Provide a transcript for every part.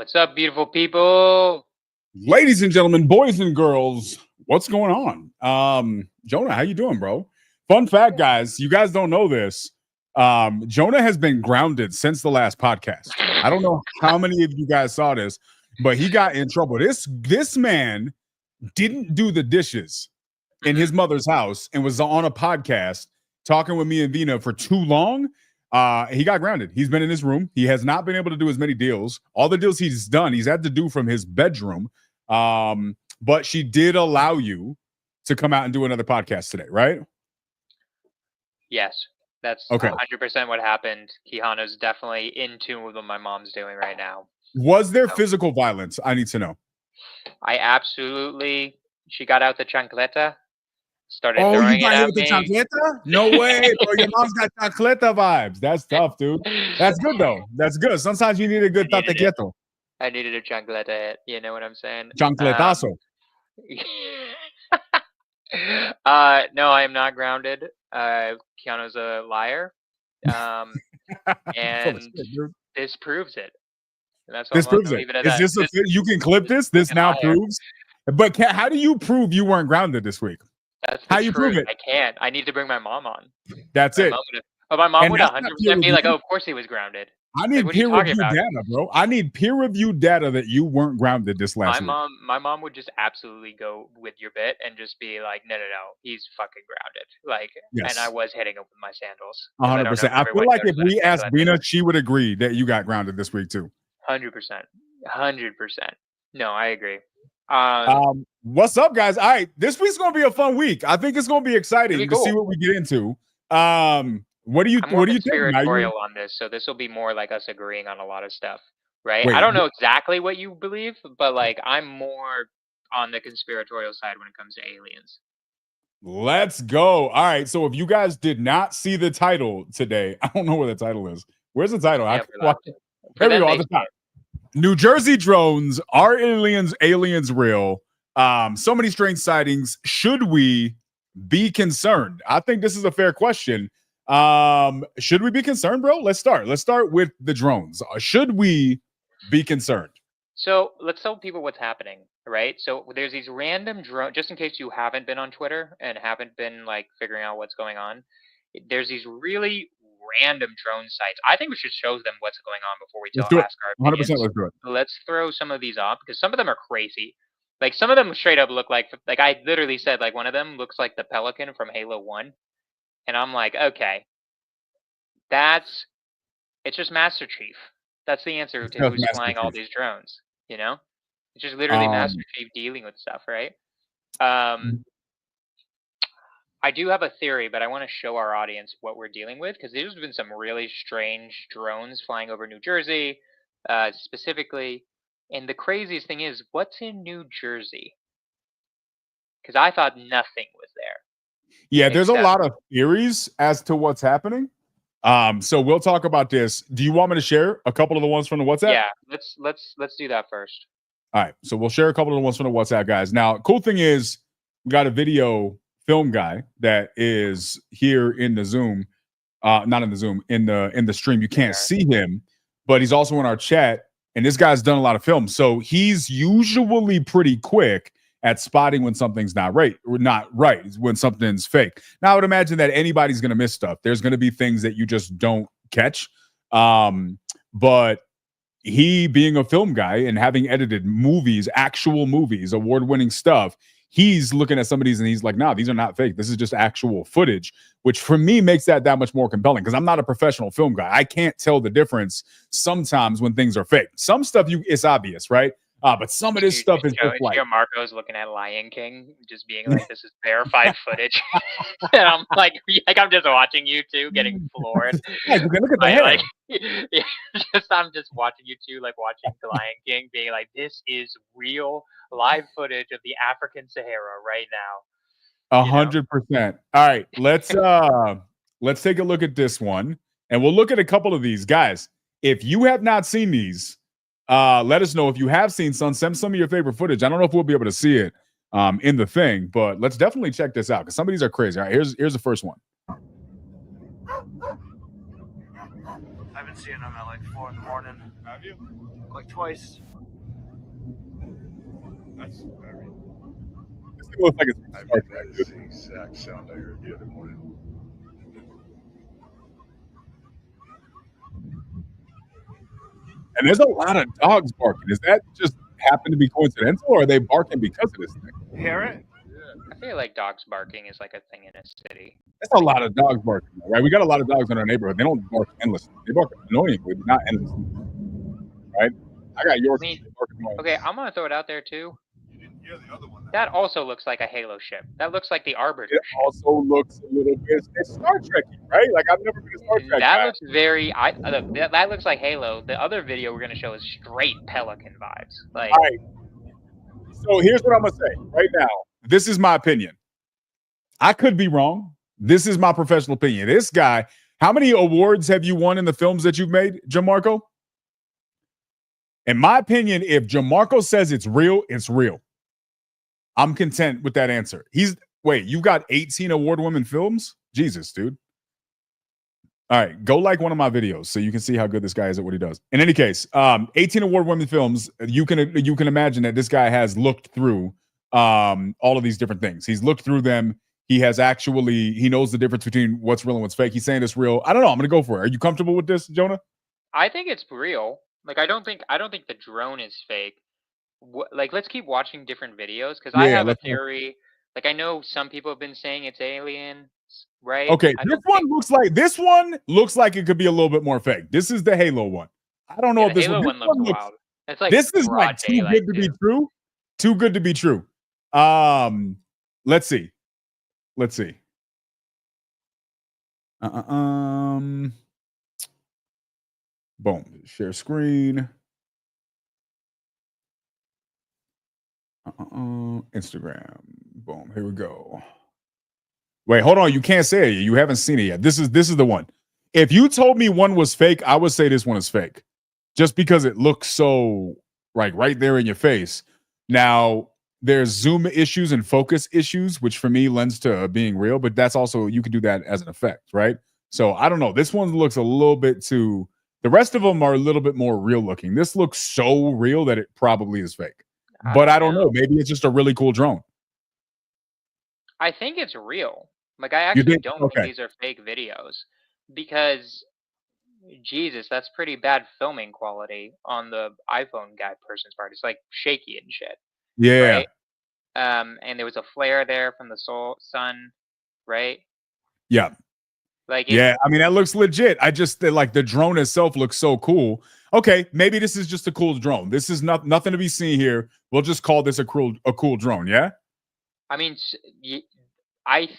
What's up, beautiful people? Ladies and gentlemen, boys and girls, what's going on? Jonah, how you doing, bro? Fun fact, guys, you guys don't know this. Jonah has been grounded since the last podcast. I don't know how many of you guys saw this, but he got in trouble. This man didn't do the dishes in his mother's house and was on a podcast talking with me and Vina for too long. He got grounded. He's been in his room. He has not been able to do as many deals. All the deals he's done, he's had to do from his bedroom. But she did allow you to come out and do another podcast today, right? Yes, that's okay. 100% what happened. Kihano's definitely in tune with what my mom's doing right now. Was there physical violence? I need to know. She got out the chancleta, started throwing it at with me. The chancleta? No way, bro. Your mom's got chancleta vibes. That's tough, dude. That's good, though. That's good. Sometimes you need a good tate quieto. I needed a chancleta, you know what I'm saying? Chancletazo. No, I am not grounded. Keanu's a liar. And this proves it. And that's this proves it. Is this you can clip this? This now proves. But how do you prove you weren't grounded this week? That's how you prove it. I can't. I need to bring my mom on. That's it. But my mom would 100% be like, "Oh, of course he was grounded." I need peer-reviewed data, bro. I need peer-reviewed data that you weren't grounded this last week. My mom would just absolutely go with your bit and just be like, no, he's fucking grounded. Like, yes. And I was hitting him with my sandals. 100%. I feel like if we asked Bina, she would agree that you got grounded this week too. 100%. 100%. No, I agree. What's up, guys? All right, this week's gonna be a fun week. I think it's gonna be exciting to see what we get into. What do you think? Conspiratorial on this, so this will be more like us agreeing on a lot of stuff, right? I don't know exactly what you believe, but like I'm more on the conspiratorial side when it comes to aliens. Let's go. All right. So if you guys did not see the title today, I don't know where the title is. Where's the title? There we go. On the top. New Jersey drones. Are aliens real? So many strange sightings. Should we be concerned? I think this is a fair question. Should we be concerned, bro? Let's start with the drones. Should we be concerned? So let's tell people what's happening, right? So there's these random drones, just in case you haven't been on Twitter and haven't been like figuring out what's going on. There's these really random drone sites. I think we should show them what's going on before we ask our opinions. 100%, let's do it. Let's throw some of these off because some of them are crazy. Like some of them straight up look like I literally said like one of them looks like the Pelican from Halo 1. And I'm like, okay, it's just Master Chief. That's the answer to who's flying all these drones, you know? It's just literally Master Chief dealing with stuff, right? I do have a theory, but I want to show our audience what we're dealing with, because there's been some really strange drones flying over New Jersey, specifically. And the craziest thing is, what's in New Jersey? Because I thought nothing was there. Yeah, there's a lot of theories as to what's happening. So we'll talk about this. Do you want me to share a couple of the ones from the WhatsApp? Yeah, let's do that first. All right, so we'll share a couple of the ones from the WhatsApp, guys. Now, cool thing is we got a video film guy that is here in the Zoom, not in the Zoom, in the stream. You can't see him, but he's also in our chat. And this guy's done a lot of films, so he's usually pretty quick at spotting when something's not right, when something's fake. Now, I would imagine that anybody's going to miss stuff. There's going to be things that you just don't catch. But he, being a film guy and having edited movies, actual movies, award-winning stuff, he's looking at some of these and he's like, nah, these are not fake. This is just actual footage, which for me makes that much more compelling because I'm not a professional film guy. I can't tell the difference sometimes when things are fake. Some stuff it's obvious, right? But some of this stuff is just like Marco's looking at Lion King, just being like, "This is verified footage," and I'm like, I'm just watching you two getting floored. Yeah, look at the hair. I'm just watching you two, like watching the Lion King, being like, "This is real live footage of the African Sahara right now." 100%. All right, let's take a look at this one, and we'll look at a couple of these guys. If you have not seen these. Let us know if you have seen some. Send some of your favorite footage. I don't know if we'll be able to see it in the thing, but let's definitely check this out because some of these are crazy. All right, here's the first one. I've been seeing them at like 4 in the morning. Have you? Like twice. This thing looks like it's from Star Trek, That dude. is the exact sound I heard the other morning. And there's a lot of dogs barking. Is that just happen to be coincidental, or are they barking because of this thing? Hear it? I feel like dogs barking is like a thing in a city. That's a lot of dogs barking, right? We got a lot of dogs in our neighborhood. They don't bark endlessly. They bark annoyingly, but not endlessly, right? I got yours. I mean, okay, I'm gonna throw it out there too. You didn't hear the other one. That also looks like a Halo ship. That looks like the Arbiter It ship. also looks a little bit. It's Star Trekky, right? Like I've never been a Star Trek That guy. looks very. Look, that looks like Halo. The other video we're gonna show is straight Pelican vibes. Like, All right. So here's what I'm gonna say right now. This is my opinion. I could be wrong. This is my professional opinion. This guy. How many awards have you won in the films that you've made, Jamarco? In my opinion, if Jamarco says it's real, it's real. I'm content with that answer. You got 18 award-winning films? Jesus, dude. All right, go like one of my videos so you can see how good this guy is at what he does. In any case, 18 award-winning films. You can imagine that this guy has looked through all of these different things. He's looked through them. He knows the difference between what's real and what's fake. He's saying it's real. I don't know. I'm gonna go for it. Are you comfortable with this, Jonah? I think it's real. Like, I don't think the drone is fake. Like, let's keep watching different videos because I have a theory. Like, I know some people have been saying it's aliens, right? Okay, this one looks like it could be a little bit more fake. This is the Halo one. I don't know if this Halo one looks wild. It's like this is like too good to be true. Too good to be true. Let's see. Boom. Share screen. Instagram. Boom. Here we go. Wait, hold on. You can't say it. You haven't seen it yet. This is the one. If you told me one was fake, I would say this one is fake. Just because it looks so like right there in your face. Now, there's zoom issues and focus issues, which for me lends to being real, but that's also, you can do that as an effect, right? So I don't know. This one looks a little bit too, the rest of them are a little bit more real looking. This looks so real that it probably is fake. But I don't know. Maybe it's just a really cool drone. I think it's real. Like, I actually don't think these are fake videos because, Jesus, that's pretty bad filming quality on the iPhone person's part. It's like shaky and shit. Yeah. Right? And there was a flare there from the sun, right? Yeah. Like, yeah, I mean, that looks legit. I just like the drone itself looks so cool. Okay, maybe this is just a cool drone. This is nothing to be seen here. We'll just call this a cool drone. Yeah. I mean, I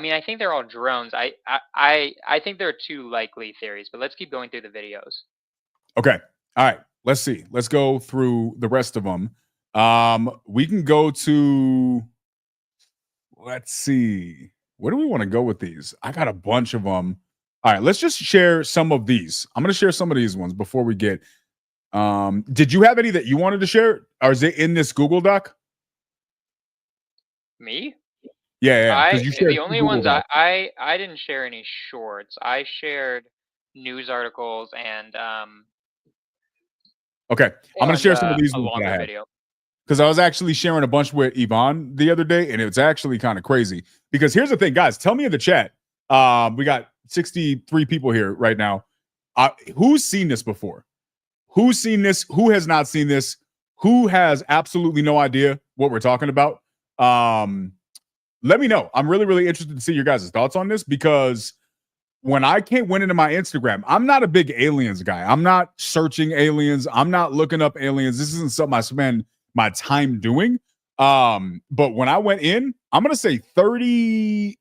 mean, I think they're all drones. I think there are two likely theories, but let's keep going through the videos. Okay. All right. Let's see. Let's go through the rest of them. We can go to. Let's see. Where do we want to go with these? I got a bunch of them. All right, let's just share some of these. I'm going to share some of these ones before we get. Did you have any that you wanted to share, or is it in this Google Doc? Me? Yeah. The only ones I didn't share any shorts. I shared news articles and Okay, I'm going to share some of these a longer video. Because I was actually sharing a bunch with Yvonne the other day, and it was actually kind of crazy. Because here's the thing, guys, tell me in the chat. We got 63 people here right now. Who's seen this before? Who's seen this? Who has not seen this? Who has absolutely no idea what we're talking about? Let me know. I'm really, really interested to see your guys' thoughts on this, because when I went into my Instagram, I'm not a big aliens guy. I'm not searching aliens. I'm not looking up aliens. This isn't something I spend my time doing. But when I went in, I'm gonna say 80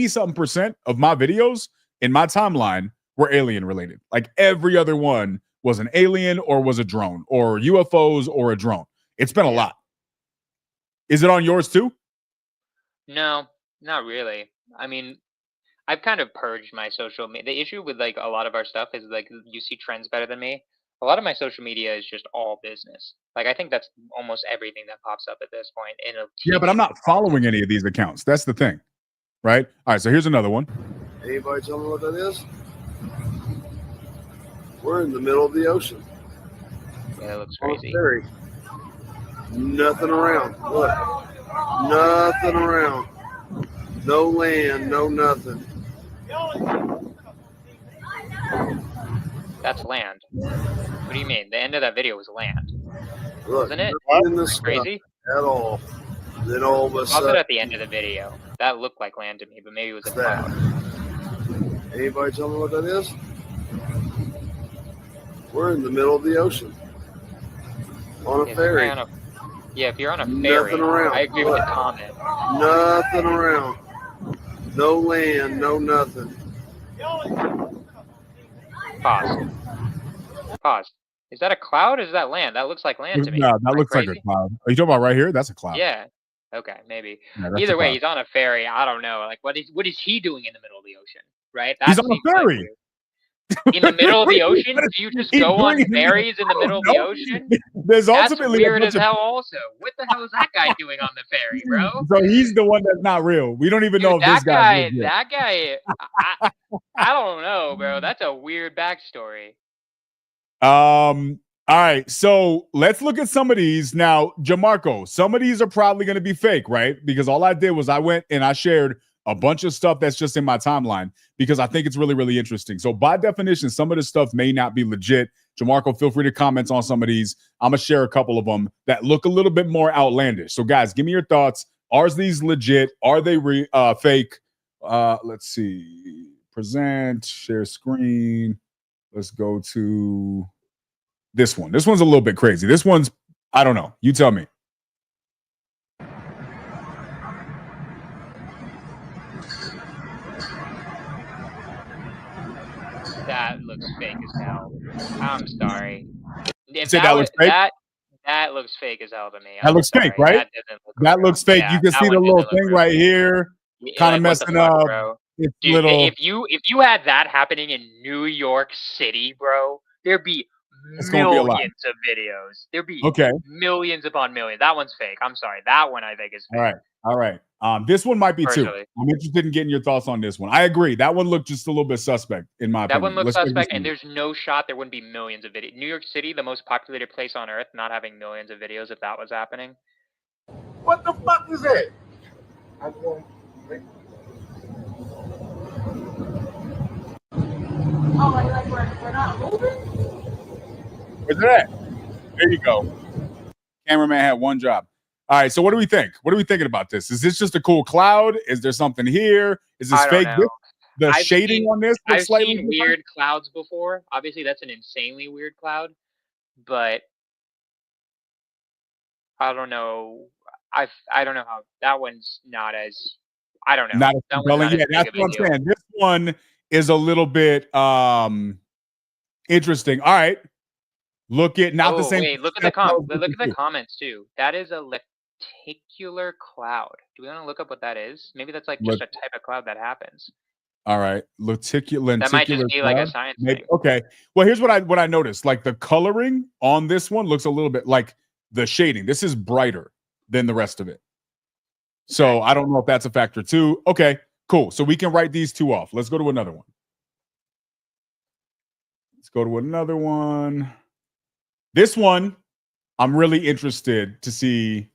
something percent of my videos in my timeline were alien related. Like every other one was an alien or was a drone or UFOs or a drone. It's been a lot. Is it on yours too? No, not really. I mean, I've kind of purged my social media. The issue with like a lot of our stuff is like you see trends better than me. A lot of my social media is just all business. Like, I think that's almost everything that pops up at this point. Yeah, but I'm not following any of these accounts. That's the thing, right? All right, so here's another one. Anybody tell me what that is? We're in the middle of the ocean. Yeah, that looks crazy. Nothing around. Look. Nothing around. No land, no nothing. That's land. What do you mean? The end of that video was land. Look, Wasn't it? in the sky Crazy? at all. Then all of a Also sudden, at the end of the video. That looked like land to me, but maybe it was a cloud. Anybody tell me what that is? We're in the middle of the ocean. On a ferry. Yeah, if you're on a ferry, Nothing around. I agree with the comment. Nothing around. No land, no nothing. Pause. Is that a cloud or is that land? That looks like land to me. No, that looks like a cloud. Are you talking about right here? That's a cloud. Yeah. Okay, maybe. Yeah, Either way, he's on a ferry. I don't know. Like, what is he doing in the middle of the ocean? Right? That he's on a ferry. In the middle of the ocean? Do you just go on ferries in the middle of the ocean? There's That's ultimately weird as hell also. What the hell is that guy doing on the ferry, bro? So he's the one that's not real. We don't even know if this guy. That guy, I don't know, bro. That's a weird backstory. All right, so let's look at some of these now. Jamarco, some of these are probably going to be fake, right? Because all I did was I went and I shared a bunch of stuff that's just in my timeline because I think it's really, really interesting. So by definition, some of this stuff may not be legit. Jamarco, feel free to comment on some of these. I'm going to share a couple of them that look a little bit more outlandish. So guys, give me your thoughts. Are these legit? Are they fake? Let's see. Present, share screen. Let's go to this one. This one's a little bit crazy. This one's, I don't know. You tell me. That looks fake as hell. I'm sorry. If that looks fake? That looks fake as hell to me. That looks fake, right? That looks fake. You can see the little thing right here, kind of messing up. Dude, if you had that happening in New York City, bro, there'd be millions of videos. There'd be millions upon millions. That one's fake. I'm sorry. That one I think is fake. All right. This one might be too. I'm interested in getting your thoughts on this one. I agree. That one looked just a little bit suspect in my opinion. That one looks suspect, and there's no shot there wouldn't be millions of videos. New York City, the most populated place on earth, not having millions of videos if that was happening. What the fuck is it? Oh, like we're not moving? Where's it at? There you go. Cameraman had one job. All right, so what do we think? What are we thinking about this? Is this just a cool cloud? Is there something here? Is this fake? The shading on this looks slightly different. I've seen weird clouds before. Obviously, that's an insanely weird cloud, but I don't know. I don't know how that one's not as. I don't know. Not as compelling. Yeah, that's what I'm saying. This one is a little bit interesting. All right. Look at not the same. Wait, look at the comments too. That is a lenticular cloud. Do we want to look up what that is? Maybe that's like just a type of cloud that happens. All right, lenticular. That might just be like a science thing. Okay. Well, here's what I noticed. Like the coloring on this one looks a little bit like the shading. This is brighter than the rest of it. So I don't know if that's a factor too. Okay, cool. So we can write these two off. Let's go to another one. This one, I'm really interested to see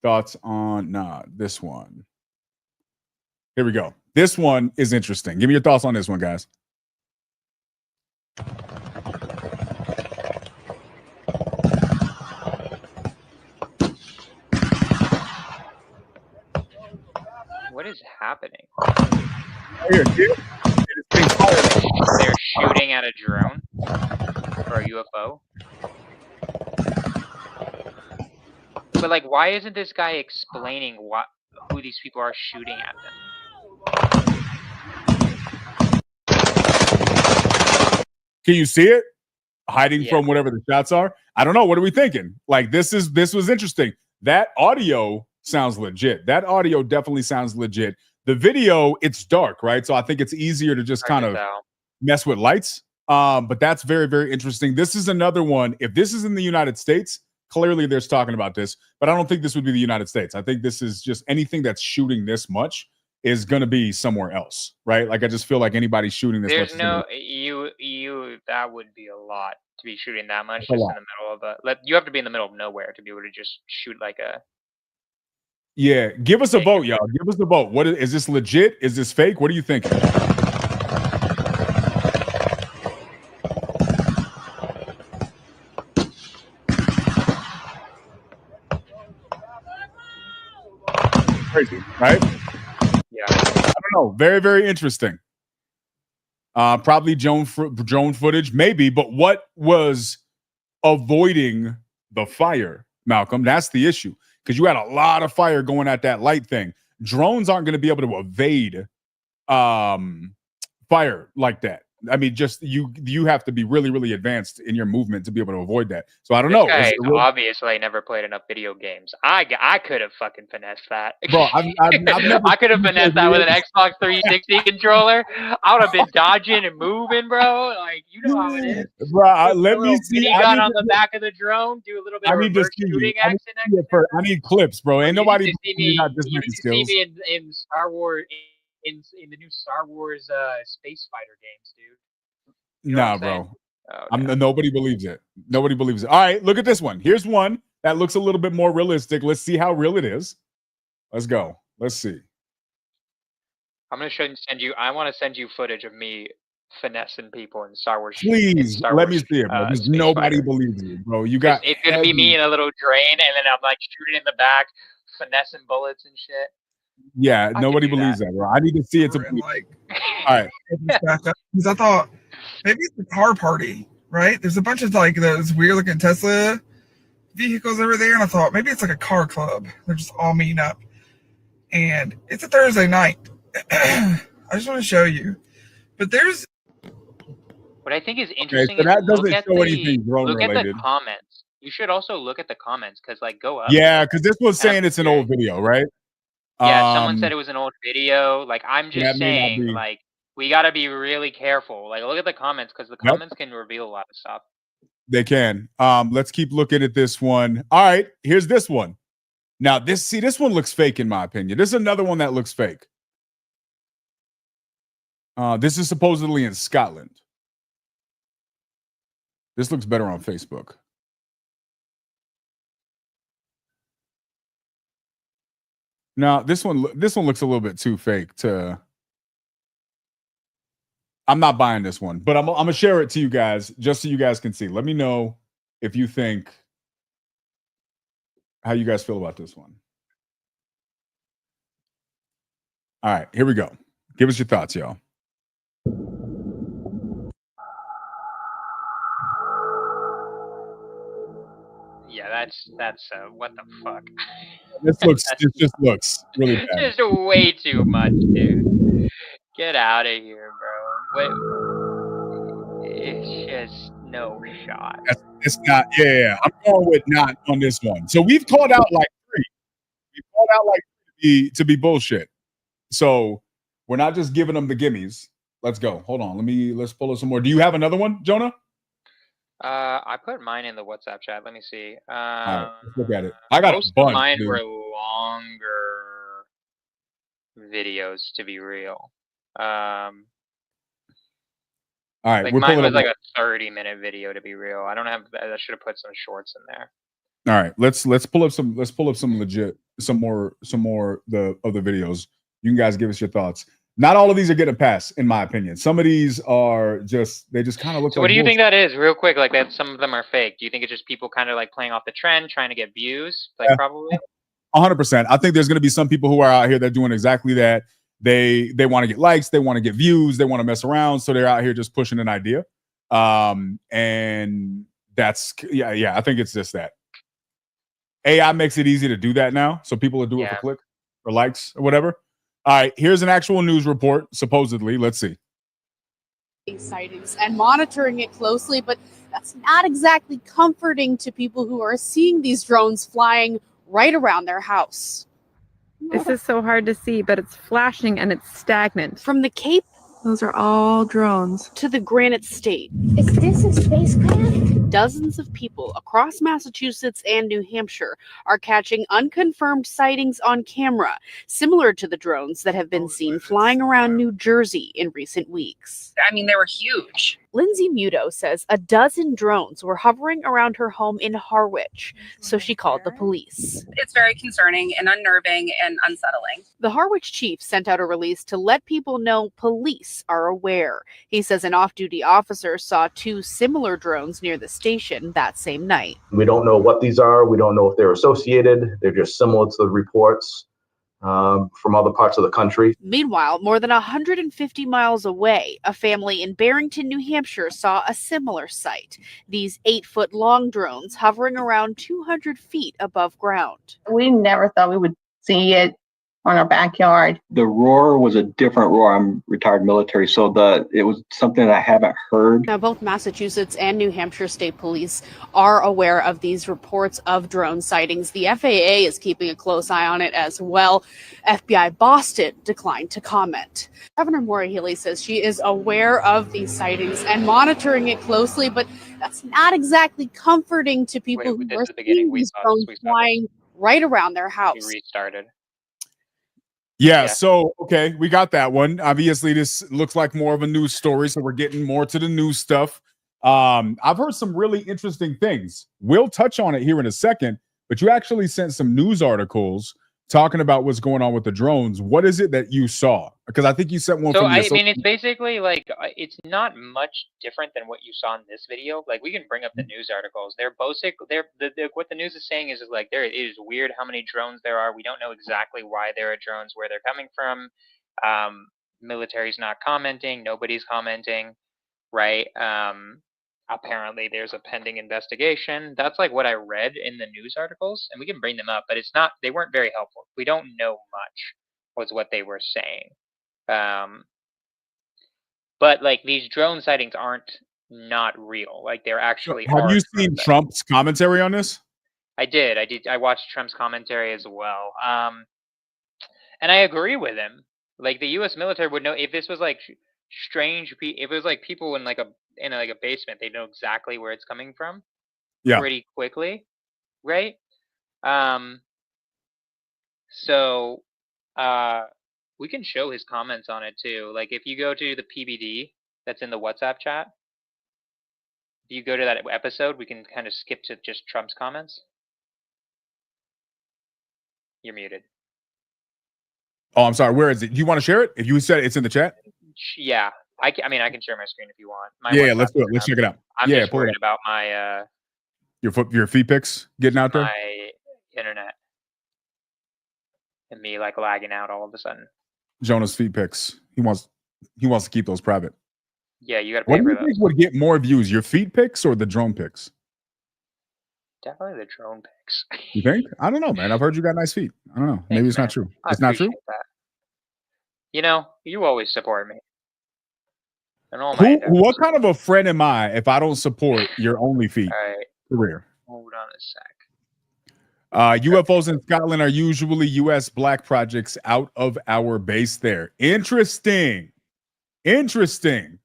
thoughts on. This one. Here we go. This one is interesting. Give me your thoughts on this one, guys. What is happening? Here. They're shooting at a drone or a UFO. But like, why isn't this guy explaining who these people are shooting at them? Can you see it? Hiding from whatever the shots are? I don't know. What are we thinking? Like, this was interesting. That audio sounds legit. That audio definitely sounds legit. The video, it's dark, right? So I think it's easier to just kind of mess with lights. But that's very, very interesting. This is another one. If this is in the United States, clearly there's talking about this, but I don't think this would be the United States. I think this is just anything that's shooting this much is going to be somewhere else, right? Like, I just feel like anybody shooting this. There's no, that would be a lot to be shooting that much That's a just lot. in the middle of a. You have to be in the middle of nowhere to be able to just shoot like a. Yeah, give us a Yeah, vote, y'all. Give us a vote. What is this legit? Is this fake? What are you thinking? Crazy, right? Yeah. I don't know. Very, very interesting. Probably drone footage, maybe. But what was avoiding the fire, Malcolm? That's the issue, because you had a lot of fire going at that light thing. Drones aren't going to be able to evade fire like that. I mean, just you have to be really, really advanced in your movement to be able to avoid that. So I don't This know. guy obviously never played enough video games. I could have fucking finessed that. Bro, I've never. I could have finessed that with an Xbox 360 controller. I would have been dodging and moving, bro. Like, you know how it is. Bro, let a me see. Minigun on the back of the drone. Do a little bit I of need to reverse see shooting you. action. I need clips, bro. Ain't nobody. You need to You see me in Star Wars in the new Star Wars space fighter games, dude. You know Nah, bro. Oh, no. Nobody believes it. Nobody believes it. All right, look at this one. Here's one that looks a little bit more realistic. Let's see how real it is. Let's go. Let's see. I'm gonna send you. I want to send you footage of me finessing people in Star Wars. Please let me see it, bro. Because nobody believes you, bro. You got. It's gonna be me in a little drain, and then I'm like shooting in the back, finessing bullets and shit. Yeah, nobody believes that, bro. I need to see it. Like, all right. Because I thought maybe it's a car party, right? There's a bunch of like those weird looking Tesla vehicles over there, and I thought maybe it's like a car club. They're just all meeting up, and it's a Thursday night. I just want to show you, but there's. What I think is interesting so that is doesn't show anything drone look related. at the comments. You should also look at the comments because, like, go up. Yeah, because this was saying it's an old video, right? Yeah, someone said it was an old video. Like, I'm just that may not saying, be. like, we got to be really careful. Like, look at the comments because the comments can reveal a lot of stuff. They can. Let's keep looking at this one. All right, here's this one. Now, this one looks fake in my opinion. This is another one that looks fake. This is supposedly in Scotland. This looks better on Facebook. Now, this one looks a little bit too fake to. I'm not buying this one, but I'm gonna share it to you guys just so you guys can see. Let me know if you think how you guys feel about this one. All right, here we go. Give us your thoughts, y'all. Yeah, that's what the fuck. This just looks really bad. Just way too much, dude. Get out of here, bro. It's just no shot. It's not. Yeah, I'm going with not on this one. So we've called out like 3. We've called out like 3 to be bullshit. So we're not just giving them the gimmies. Let's go. Hold on. Let's pull up some more. Do you have another one, Jonah? I put mine in the WhatsApp chat. Let me see. All right, let's look at it. I got most a bunch. Of mine dude. were longer videos, to be real. All right, like mine was like a 30-minute video, to be real. I don't have. I should have put some shorts in there. All right, let's pull up some. Let's pull up some legit, some more the other videos. You guys give us your thoughts. Not all of these are getting passed, in my opinion. Some of these are they just kind of look. So, like what do you bullshit. think that is, real quick? Like that, some of them are fake. Do you think it's just people kind of like playing off the trend, trying to get views? Like probably. 100%. I think there's going to be some people who are out here that are doing exactly that. They want to get likes, they want to get views, they want to mess around, so they're out here just pushing an idea. And that's yeah. I think it's just that. AI makes it easy to do that now, so people will do it for click or likes or whatever. All right, here's an actual news report, supposedly. Let's see. Sightings and monitoring it closely, but that's not exactly comforting to people who are seeing these drones flying right around their house. This is so hard to see, but it's flashing and it's stagnant. From the Cape, those are all drones, to the Granite State. Is this a spacecraft? Dozens of people across Massachusetts and New Hampshire are catching unconfirmed sightings on camera, similar to the drones that have been seen flying around New Jersey in recent weeks. I mean, they were huge. Lindsay Muto says a dozen drones were hovering around her home in Harwich, so she called the police. It's very concerning and unnerving and unsettling. The Harwich chief sent out a release to let people know police are aware. He says an off-duty officer saw 2 similar drones near the station that same night. We don't know what these are. We don't know if they're associated. They're just similar to the reports from other parts of the country. Meanwhile, more than 150 miles away, a family in Barrington, New Hampshire saw a similar sight. These 8-foot-long drones hovering around 200 feet above ground. We never thought we would see it on our backyard. The roar was a different roar. I'm retired military, so it was something that I haven't heard. Now, both Massachusetts and New Hampshire State Police are aware of these reports of drone sightings. The FAA is keeping a close eye on it as well. FBI Boston declined to comment. Governor Maura Healey says she is aware of these sightings and monitoring it closely, but that's not exactly comforting to people who are seeing these drones flying right around their house. We restarted. Yeah, so okay, we got that one. Obviously, this looks like more of a news story, so we're getting more to the news stuff. I've heard some really interesting things. We'll touch on it here in a second, but you actually sent some news articles talking about what's going on with the drones. What is it that you saw? Because I think you sent one. So I mean, it's basically like it's not much different than what you saw in this video. Like we can bring up the news articles. They're basic. What the news is saying is like it is weird how many drones there are. We don't know exactly why there are drones, where they're coming from. Military's not commenting. Nobody's commenting, right? Apparently there's a pending investigation. That's like what I read in the news articles, and we can bring them up, but it's not. They weren't very helpful. We don't know much. Was what they were saying. But like these drone sightings aren't not real. Like they're actually. Have you seen Trump's commentary on this? I did. I watched Trump's commentary as well. And I agree with him. Like the U.S. military would know if this was like strange. If it was like people in like a basement, they know exactly where it's coming from. Yeah. Pretty quickly, right? So. We can show his comments on it too. Like if you go to the PBD that's in the WhatsApp chat, if you go to that episode, we can kind of skip to just Trump's comments. You're muted. Oh, I'm sorry. Where is it? Do you want to share it? If you said it's in the chat? Yeah. I mean, I can share my screen if you want. Yeah, let's do it. Let's check it out. I'm just worried about my your feed pics getting out there? My internet. And me like lagging out all of a sudden. Jonah's feed pics. He wants to keep those private. Yeah, you got to pay for those. What do you think would get more views, your feed pics or the drone pics? Definitely the drone pics. You think? I don't know, man. I've heard you got nice feet. I don't know. Thanks, maybe it's man. not true. I It's not true. That. You know, you always support me. And all my What kind of a friend am I if I don't support your only feet career? Hold on a sec. UFOs in Scotland are usually U.S. black projects out of our base there. Interesting.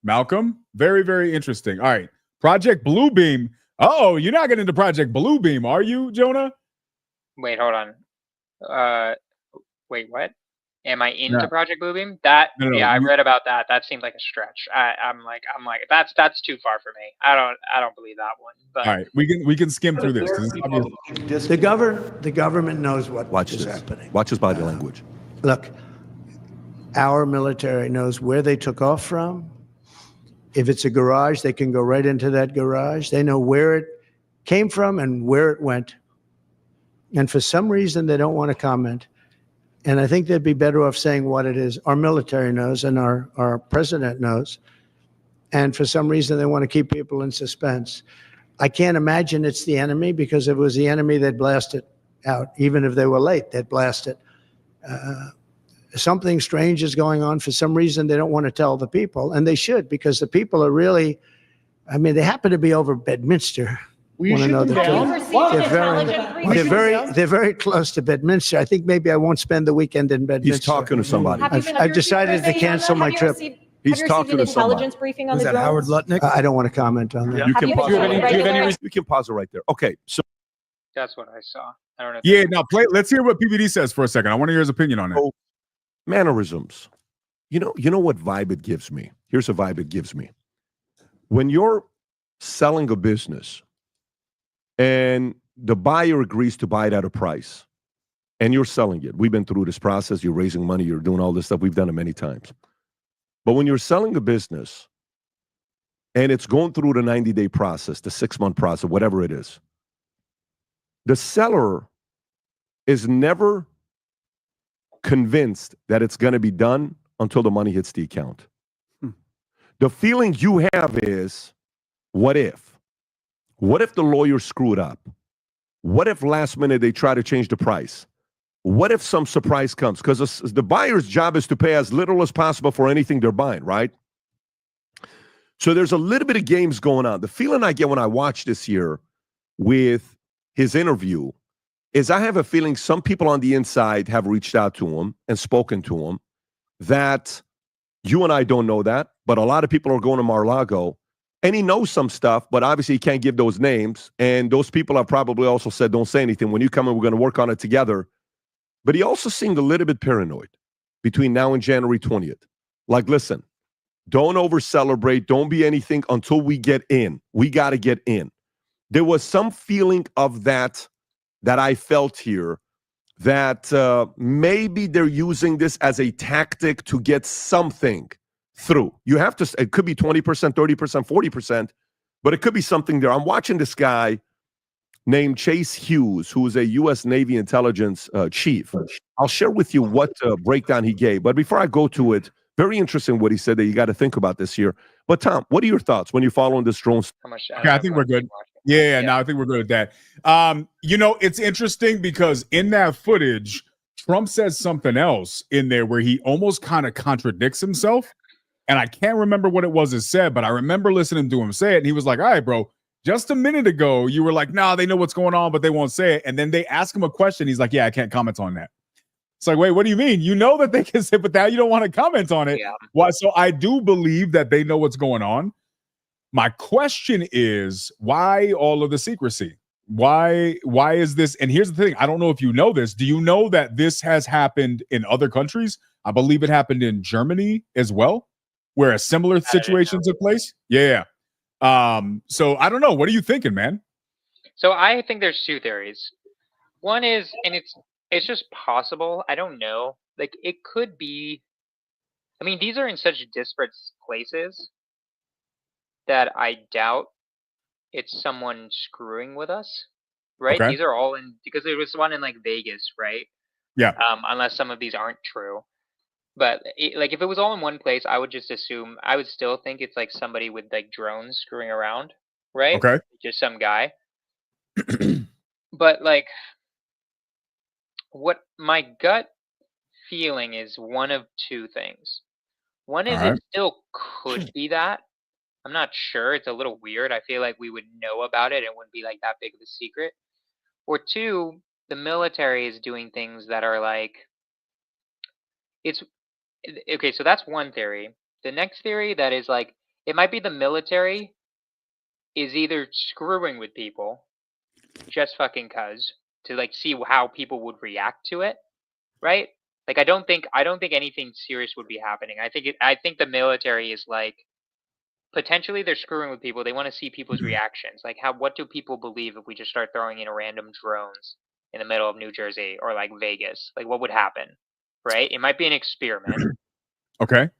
Malcolm. Very, very interesting. All right. Project Bluebeam. Oh, you're not getting into Project Bluebeam, are you, Jonah? Wait, hold on. Wait, what? Am I into Project Bluebeam? That I read about that. That seemed like a stretch. I'm like that's too far for me. I don't believe that one. But all right, we can skim through this. The government knows what is happening. Watch his body language. Look, our military knows where they took off from. If it's a garage, they can go right into that garage. They know where it came from and where it went. And for some reason, they don't want to comment. And I think they'd be better off saying what it is. Our military knows and our president knows. And for some reason, they want to keep people in suspense. I can't imagine it's the enemy, because if it was the enemy, they'd blast it out. Even if they were late, they'd blast it. Something strange is going on. For some reason, they don't want to tell the people. And they should, because the people are really, I mean, they happen to be over Bedminster. Want to know the truth. They're very close to Bedminster. I think maybe I won't spend the weekend in Bedminster. He's talking to somebody. I've decided to cancel my trip. He's talking to somebody. Intelligence briefing on Is the that drones? Howard Lutnick? I don't want to comment on that. You can pause it right there. Okay, so that's what I saw. I don't know. Yeah, now let's hear what PBD says for a second. I want to hear his opinion on it. Mannerisms. You know what vibe it gives me? Here's a vibe it gives me. when you're selling a business and the buyer agrees to buy it at a price and you're selling it, we've been through this process, you're raising money, you're doing all this stuff, we've done it many times. But when you're selling a business and it's going through the 90-day process, the 6-month process, whatever it is, the seller is never convinced that it's going to be done until the money hits the account. The feeling you have is, what if? What if the lawyer screwed up? What if last minute they try to change the price? What if some surprise comes? Because the buyer's job is to pay as little as possible for anything they're buying, right? So there's a little bit of games going on. The feeling I get when I watch this here with his interview is I have a feeling some people on the inside have reached out to him and spoken to him that you and I don't know that, but a lot of people are going to Mar-a-Lago and he knows some stuff, but obviously he can't give those names. And those people have probably also said, don't say anything. When you come in, we're going to work on it together. But he also seemed a little bit paranoid between now and January 20th. Like, listen, don't over-celebrate. Don't be anything until we get in. We got to get in. There was some feeling of that I felt here, that maybe they're using this as a tactic to get something through. You have to, it could be 20%, 30%, 40%, but it could be something there. I'm watching this guy named Chase Hughes, who is a U.S. Navy intelligence chief. I'll share with you what breakdown he gave. But before I go to it, very interesting what he said that you got to think about this year. But Tom, what are your thoughts when you're following this drone? Okay, I think we're good. Yeah, no, I think we're good at that. You know, it's interesting because in that footage, Trump says something else in there where he almost kind of contradicts himself. And I can't remember what it was he said, but I remember listening to him say it. And he was like, all right, bro, just a minute ago, you were like, nah, they know what's going on, but they won't say it. And then they ask him a question. He's like, yeah, I can't comment on that. It's like, wait, what do you mean? You know that they can say, but now you don't want to comment on it. Yeah. Why? So I do believe that they know what's going on. My question is, why all of the secrecy? Why is this? And here's the thing. I don't know if you know this. Do you know that this has happened in other countries? I believe it happened in Germany as well, where a similar situation took place. Yeah. So I don't know. What are you thinking, man? So I think there's two theories. One is, and it's just possible. I don't know. Like, it could be. I mean, these are in such disparate places that I doubt it's someone screwing with us, right? Okay. These are all in, because there was one in like Vegas, right? Yeah. Unless some of these aren't true. But like, if it was all in one place, I would just assume, I would still think it's like somebody with like drones screwing around, right? Okay. Just some guy. But like, what my gut feeling is one of two things. One is it still could be that. I'm not sure. It's a little weird. I feel like we would know about it. It wouldn't be like that big of a secret. Or two, the military is doing things that are like, it's okay. So that's one theory. The next theory that is like, it might be the military is either screwing with people just fucking cuz to like see how people would react to it, right? Like, I don't think anything serious would be happening. I think the military is like, potentially they're screwing with people. They want to see people's reactions. Like, what do people believe if we just start throwing in random drones in the middle of New Jersey or like Vegas? Like, what would happen, right? It might be an experiment. Okay.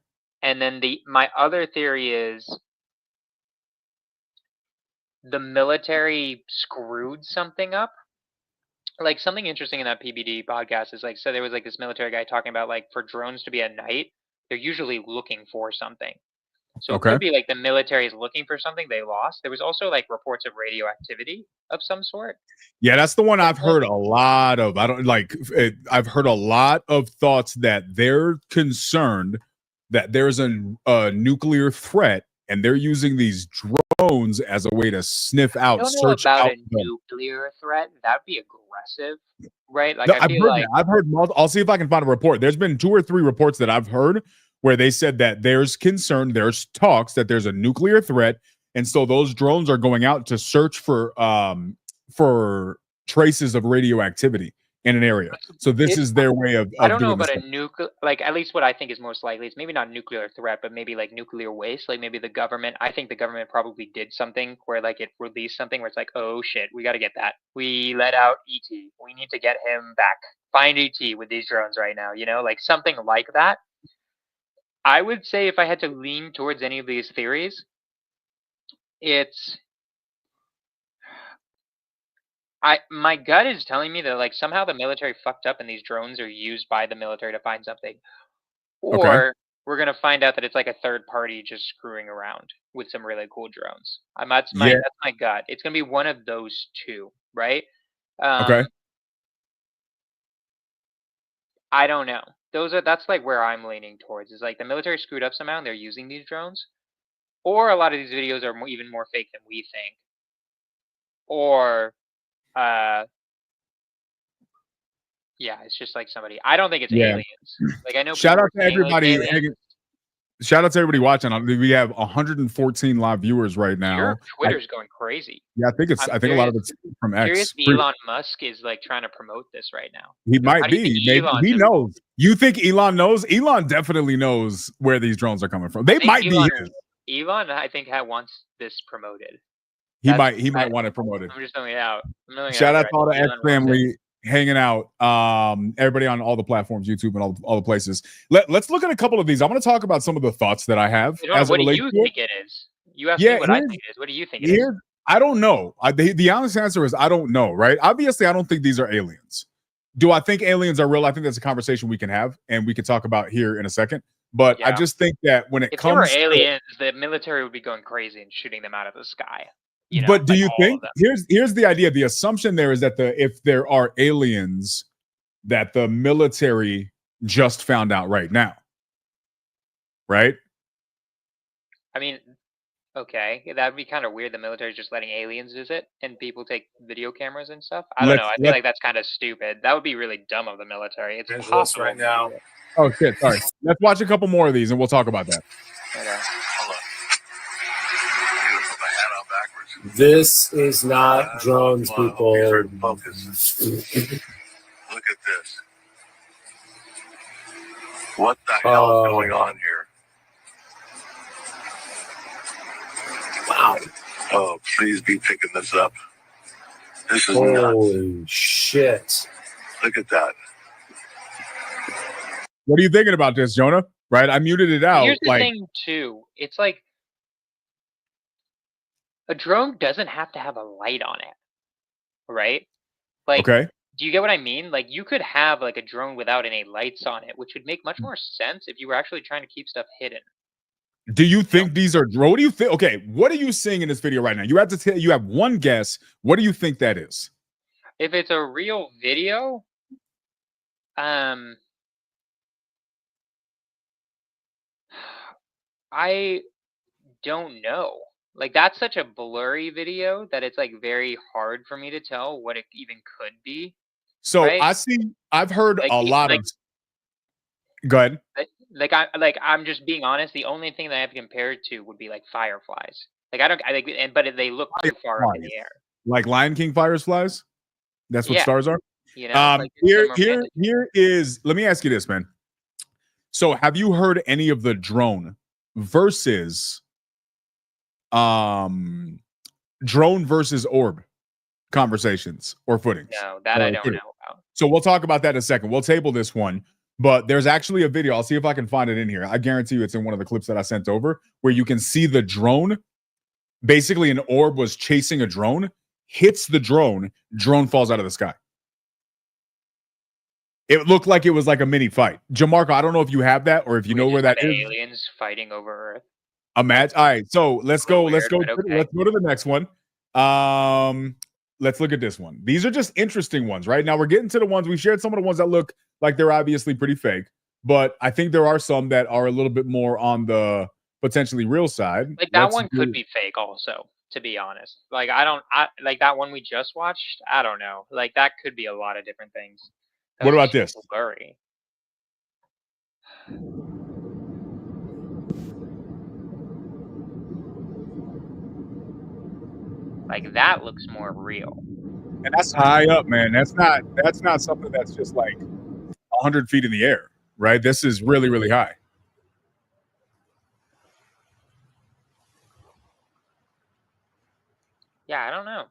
And then my other theory is the military screwed something up. Like, something interesting in that PBD podcast is like, so there was like this military guy talking about like, for drones to be at night, they're usually looking for something. So it could be like the military is looking for something they lost. There was also like reports of radioactivity of some sort. Yeah, that's the one I've heard a lot of. I've heard a lot of thoughts that they're concerned that there's a nuclear threat and they're using these drones as a way to sniff out, I don't know search about out a nuclear threat. That'd be aggressive, right? Like, No, I I've feel heard like that. I've heard I'll see if I can find a report. There's been 2 or 3 reports that I've heard where they said that there's concern, there's talks that there's a nuclear threat, and so those drones are going out to search for traces of radioactivity in an area. So this is their way of I don't know doing about this. a nuclear, like at least what I think is most likely. It's maybe not nuclear threat, but maybe like nuclear waste. Like maybe the government. I think the government probably did something where like it released something where it's like, oh shit, we got to get that. We let out ET. We need to get him back. Find ET with these drones right now. You know, like something like that. I would say if I had to lean towards any of these theories, it's my gut is telling me that like somehow the military fucked up and these drones are used by the military to find something. Okay. Or we're gonna find out that it's like a third party just screwing around with some really cool drones. That's my gut. It's gonna be one of those two, right? Okay. I don't know. That's like where I'm leaning towards. Is like the military screwed up somehow and they're using these drones, or a lot of these videos are even more fake than we think, or yeah, it's just like somebody. I don't think it's aliens. Like I know. Shout people out were to saying, like, everybody. aliens. Shout out to everybody watching. We have 114 live viewers right now. Your Twitter's going crazy. Yeah, I think a lot of it's from X. Curious if Elon Musk is like trying to promote this right now. He might be. Maybe he knows. You think Elon knows? Elon definitely knows where these drones are coming from. They might be his. Elon, I think, wants this promoted. He might want it promoted. I'm just throwing it out. Shout out to all the X family hanging out. Everybody on all the platforms, YouTube and all the places. Let's look at a couple of these. I'm going to talk about some of the thoughts that I have. What do you think it is? You asked me what I think it is. What do you think it is? I don't know. The honest answer is I don't know, right? Obviously, I don't think these are aliens. Do I think aliens are real? I think that's a conversation we can have and we can talk about here in a second. But I just think that when it comes to aliens, the military would be going crazy and shooting them out of the sky. You know, but do you think here's the idea? The assumption there is that if there are aliens, that the military just found out right now, right? I mean, okay, that would be kind of weird. The military is just letting aliens visit and people take video cameras and stuff. I don't know. I feel like that's kind of stupid. That would be really dumb of the military. It's possible right now. Oh shit! Sorry. Let's watch a couple more of these and we'll talk about that. Okay. This is not drones, people. Focus. Look at this. What the hell is going on here? Wow. Oh, please be picking this up. This is Holy nuts. shit. Look at that. What are you thinking about this, Jonah? Right? I muted it out. Here's the thing, too. It's like a drone doesn't have to have a light on it, right? Like, do you get what I mean? Like, you could have like a drone without any lights on it, which would make much more sense if you were actually trying to keep stuff hidden. Do you think these are drones? What do you think? Okay, what are you seeing in this video right now? You have to tell. You have one guess. What do you think that is? If it's a real video, I don't know. Like, that's such a blurry video that it's like very hard for me to tell what it even could be. So I've heard a lot of. Go ahead. I'm just being honest. The only thing that I have to compare it to would be like fireflies. But they look too far up in the air. Like Lion King fireflies. That's what stars are. You know, here is. Let me ask you this, man. So, have you heard any of the drone versus drone versus orb conversations or footings? No, that I don't know about. So we'll talk about that in a second. We'll table this one, but there's actually a video. I'll see if I can find it in here. I guarantee you it's in one of the clips that I sent over where you can see the drone. Basically, an orb was chasing a drone, hits the drone falls out of the sky. It looked like it was like a mini fight. Jamarco, I don't know if you have that or if you know where that is. Aliens fighting over Earth. Imagine. All right, so let's go. Let's go to the next one. Let's look at this one. These are just interesting ones, right? Now we're getting to the ones we shared. Some of the ones that look like they're obviously pretty fake, but I think there are some that are a little bit more on the potentially real side. Like that one could be fake, also. To be honest, like I like that one we just watched. I don't know. Like that could be a lot of different things. What about this? Blurry. Like that looks more real. And that's high up, man. That's not something that's just like 100 feet in the air, right? This is really, really high. Yeah, I don't know.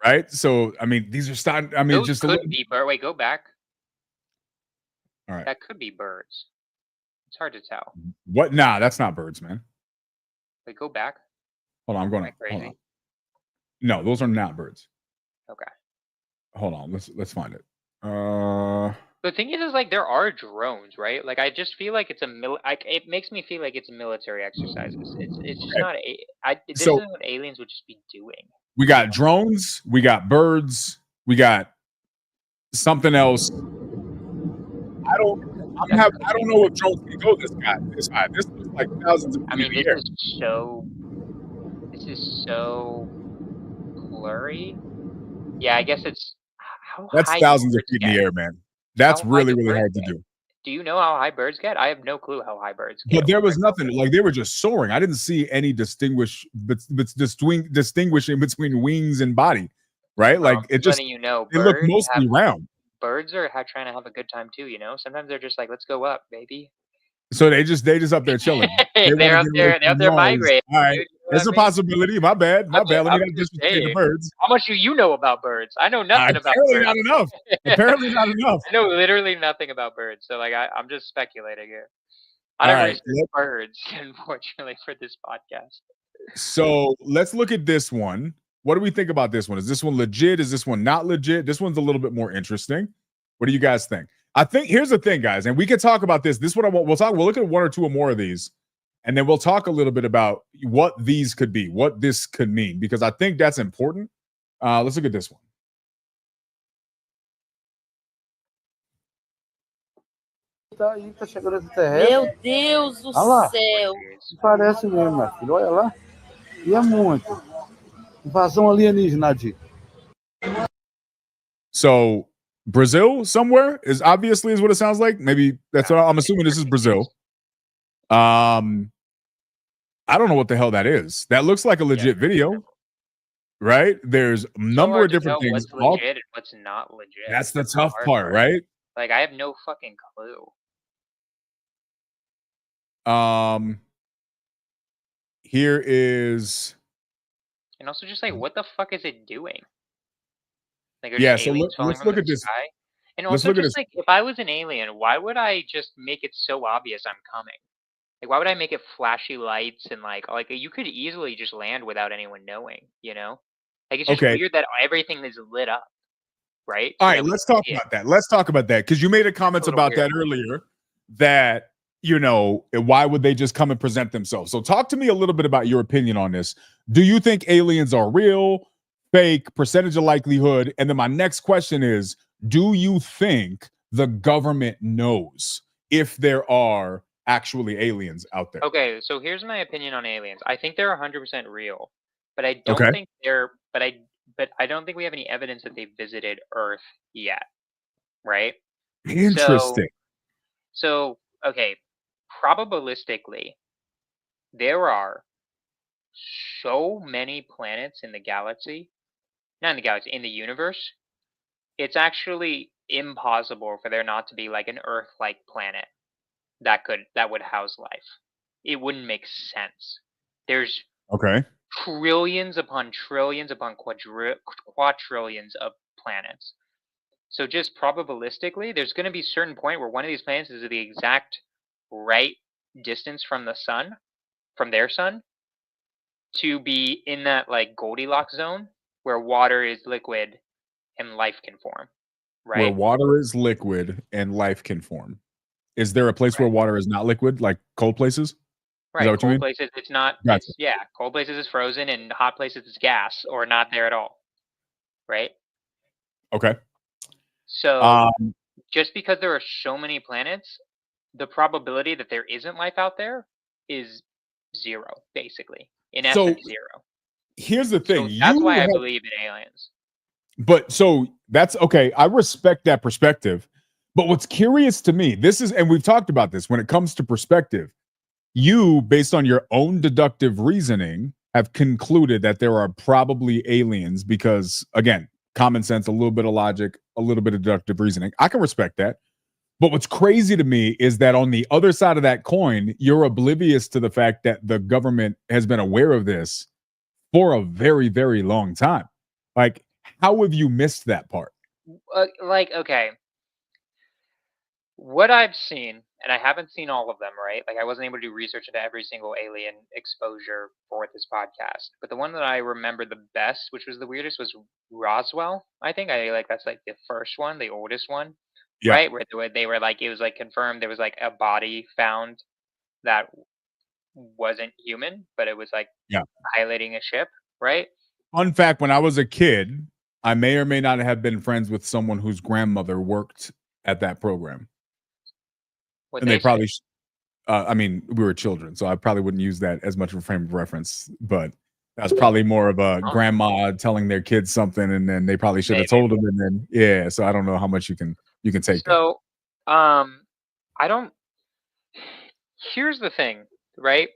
Right? So, I mean, these are starting. I mean, Those just a could little. be bird. Wait, go back. All right. That could be birds. It's hard to tell. What? Nah, that's not birds, man. Wait, go back. Hold on, I'm going. Am I Hold crazy? on. No, those are not birds. Okay. Hold on. Let's find it. The thing is like there are drones, right? Like I just feel like it's it makes me feel like it's military exercises. It's just not this So- isn't what aliens would just be doing. We got drones, we got birds, we got something else. I don't know if drones can go this high. This looks like thousands of feet I mean, in the air. this is so blurry. Yeah, I guess it's how That's high do thousands of birds feet in get? the air, man. That's How high really, do really birds hard to get? do. Do you know how high birds get? I have no clue how high birds get. But there was nothing like they were just soaring. I didn't see any distinguishing between wings and body, right? Like I'm it just letting you know, it looked mostly round. birds are trying to have a good time too, you know? Sometimes they're just like, let's go up, baby. So they just up there chilling. They're up there migrating. All right, Dude, you know there's a what I mean? possibility. My bad. Let me I'm not just disrespect the saying. birds. How much do you know about birds? I know nothing about Apparently birds. not enough. Apparently not enough. I know literally nothing about birds. So like I'm just speculating here. I All don't right, research birds, unfortunately, for this podcast. So let's look at this one. What do we think about this one? Is this one legit? Is this one not legit? This one's a little bit more interesting. What do you guys think? I think here's the thing, guys, and we can talk about this. This is what I want. We'll look at one or two or more of these, and then we'll talk a little bit about what these could be, what this could mean, because I think that's important. Let's look at this one. Tá chegando extraterrestre. Meu Deus do Olha lá. céu. Parece mesmo, meu filho. Olha lá. E é muito. Invasão alienígena, Adi. So Brazil somewhere is obviously what it sounds like. Maybe that's what I'm assuming. This is Brazil. I don't know what the hell that is. That looks like a legit video, right? There's a number of different things. What's legit and what's not legit. That's the the tough hard part, right? Like I have no fucking clue. Here is, And also just like what the fuck is it doing? Like are Yeah, just so aliens falling let's from look the at this. sky? And Let's also look at just this. like if I was an alien, why would I just make it so obvious I'm coming? Like why would I make it flashy lights and like you could easily just land without anyone knowing, you know? Like it's just Okay. weird that everything is lit up, right? All So right, that we let's can talk see it. about that. Let's talk about that because you made a comment It's a little about that earlier. That why would they just come and present themselves? So talk to me a little bit about your opinion on this. Do you think aliens are real, fake, percentage of likelihood? And then my next question is, do you think the government knows if there are actually aliens out there? Okay, so here's my opinion on aliens. I think they're 100% real, but I don't Okay. think they're. But I don't think we have any evidence that they visited Earth yet, right? Interesting. So okay, probabilistically, there are so many planets in the galaxy, not in the galaxy, in the universe. It's actually impossible for there not to be like an Earth-like planet that would house life. It wouldn't make sense. There's Okay. trillions upon trillions upon quadrillions of planets. So just probabilistically, there's going to be a certain point where one of these planets is the exact right distance from the sun, from their sun, to be in that like Goldilocks zone where water is liquid and life can form, right? Where water is liquid and life can form. Is there a place where water is not liquid, like cold places? Right. Is that what you Cold mean? places, it's not. Gotcha. Cold places is frozen, and hot places is gas or not there at all. Right. Okay. So just because there are so many planets, the probability that there isn't life out there is zero, basically. In essence, zero. Here's the thing. So that's why I have- believe in aliens. But so that's okay. I respect that perspective. But what's curious to me, and we've talked about this when it comes to perspective, you, based on your own deductive reasoning, have concluded that there are probably aliens because, again, common sense, a little bit of logic, a little bit of deductive reasoning. I can respect that. But what's crazy to me is that on the other side of that coin, you're oblivious to the fact that the government has been aware of this for a very, very long time. Like, how have you missed that part? Okay, what I've seen, and I haven't seen all of them, right? Like, I wasn't able to do research into every single alien exposure for this podcast. But the one that I remember the best, which was the weirdest, was Roswell. I think that's like the first one, the oldest one, Yeah. right? Where they were like, it was like confirmed there was like a body found that wasn't human, but it was like Yeah. piloting a ship, right? Fun fact, when I was a kid, I may or may not have been friends with someone whose grandmother worked at that program. What And they probably, I mean, we were children, so I probably wouldn't use that as much of a frame of reference, but that's probably more of a grandma telling their kids something, and then they probably should have told them, and then, yeah, so I don't know how much you can take that. So, I don't. Here's the thing, right?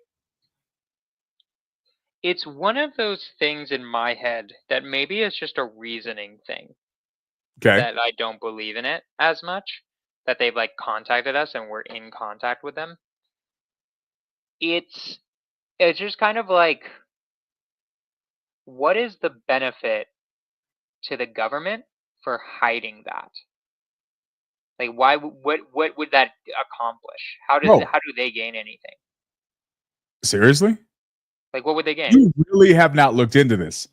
It's one of those things in my head that maybe it's just a reasoning thing. Okay. That I don't believe in it as much. That they've like contacted us and we're in contact with them. It's just kind of like, what is the benefit to the government for hiding that? Like, what would that accomplish? How do they gain anything? Seriously? Like, what would they gain? You really have not looked into this.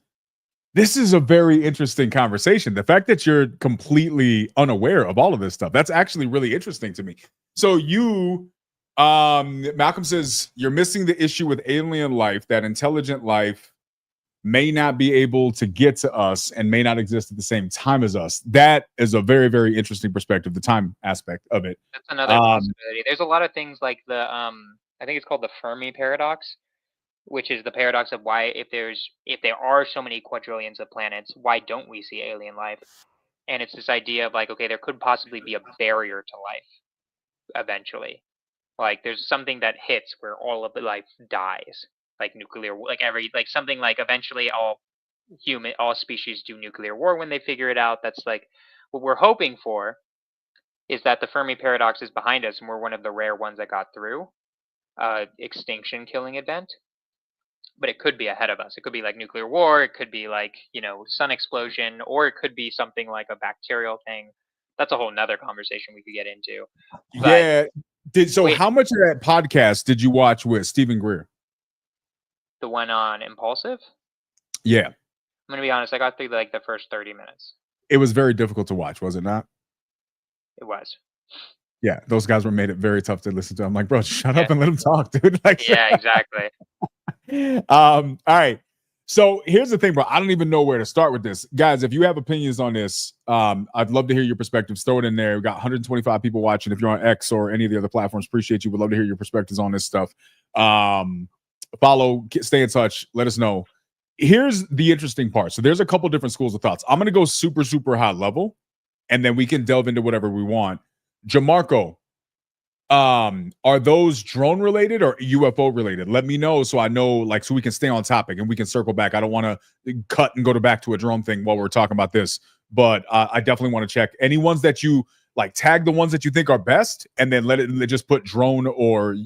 This is a very interesting conversation. The fact that you're completely unaware of all of this stuff, that's actually really interesting to me. So you, Malcolm says, you're missing the issue with alien life, that intelligent life may not be able to get to us and may not exist at the same time as us. That is a very, very interesting perspective, the time aspect of it. That's another possibility. There's a lot of things like the, I think it's called the Fermi paradox, which is the paradox of why if there are so many quadrillions of planets, why don't we see alien life? And it's this idea of like, okay, there could possibly be a barrier to life eventually. Like there's something that hits where all of the life dies, like nuclear, like something like eventually all species do nuclear war when they figure it out. That's like what we're hoping for, is that the Fermi paradox is behind us and we're one of the rare ones that got through extinction killing event. But it could be ahead of us. It could be like nuclear war. It could be like, sun explosion, or it could be something like a bacterial thing. That's a whole nother conversation we could get into. But how much of that podcast did you watch with Stephen Greer? The one on Impulsive? Yeah. I'm going to be honest. I got through like the first 30 minutes. It was very difficult to watch, was it not? It was. Yeah, those guys made it very tough to listen to. I'm like, bro, shut up and let him talk, dude. Like, yeah, exactly. All right. So here's the thing, bro. I don't even know where to start with this. Guys, if you have opinions on this, I'd love to hear your perspectives. Throw it in there. We've got 125 people watching. If you're on X or any of the other platforms, appreciate you. Would love to hear your perspectives on this stuff. Follow, stay in touch. Let us know. Here's the interesting part. So there's a couple different schools of thoughts. I'm going to go super, super high level, and then we can delve into whatever we want. Jamarco, are those drone related or UFO related? Let me know so I know, like, so we can stay on topic and we can circle back. I don't want to cut and go back to a drone thing while we're talking about this, but I definitely want to check any ones that you like, tag the ones that you think are best, and then let it just put drone or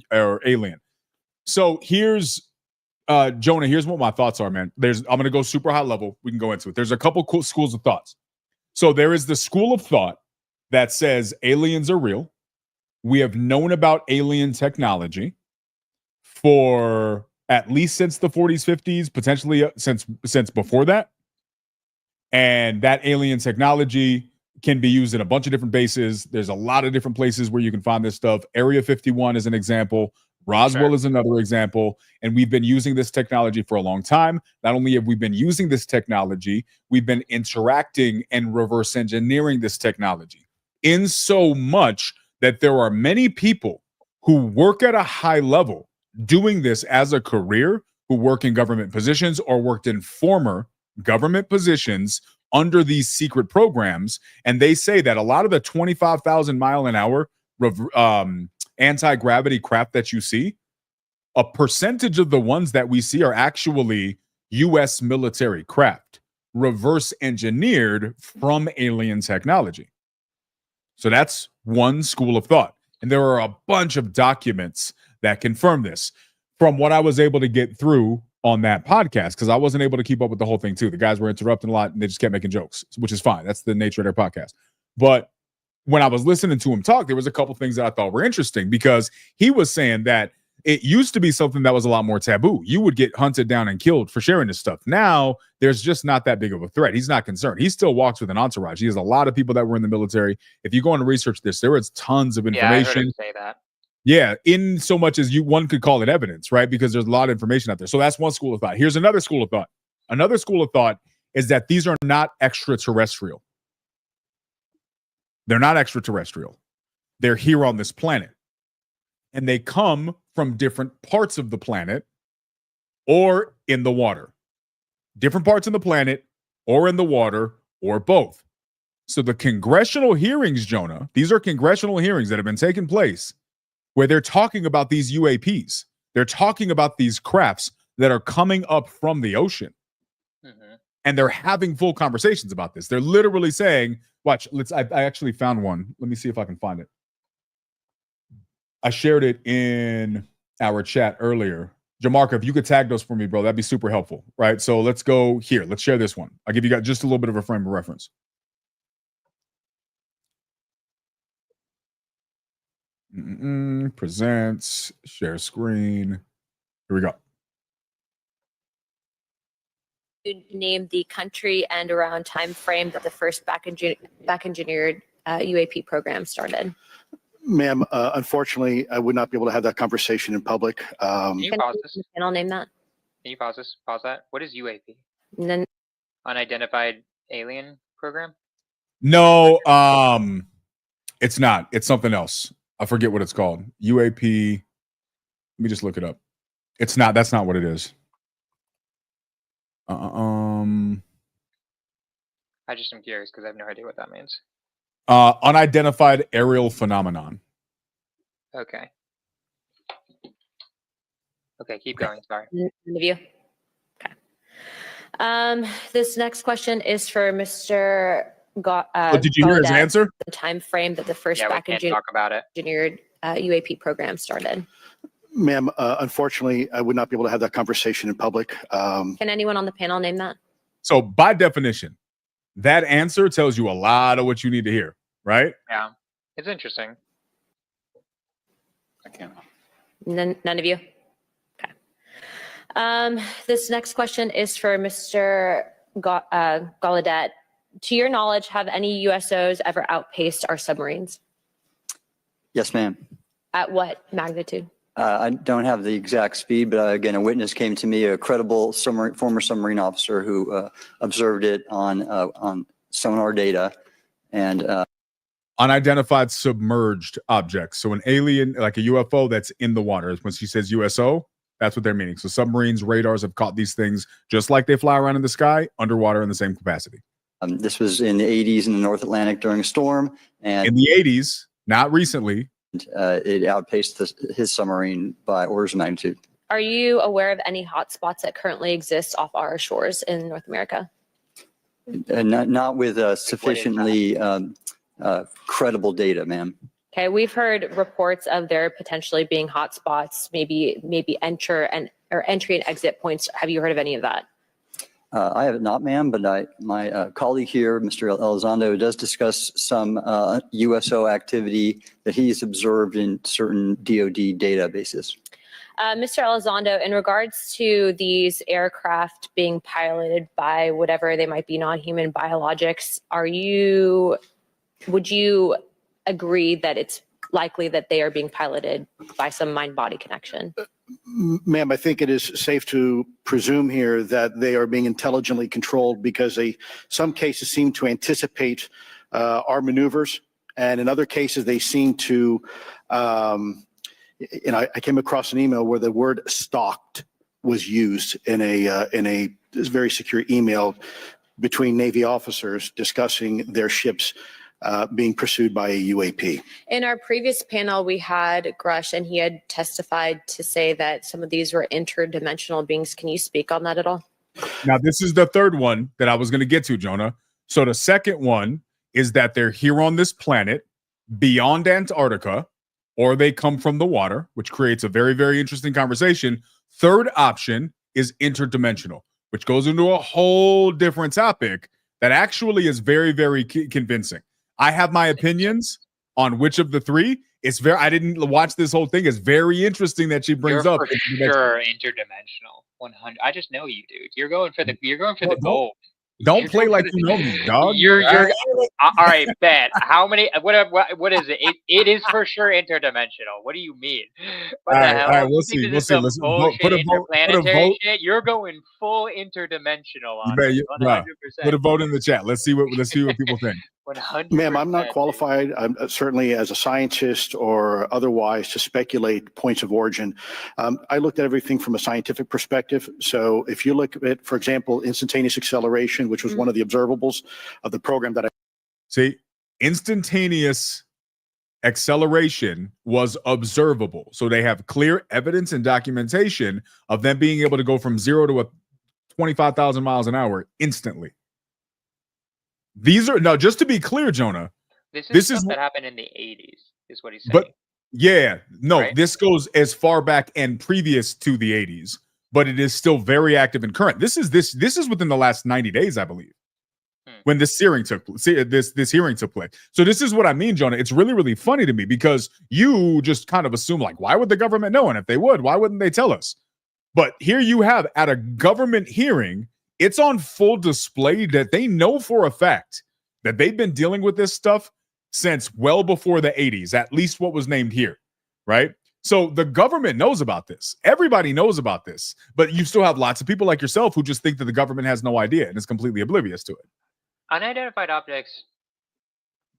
alien. So here's Jonah, here's what my thoughts are, man. I'm going to go super high level. We can go into it. There's a couple cool schools of thoughts. So there is the school of thought that says aliens are real. We have known about alien technology for at least since the 40s, 50s, potentially since before that. And that alien technology can be used in a bunch of different bases. There's a lot of different places where you can find this stuff. Area 51 is an example. Roswell is another example. And we've been using this technology for a long time. Not only have we been using this technology, we've been interacting and reverse engineering this technology in so much that there are many people who work at a high level doing this as a career, who work in government positions or worked in former government positions under these secret programs. And they say that a lot of the 25,000 mile an hour anti-gravity crap that you see, a percentage of the ones that we see are actually U.S. military craft, reverse engineered from alien technology. So that's one school of thought. And there are a bunch of documents that confirm this. From what I was able to get through on that podcast, because I wasn't able to keep up with the whole thing too. The guys were interrupting a lot and they just kept making jokes, which is fine. That's the nature of their podcast. But when I was listening to him talk, there was a couple things that I thought were interesting, because he was saying that it used to be something that was a lot more taboo. You would get hunted down and killed for sharing this stuff. Now, there's just not that big of a threat. He's not concerned. He still walks with an entourage. He has a lot of people that were in the military. If you go and research this, there is tons of information. Yeah, I heard him say that. Yeah, in so much as one could call it evidence, right? Because there's a lot of information out there. So that's one school of thought. Here's another school of thought. Another school of thought is that these are not extraterrestrial. They're not extraterrestrial. They're here on this planet. And they come from different parts of the planet or in the water. Different parts in the planet or in the water or both. So the congressional hearings, Jonah, these are congressional hearings that have been taking place where they're talking about these UAPs. They're talking about these crafts that are coming up from the ocean. Mm-hmm. And they're having full conversations about this. They're literally saying, watch, I actually found one. Let me see if I can find it. I shared it in our chat earlier. Jamarca, if you could tag those for me, bro, that'd be super helpful, right? So let's go here. Let's share this one. I'll give you guys just a little bit of a frame of reference. Presents, share screen. Here we go. Name the country and around time frame that the first back engineered UAP program started. Ma'am, unfortunately, I would not be able to have that conversation in public. Can you pause this? And I'll name that. Can you pause this? Pause that. What is UAP? And then Unidentified alien program? No, it's not. It's something else. I forget what it's called. UAP. Let me just look it up. It's not. That's not what it is. I just am curious because I have no idea what that means. Unidentified aerial phenomenon. Okay. Okay, keep going. Sorry. None of you. Okay. This next question is for Mr. Did you hear his answer? The time frame that the first Yeah, we can't talk about it. engineered UAP program started. Ma'am, unfortunately, I would not be able to have that conversation in public. Can anyone on the panel name that? So by definition, that answer tells you a lot of what you need to hear, right? Yeah, it's interesting. I can't. None of you? Okay. This next question is for Mr. Gallaudet. To your knowledge, have any USOs ever outpaced our submarines? Yes, ma'am. At what magnitude? I don't have the exact speed, but again, a witness came to me, a credible former submarine officer who observed it on sonar data, and unidentified submerged objects. So an alien, like a UFO that's in the water. When she says USO, that's what they're meaning. So submarines, radars have caught these things just like they fly around in the sky, underwater in the same capacity. This was in the 80s in the North Atlantic during a storm, and in the 80s, not recently. It outpaced his submarine by orders of magnitude. Are you aware of any hotspots that currently exist off our shores in North America? Not with sufficiently credible data, ma'am. Okay, we've heard reports of there potentially being hotspots, maybe entry and exit points. Have you heard of any of that? I have not, ma'am, but my colleague here, Mr. Elizondo, does discuss some USO activity that he's observed in certain DoD databases. Mr. Elizondo, in regards to these aircraft being piloted by whatever they might be, non-human biologics, would you agree that it's likely that they are being piloted by some mind-body connection? Ma'am, I think it is safe to presume here that they are being intelligently controlled because some cases seem to anticipate our maneuvers, and in other cases they seem to, I came across an email where the word "stalked" was used in a very secure email between Navy officers discussing their ships being pursued by a UAP. In our previous panel, we had Grush, and he had testified to say that some of these were interdimensional beings. Can you speak on that at all? Now, this is the third one that I was going to get to, Jonah. So the second one is that they're here on this planet beyond Antarctica, or they come from the water, which creates a very, very interesting conversation. Third option is interdimensional, which goes into a whole different topic that actually is very, very convincing. I have my opinions on which of the three. It's very. I didn't watch this whole thing. It's very interesting that she brings You're up. for sure interdimensional. 100. I just know you, dude. You're going for the gold. Don't play like you know me, dog. You're all right. Bet how many? What is it? It is for sure interdimensional. What do you mean? What All the right, hell? all right, we'll You see. think We'll this is see. some Let's bullshit put a vote. Put a interplanetary vote. shit. You're going full interdimensional You on bet it. you, 100%. put a vote in the chat. Let's see what people think. 100%. Ma'am, I'm not qualified, certainly as a scientist or otherwise, to speculate points of origin. I looked at everything from a scientific perspective. So if you look at, for example, instantaneous acceleration, which was one of the observables of the program that I see, instantaneous acceleration was observable. So they have clear evidence and documentation of them being able to go from 0 to 25,000 miles an hour instantly. These are, now, just to be clear, Jonah, This is stuff that happened in the 80s, is what he's saying. but yeah, no, Right? this goes as far back and previous to the 80s, but it is still very active and current. This is within the last 90 days, I believe, when this hearing took place. So this is what I mean, Jonah. It's really, really funny to me because you just kind of assume, like, why would the government know? And if they would, why wouldn't they tell us? But here you have, at a government hearing, it's on full display that they know for a fact that they've been dealing with this stuff since well before the 80s, at least what was named here, right? So the government knows about this. Everybody knows about this, but you still have lots of people like yourself who just think that the government has no idea and is completely oblivious to it. Unidentified objects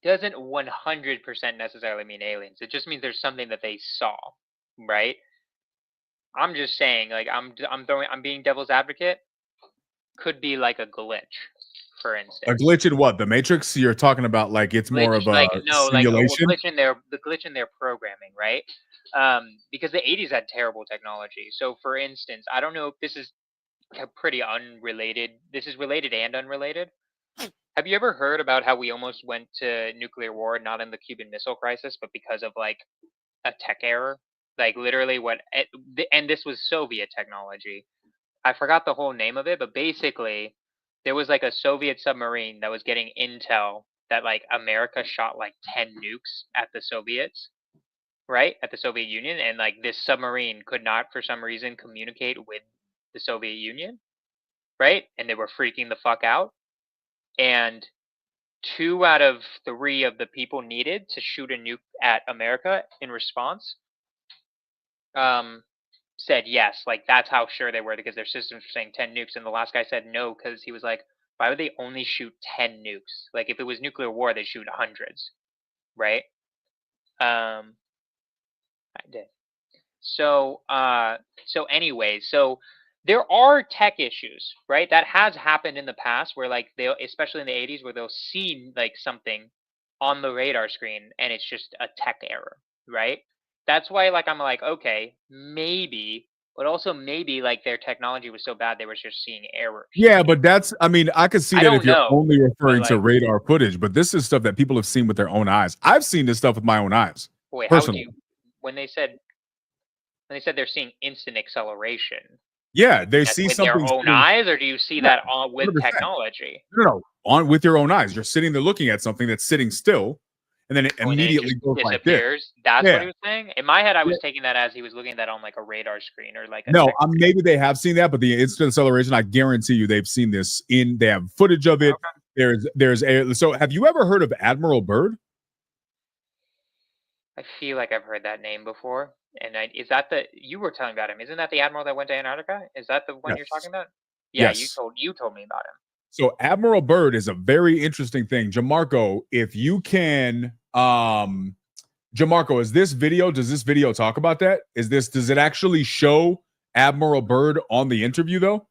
doesn't 100% necessarily mean aliens. It just means there's something that they saw, right? I'm just saying, like, I'm being devil's advocate. Could be like a glitch, for instance. A glitch in what? The Matrix? You're talking about, like, it's more of a simulation? Like the glitch in their programming, right? Because the 80s had terrible technology. So, for instance, I don't know if this is pretty unrelated. This is related and unrelated. Have you ever heard about how we almost went to nuclear war, not in the Cuban Missile Crisis, but because of, like, a tech error? Like, literally and this was Soviet technology. I forgot the whole name of it, but basically there was, like, a Soviet submarine that was getting intel that, like, America shot, like, 10 nukes at the Soviets, right? At the Soviet Union. And, like, this submarine could not, for some reason, communicate with the Soviet Union, right? And they were freaking the fuck out. And 2 out of 3 of the people needed to shoot a nuke at America in response said yes. Like, that's how sure they were, because their systems were saying 10 nukes. And the last guy said no, because he was like, why would they only shoot 10 nukes? Like, if it was nuclear war, they'd shoot hundreds, right? I did. So anyway, so there are tech issues, right? That has happened in the past where, like, they'll, especially in the 80s, where they'll see, like, something on the radar screen and it's just a tech error, right? That's why, like, I'm like, okay, maybe, but also maybe, like, their technology was so bad they were just seeing errors. Yeah, but that's, I mean, I could see I that if don't you're know, only referring but, to like, radar footage, but this is stuff that people have seen with their own eyes. I've seen this stuff with my own eyes. wait, how would Personally. you, when they said they're seeing instant acceleration, Yeah, they that's see with their something own sitting- eyes, or do you see that on with 100%. technology? No, on with your own eyes. You're sitting there looking at something that's sitting still, and then it Oh, and then it immediately just goes like this. disappears. That's Yeah. what he was saying. In my head, I was taking that as he was looking at that on, like, a radar screen or like a No, tech- maybe they have seen that, but the instant acceleration, I guarantee you, they've seen this. They have footage of it. So have you ever heard of Admiral Byrd? I feel like I've heard that name before. And is that you were telling about him? Isn't that the admiral that went to Antarctica? Is that the one you're Yes. talking about? Yeah, Yes. you told me about him. So Admiral Byrd is a very interesting thing. Jamarco, if you can, Jamarco, does this video talk about that? Does it actually show Admiral Byrd on the interview though?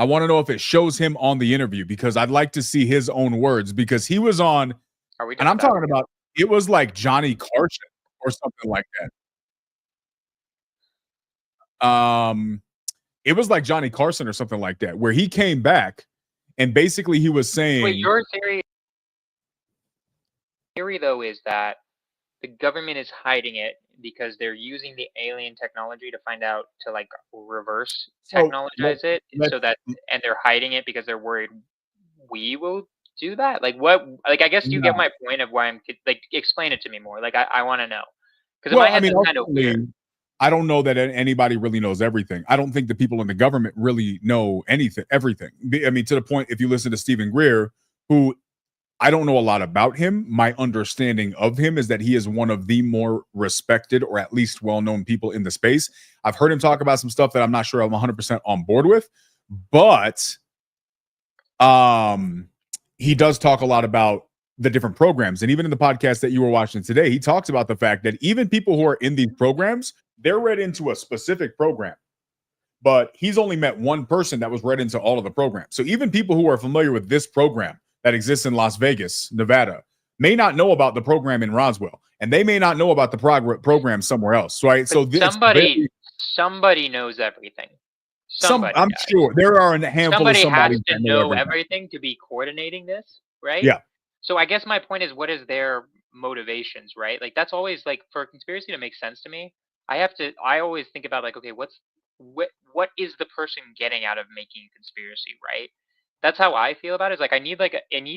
I want to know if it shows him on the interview because I'd like to see his own words because he was on, Are we and I'm done talking about, it was like Johnny Carson or something like that. It was like Johnny Carson or something like that, where he came back and basically he was saying, Wait, your theory though is that the government is hiding it because they're using the alien technology to find out to like reverse technologize it, so that, and they're hiding it because they're worried we will do that. Like what? Like I guess you get No. my point of why I'm like explain it to me more. Like I want to know because in well, my head I mean, that's kind of ultimately, weird. I don't know that anybody really knows everything. I don't think the people in the government really know everything. I mean, to the point, if you listen to Stephen Greer, who I don't know a lot about him, my understanding of him is that he is one of the more respected or at least well-known people in the space. I've heard him talk about some stuff that I'm not sure I'm 100% on board with, but he does talk a lot about the different programs. And even in the podcast that you were watching today, he talks about the fact that even people who are in these programs, they're read into a specific program, but he's only met one person that was read into all of the programs. So even people who are familiar with this program that exists in Las Vegas, Nevada, may not know about the program in Roswell, and they may not know about the program somewhere else. Right? So somebody knows everything. I'm sure there are a handful somebody of has somebody to know everything to be coordinating this, right? Yeah. So I guess my point is, what is their motivations, right? Like that's always like for a conspiracy to make sense to me. I always think about like, okay, what is the person getting out of making a conspiracy, right? That's how I feel about it. Is like I need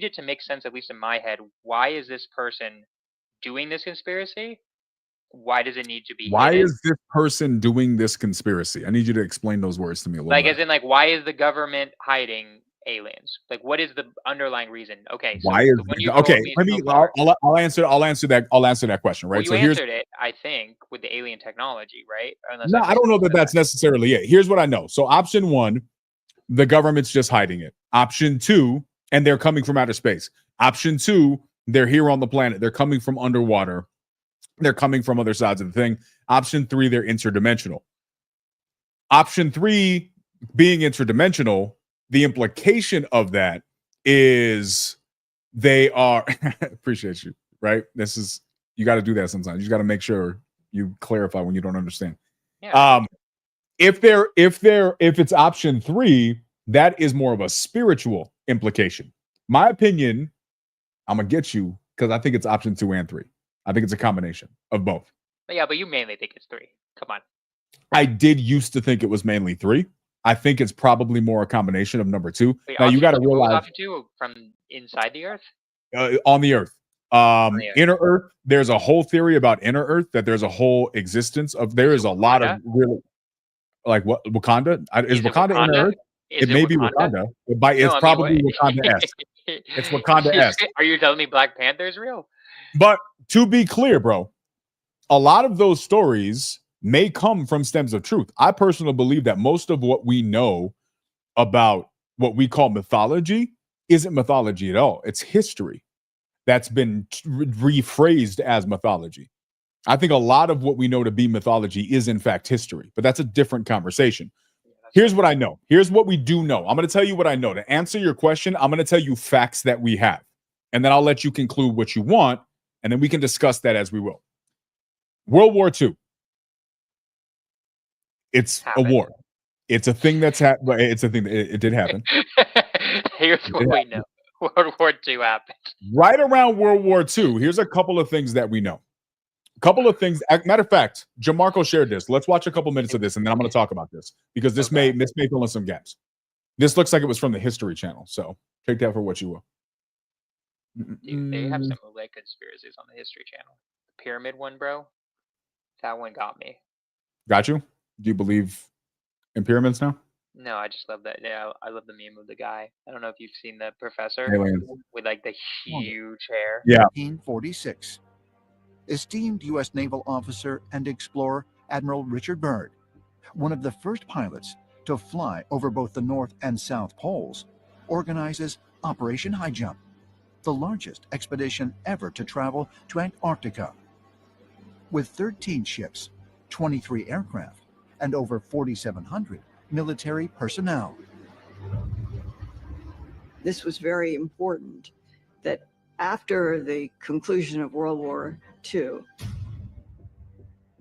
it to make sense, at least in my head. Why is this person doing this conspiracy? Why does it need to be Why hidden? is this person doing this conspiracy? I need you to explain those words to me a little Like, bit. as in, like, why is the government hiding aliens? Like, what is the underlying reason? Okay, so Why is the one you okay? told me Let so me. far. I'll answer that question. Right. Well, you So here's answered it, I think, with the alien technology, right? Unless no. I I missed don't know it. that that's necessarily it. Here's what I know. So option one, the government's just hiding it. Option two, and they're coming from outer space. Option two, they're here on the planet. They're coming from underwater. They're coming from other sides of the thing. Option three, they're interdimensional. Option three, being interdimensional, the implication of that is they are appreciate you, right? This is you got to do that sometimes. You just got to make sure you clarify when you don't understand. Yeah. If it's option three, that is more of a spiritual implication. My opinion, I'm gonna get you because I think it's option 2 and 3. I think it's a combination of both. Yeah, but you mainly think it's 3. Come on. I did used to think it was mainly 3. I think it's probably more a combination of number 2. Wait, Now you got to what was realize option 2 from inside the Earth? on the Earth. the Earth. Inner Earth, there's a whole theory about inner Earth that there's a whole existence of. There is a lot of really like what Wakanda is Wakanda inner Earth. It may be Wakanda. It's probably Wakanda-esque. It's Wakanda-esque. Are you telling me Black Panther is real? But to be clear, bro, a lot of those stories may come from stems of truth. I personally believe that most of what we know about what we call mythology isn't mythology at all. It's history that's been rephrased as mythology. I think a lot of what we know to be mythology is in fact history, but that's a different conversation. Here's what I know. Here's what we do know. I'm going to tell you what I know. To answer your question, I'm going to tell you facts that we have, and then I'll let you conclude what you want, and then we can discuss that as we will. World War II. It's a war. It's a thing that's happened. It's a thing that it did happen. Here's what we know. World War II happened. Right around World War II, here's a couple of things that we know. A couple of things. Matter of fact, Jamarco shared this. Let's watch a couple minutes of this, and then I'm going to talk about this because this may fill in some gaps. This looks like it was from the History Channel, so take that for what you will. Dude, they have some like conspiracies on the History Channel. The pyramid one, bro. That one got me. Got you? Do you believe in pyramids now? No, I just love that. Yeah, I love the meme of the guy. I don't know if you've seen the professor Aliens. with like the huge hair. Yeah. 1946. Esteemed U.S. naval officer and explorer Admiral Richard Byrd, one of the first pilots to fly over both the North and South Poles, organizes Operation High Jump, the largest expedition ever to travel to Antarctica. With 13 ships, 23 aircraft, and over 4,700 military personnel. this was very important, that after the conclusion of World War II,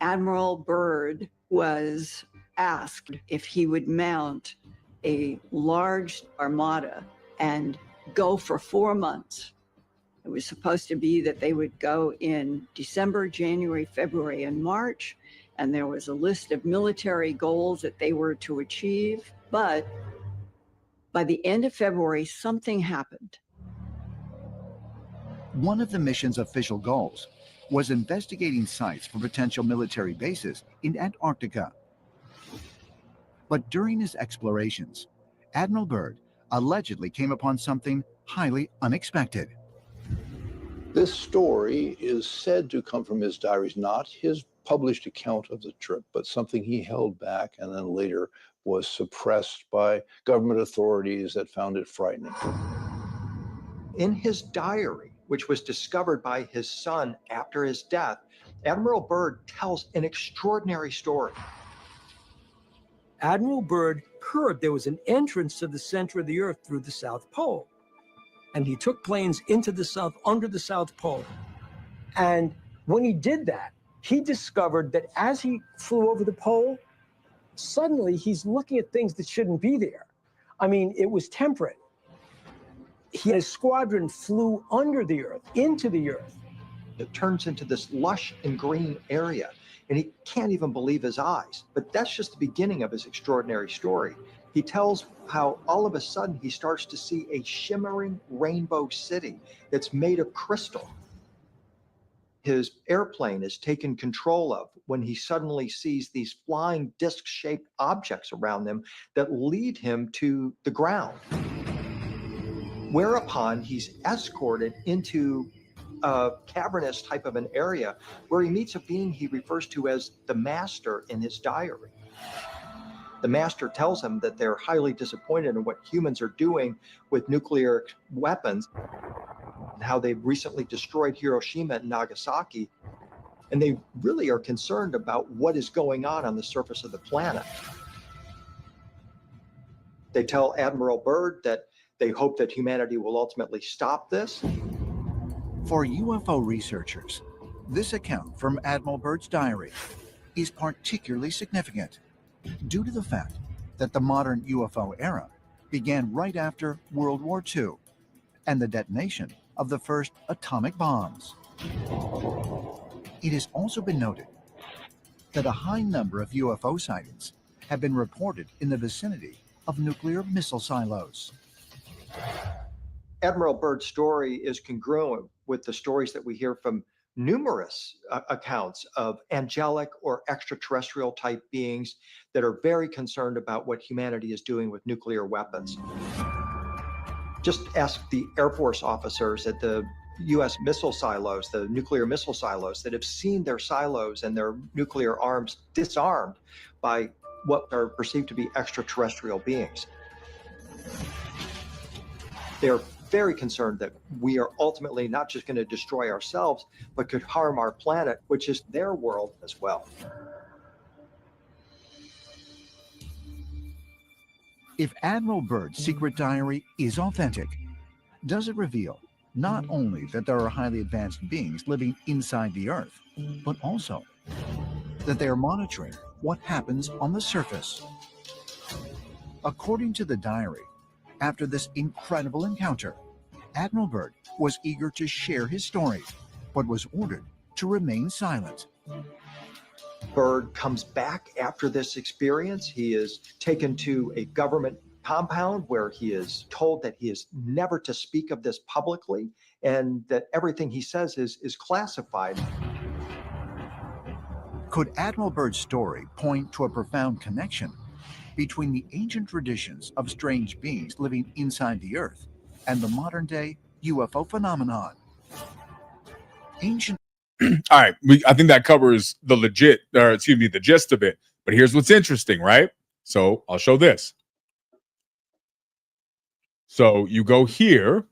Admiral Byrd was asked if he would mount a large armada and go for 4 months. It was supposed to be that they would go in December, January, February, and March, and there was a list of military goals that they were to achieve. But by the end of February, something happened. One of the mission's official goals was investigating sites for potential military bases in Antarctica. But during his explorations, Admiral Byrd allegedly came upon something highly unexpected. This story is said to come from his diaries, not his published account of the trip, but something he held back and then later was suppressed by government authorities that found it frightening. In his diary, which was discovered by his son after his death, Admiral Byrd tells an extraordinary story. Admiral Byrd heard there was an entrance to the center of the Earth through the South Pole. And he took planes into the South, under the South Pole. And when he did that, he discovered that as he flew over the pole, suddenly he's looking at things that shouldn't be there. I mean, it was temperate. His squadron flew under the Earth, into the Earth. It turns into this lush and green area, and he can't even believe his eyes. But that's just the beginning of his extraordinary story. He tells how all of a sudden he starts to see a shimmering rainbow city that's made of crystal. His airplane is taken control of when he suddenly sees these flying disc-shaped objects around them that lead him to the ground. Whereupon he's escorted into a cavernous type of an area where he meets a being he refers to as the Master in his diary. The Master tells him that they're highly disappointed in what humans are doing with nuclear weapons, and how they've recently destroyed Hiroshima and Nagasaki, and they really are concerned about what is going on the surface of the planet. They tell Admiral Byrd that they hope that humanity will ultimately stop this. For UFO researchers, this account from Admiral Byrd's diary is particularly significant due to the fact that the modern UFO era began right after World War II and the detonation of the first atomic bombs. It has also been noted that a high number of UFO sightings have been reported in the vicinity of nuclear missile silos. Admiral Byrd's story is congruent with the stories that we hear from numerous accounts of angelic or extraterrestrial type beings that are very concerned about what humanity is doing with nuclear weapons. Just ask the Air Force officers at the U.S. missile silos, the nuclear missile silos, that have seen their silos and their nuclear arms disarmed by what are perceived to be extraterrestrial beings. They're very concerned that we are ultimately not just going to destroy ourselves, but could harm our planet, which is their world as well. If Admiral Byrd's secret diary is authentic, does it reveal not only that there are highly advanced beings living inside the Earth, but also that they are monitoring what happens on the surface? According to the diary, after this incredible encounter, Admiral Byrd was eager to share his story, but was ordered to remain silent. Byrd comes back after this experience. He is taken to a government compound where he is told that he is never to speak of this publicly and that everything he says is classified. Could Admiral Byrd's story point to a profound connection between the ancient traditions of strange beings living inside the Earth and the modern-day UFO phenomenon? Ancient. All right, I think that covers the the gist of it. But here's what's interesting, right? So I'll show this. So you go here.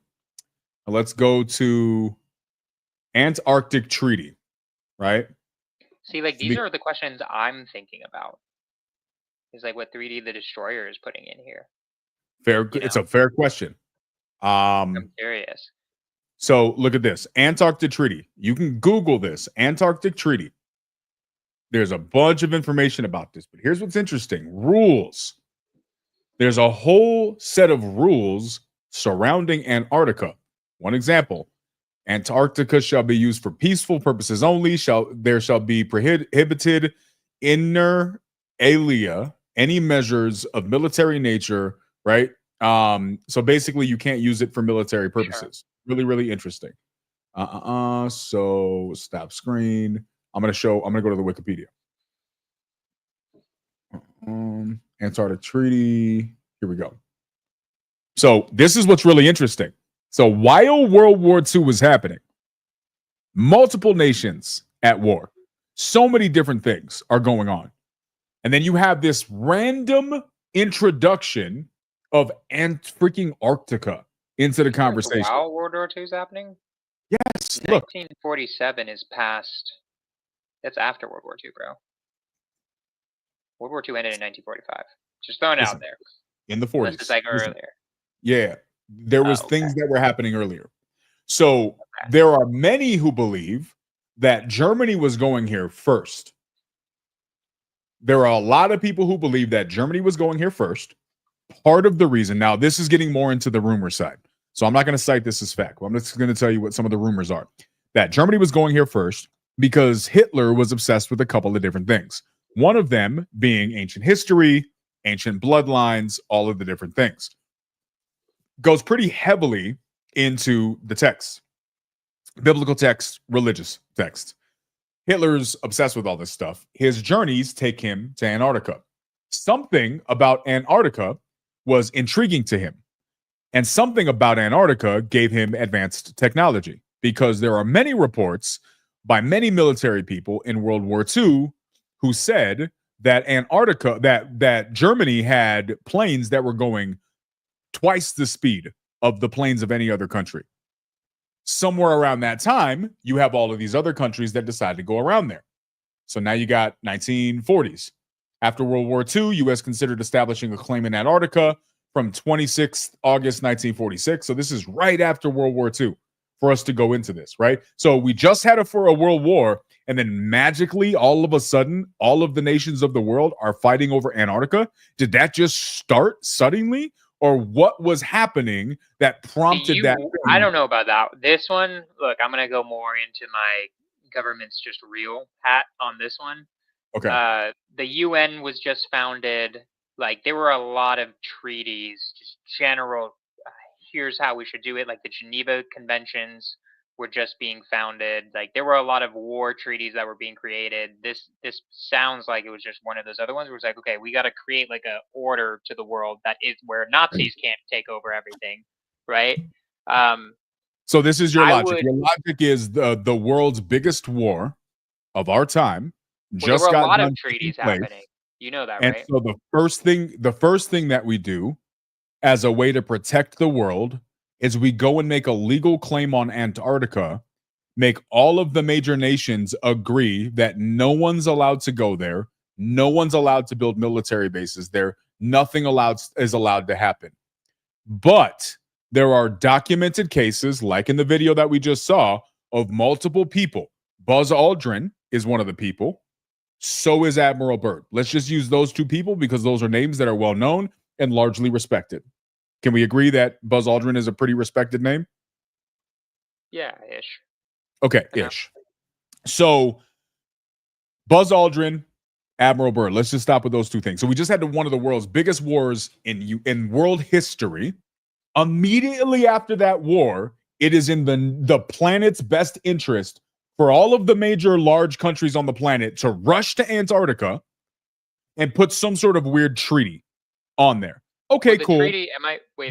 Let's go to Antarctic Treaty, right? See, like these are the questions I'm thinking about. Is like what 3D the Destroyer is putting in here. Fair. It's a fair question. I'm curious. So look at this Antarctic Treaty. You can Google this Antarctic Treaty. There's a bunch of information about this, but here's what's interesting rules. There's a whole set of rules surrounding Antarctica. One example Antarctica shall be used for peaceful purposes only. There shall be prohibited inter alia any measures of military nature, right? So basically, you can't use it for military purposes. Sure. Really, really interesting. So stop screen. I'm gonna go to the Wikipedia. Antarctic Treaty. Here we go. So this is what's really interesting. So while World War II was happening, multiple nations at war, so many different things are going on. And then you have this random introduction of freaking Antarctica into the conversation. While World War II is happening? Yes. Look. 1947 is past. That's after World War II, bro. World War II ended in 1945. Just throwing it out there. In the 40s. This is like earlier. Yeah. There was things that were happening earlier. So there are many who believe that Germany was going here first. There are a lot of people who believe that Germany was going here first. Part of the reason, now this is getting more into the rumor side. So I'm not going to cite this as fact. I'm just going to tell you what some of the rumors are. That Germany was going here first because Hitler was obsessed with a couple of different things. One of them being ancient history, ancient bloodlines, all of the different things. Goes pretty heavily into the text, biblical text, religious text. Hitler's obsessed with all this stuff. His journeys take him to Antarctica. Something about Antarctica was intriguing to him. And something about Antarctica gave him advanced technology because there are many reports by many military people in World War II who said that Antarctica, that Germany had planes that were going twice the speed of the planes of any other country. Somewhere around that time, you have all of these other countries that decide to go around there. So now you got 1940s. After World War II, U.S. considered establishing a claim in Antarctica from 26th August 1946. So this is right after World War II for us to go into this, right? So we just had a world war, and then magically, all of a sudden, all of the nations of the world are fighting over Antarctica. Did that just start suddenly? Or what was happening that prompted that? I don't know about that. This one, look, I'm going to go more into my government's just real hat on this one. Okay. The UN was just founded. Like, there were a lot of treaties, just general, here's how we should do it. Like, the Geneva Conventions were just being founded. Like, there were a lot of war treaties that were being created. This sounds like it was just one of those other ones where it's like, okay, we got to create like a order to the world that is where Nazis can't take over everything, right? So this is your logic. Your logic is the world's biggest war of our time. Well, there were a lot of treaties happening. You know that, and right? So the first thing that we do as a way to protect the world is we go and make a legal claim on Antarctica, make all of the major nations agree that no one's allowed to go there, no one's allowed to build military bases there, nothing is allowed to happen. But there are documented cases, like in the video that we just saw, of multiple people. Buzz Aldrin is one of the people. So is Admiral Byrd. Let's just use those two people because those are names that are well known and largely respected. Can we agree that Buzz Aldrin is a pretty respected name? Yeah, ish. Okay, ish. So Buzz Aldrin, Admiral Byrd. Let's just stop with those two things. So we just had one of the world's biggest wars in world history. Immediately after that war, it is in the planet's best interest for all of the major large countries on the planet to rush to Antarctica and put some sort of weird treaty on there. Okay, cool. Treaty,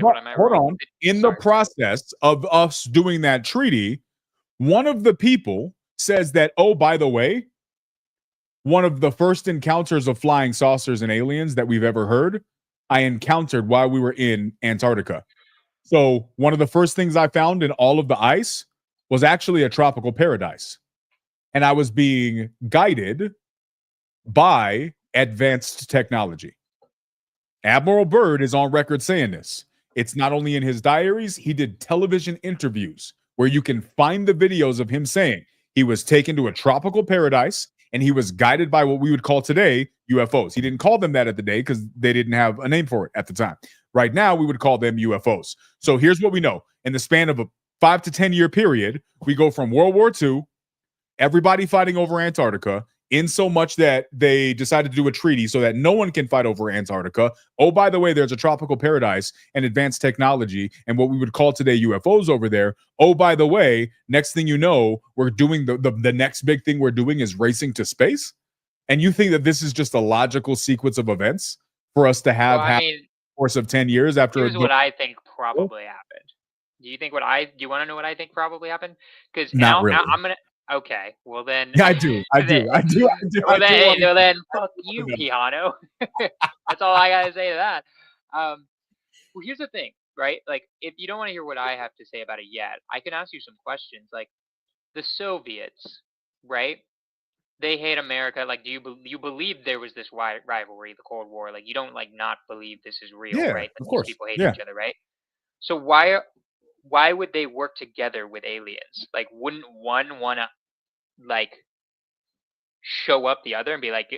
hold on. In the process of us doing that treaty, one of the people says that, oh, by the way, one of the first encounters of flying saucers and aliens that we've ever heard, I encountered while we were in Antarctica. So one of the first things I found in all of the ice was actually a tropical paradise. And I was being guided by advanced technology. Admiral Byrd is on record saying this. It's not only in his diaries, he did television interviews where you can find the videos of him saying he was taken to a tropical paradise and he was guided by what we would call today UFOs. He didn't call them that at the day because they didn't have a name for it at the time. Right now, we would call them UFOs. So here's what we know. In the span of a 5 to 10 year period, we go from World War II, everybody fighting over Antarctica, in so much that they decided to do a treaty so that no one can fight over Antarctica. Oh, by the way, there's a tropical paradise and advanced technology and what we would call today UFOs over there. Oh, by the way, next thing you know, we're doing the next big thing we're doing is racing to space. And you think that this is just a logical sequence of events for us to have Well, I mean, course of 10 years after here's what I think probably happened. Do you want to know what I think probably happened? Because Not really. I'm gonna. Okay, well then. Yeah, I do. Well then, fuck you, Quijano. That's all I gotta say to that. Well, here's the thing, right? Like, if you don't want to hear what I have to say about it yet, I can ask you some questions. Like, the Soviets, right? They hate America. Like, do you believe there was this rivalry, the Cold War? Like, you don't not believe this is real, Yeah, right? That of course. these people hate Yeah. each other, right? So why would they work together with aliens? Like, wouldn't one want to show up the other and be like,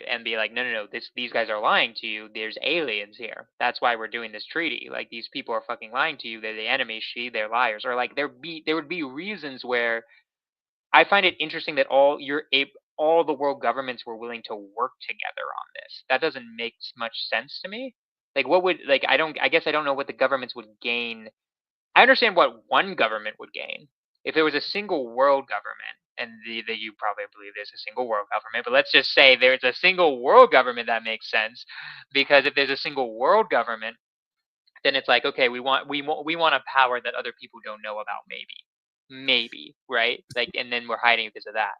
no, these guys are lying to you. There's aliens here. That's why we're doing this treaty. Like, these people are fucking lying to you. They're the enemy. They're liars. Or like there would be reasons where I find it interesting that all the world governments were willing to work together on this. That doesn't make much sense to me. Like, what would I guess I don't know what the governments would gain. I understand what one government would gain. If there was a single world government, and you probably believe there's a single world government, but let's just say there's a single world government, that makes sense. Because if there's a single world government, then it's like, okay, we want a power that other people don't know about, maybe, right? Like, and then we're hiding because of that.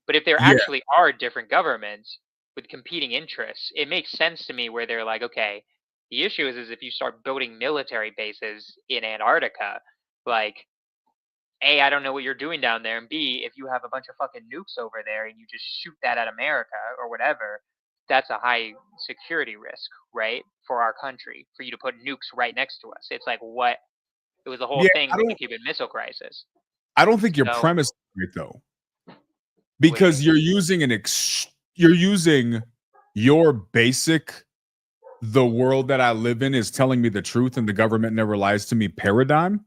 But if there Yeah. actually are different governments with competing interests, it makes sense to me where they're like, okay, the issue is if you start building military bases in Antarctica, like, A, I don't know what you're doing down there, and B, if you have a bunch of fucking nukes over there and you just shoot that at America or whatever, that's a high security risk, right? For our country, for you to put nukes right next to us. It's like it was the whole thing with the Cuban Missile Crisis. I don't think your premise is right though, because you're using your basic, the world that I live in is telling me the truth and the government never lies to me paradigm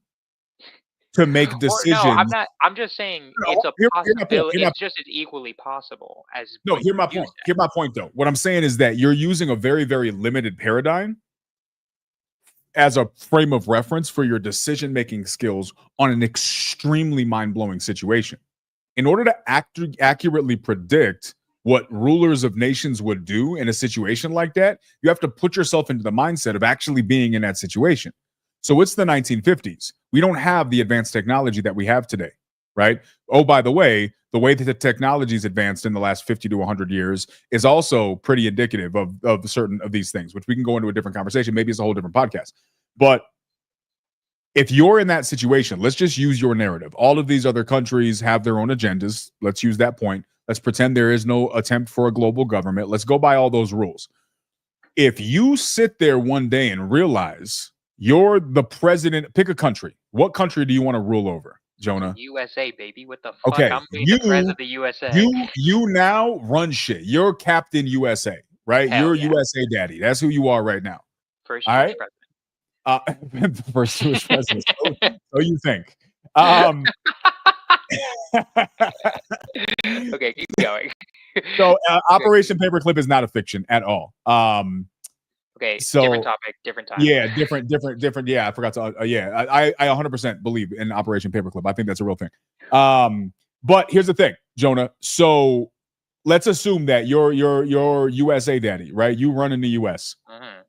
to make decisions. No, I'm not. I'm just saying it's a possibility. It's just as equally possible as. No, hear my point. Hear my point though. What I'm saying is that you're using a very, very limited paradigm as a frame of reference for your decision-making skills on an extremely mind-blowing situation. In order to accurately predict what rulers of nations would do in a situation like that, you have to put yourself into the mindset of actually being in that situation. So it's the 1950s. We don't have the advanced technology that we have today, right? Oh, by the way that the technology's advanced in the last 50 to 100 years is also pretty indicative of certain of these things, which we can go into a different conversation. Maybe it's a whole different podcast. But if you're in that situation, let's just use your narrative. All of these other countries have their own agendas. Let's use that point. Let's pretend there is no attempt for a global government. Let's go by all those rules. If you sit there one day and realize you're the president, pick a country. What country do you want to rule over, Jonah? USA, baby. What the fuck? Okay, I'm being the president of the USA. You now run shit. You're Captain USA, right? Hell You're yeah. USA daddy. That's who you are right now. First All Jewish right? president. The first Jewish president. So you think. Okay, keep going. So Operation Paperclip is not a fiction at all. Okay, so different topic, different time. Yeah, different. Yeah, I forgot to. I 100% believe in Operation Paperclip. I think that's a real thing. But here's the thing, Jonah. So let's assume that you're USA daddy, right? You run in the US,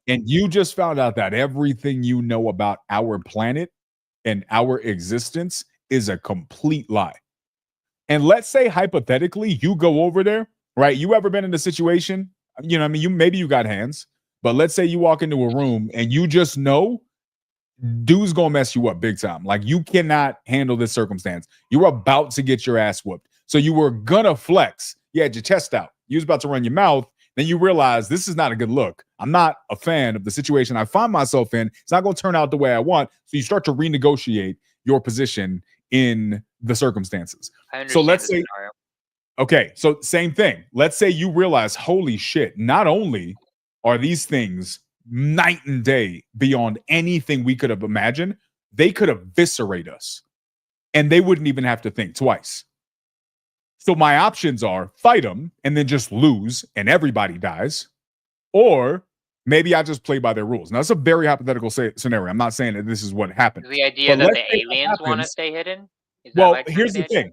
and you just found out that everything you know about our planet and our existence is a complete lie. And let's say hypothetically, you go over there, right? You ever been in a situation? You know, I mean, maybe you got hands. But let's say you walk into a room and you just know dude's gonna mess you up big time. Like, you cannot handle this circumstance. You're about to get your ass whooped. So you were gonna flex. You had your chest out. You was about to run your mouth. then you realize this is not a good look. I'm not a fan of the situation I find myself in. It's not going to turn out the way I want. So you start to renegotiate your position in the circumstances. I understand So let's the say, scenario. okay, so same thing. Let's say you realize, holy shit, not only are these things night and day beyond anything we could have imagined, they could eviscerate us and they wouldn't even have to think twice. So my options are fight them and then just lose and everybody dies, or maybe I just play by their rules. Now, that's a very hypothetical scenario. I'm not saying that this is what happened. Is the idea But that let's the say that aliens want to happens. stay hidden? Is that Well, like kind here's of the idea? thing.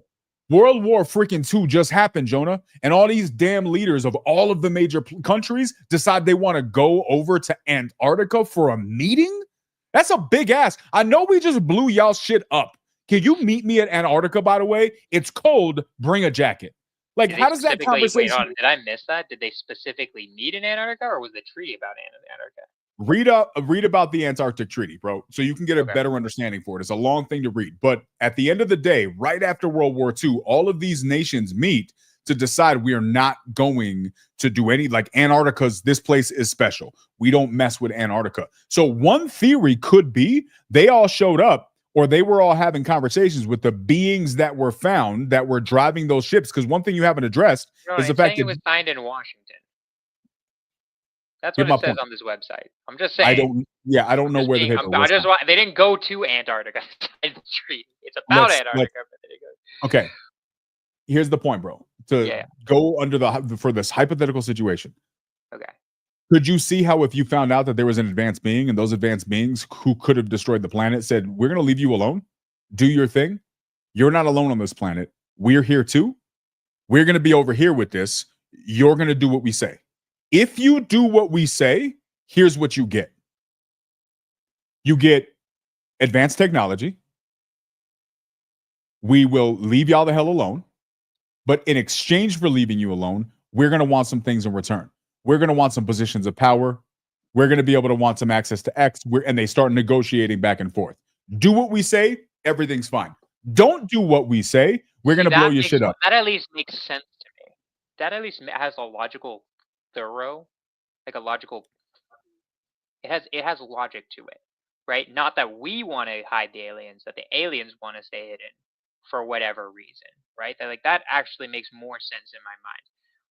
World War freaking II just happened, Jonah, and all these damn leaders of all of the major countries decide they want to go over to Antarctica for a meeting? That's a big ass. I know we just blew y'all shit up. Can you meet me at Antarctica, by the way? It's cold. Bring a jacket. Like, Did how they does that specifically wait conversation on? Did I miss that? Did they specifically meet in Antarctica, or was the treaty about Antarctica? read about the Antarctic Treaty, bro, so you can get a Okay. better understanding for it. It's a long thing to read, but at the end of the day, right after World War II, all of these nations meet to decide we are not going to do any, like, Antarctica's, this place is special. We don't mess with Antarctica. So one theory could be they all showed up, or they were all having conversations with the beings that were found that were driving those ships. Because one thing you haven't addressed No, is the it's fact saying it that, was signed in Washington. That's here's what my it says point. on this website. I'm just I saying. I don't know where the paper I was. just want. They didn't go to Antarctica to sign the treaty. It's about Let's Antarctica, but they didn't go. okay. Here's the point, bro. To Yeah. go under the for this hypothetical situation. Okay. Could you see how if you found out that there was an advanced being and those advanced beings who could have destroyed the planet said, "We're going to leave you alone. Do your thing. You're not alone on this planet. We're here too. We're going to be over here with this. You're going to do what we say. If you do what we say, here's what you get. You get advanced technology. We will leave y'all the hell alone. But in exchange for leaving you alone, we're going to want some things in return. We're going to want some positions of power. We're going to be able to want some access to X. And they start negotiating back and forth. Do what we say, everything's fine. Don't do what we say, we're going to blow your shit up. That at least makes sense to me. That at least has a logical, like a logical. It has logic to it, right? Not that we want to hide the aliens, that the aliens want to stay hidden for whatever reason, right? That actually makes more sense in my mind.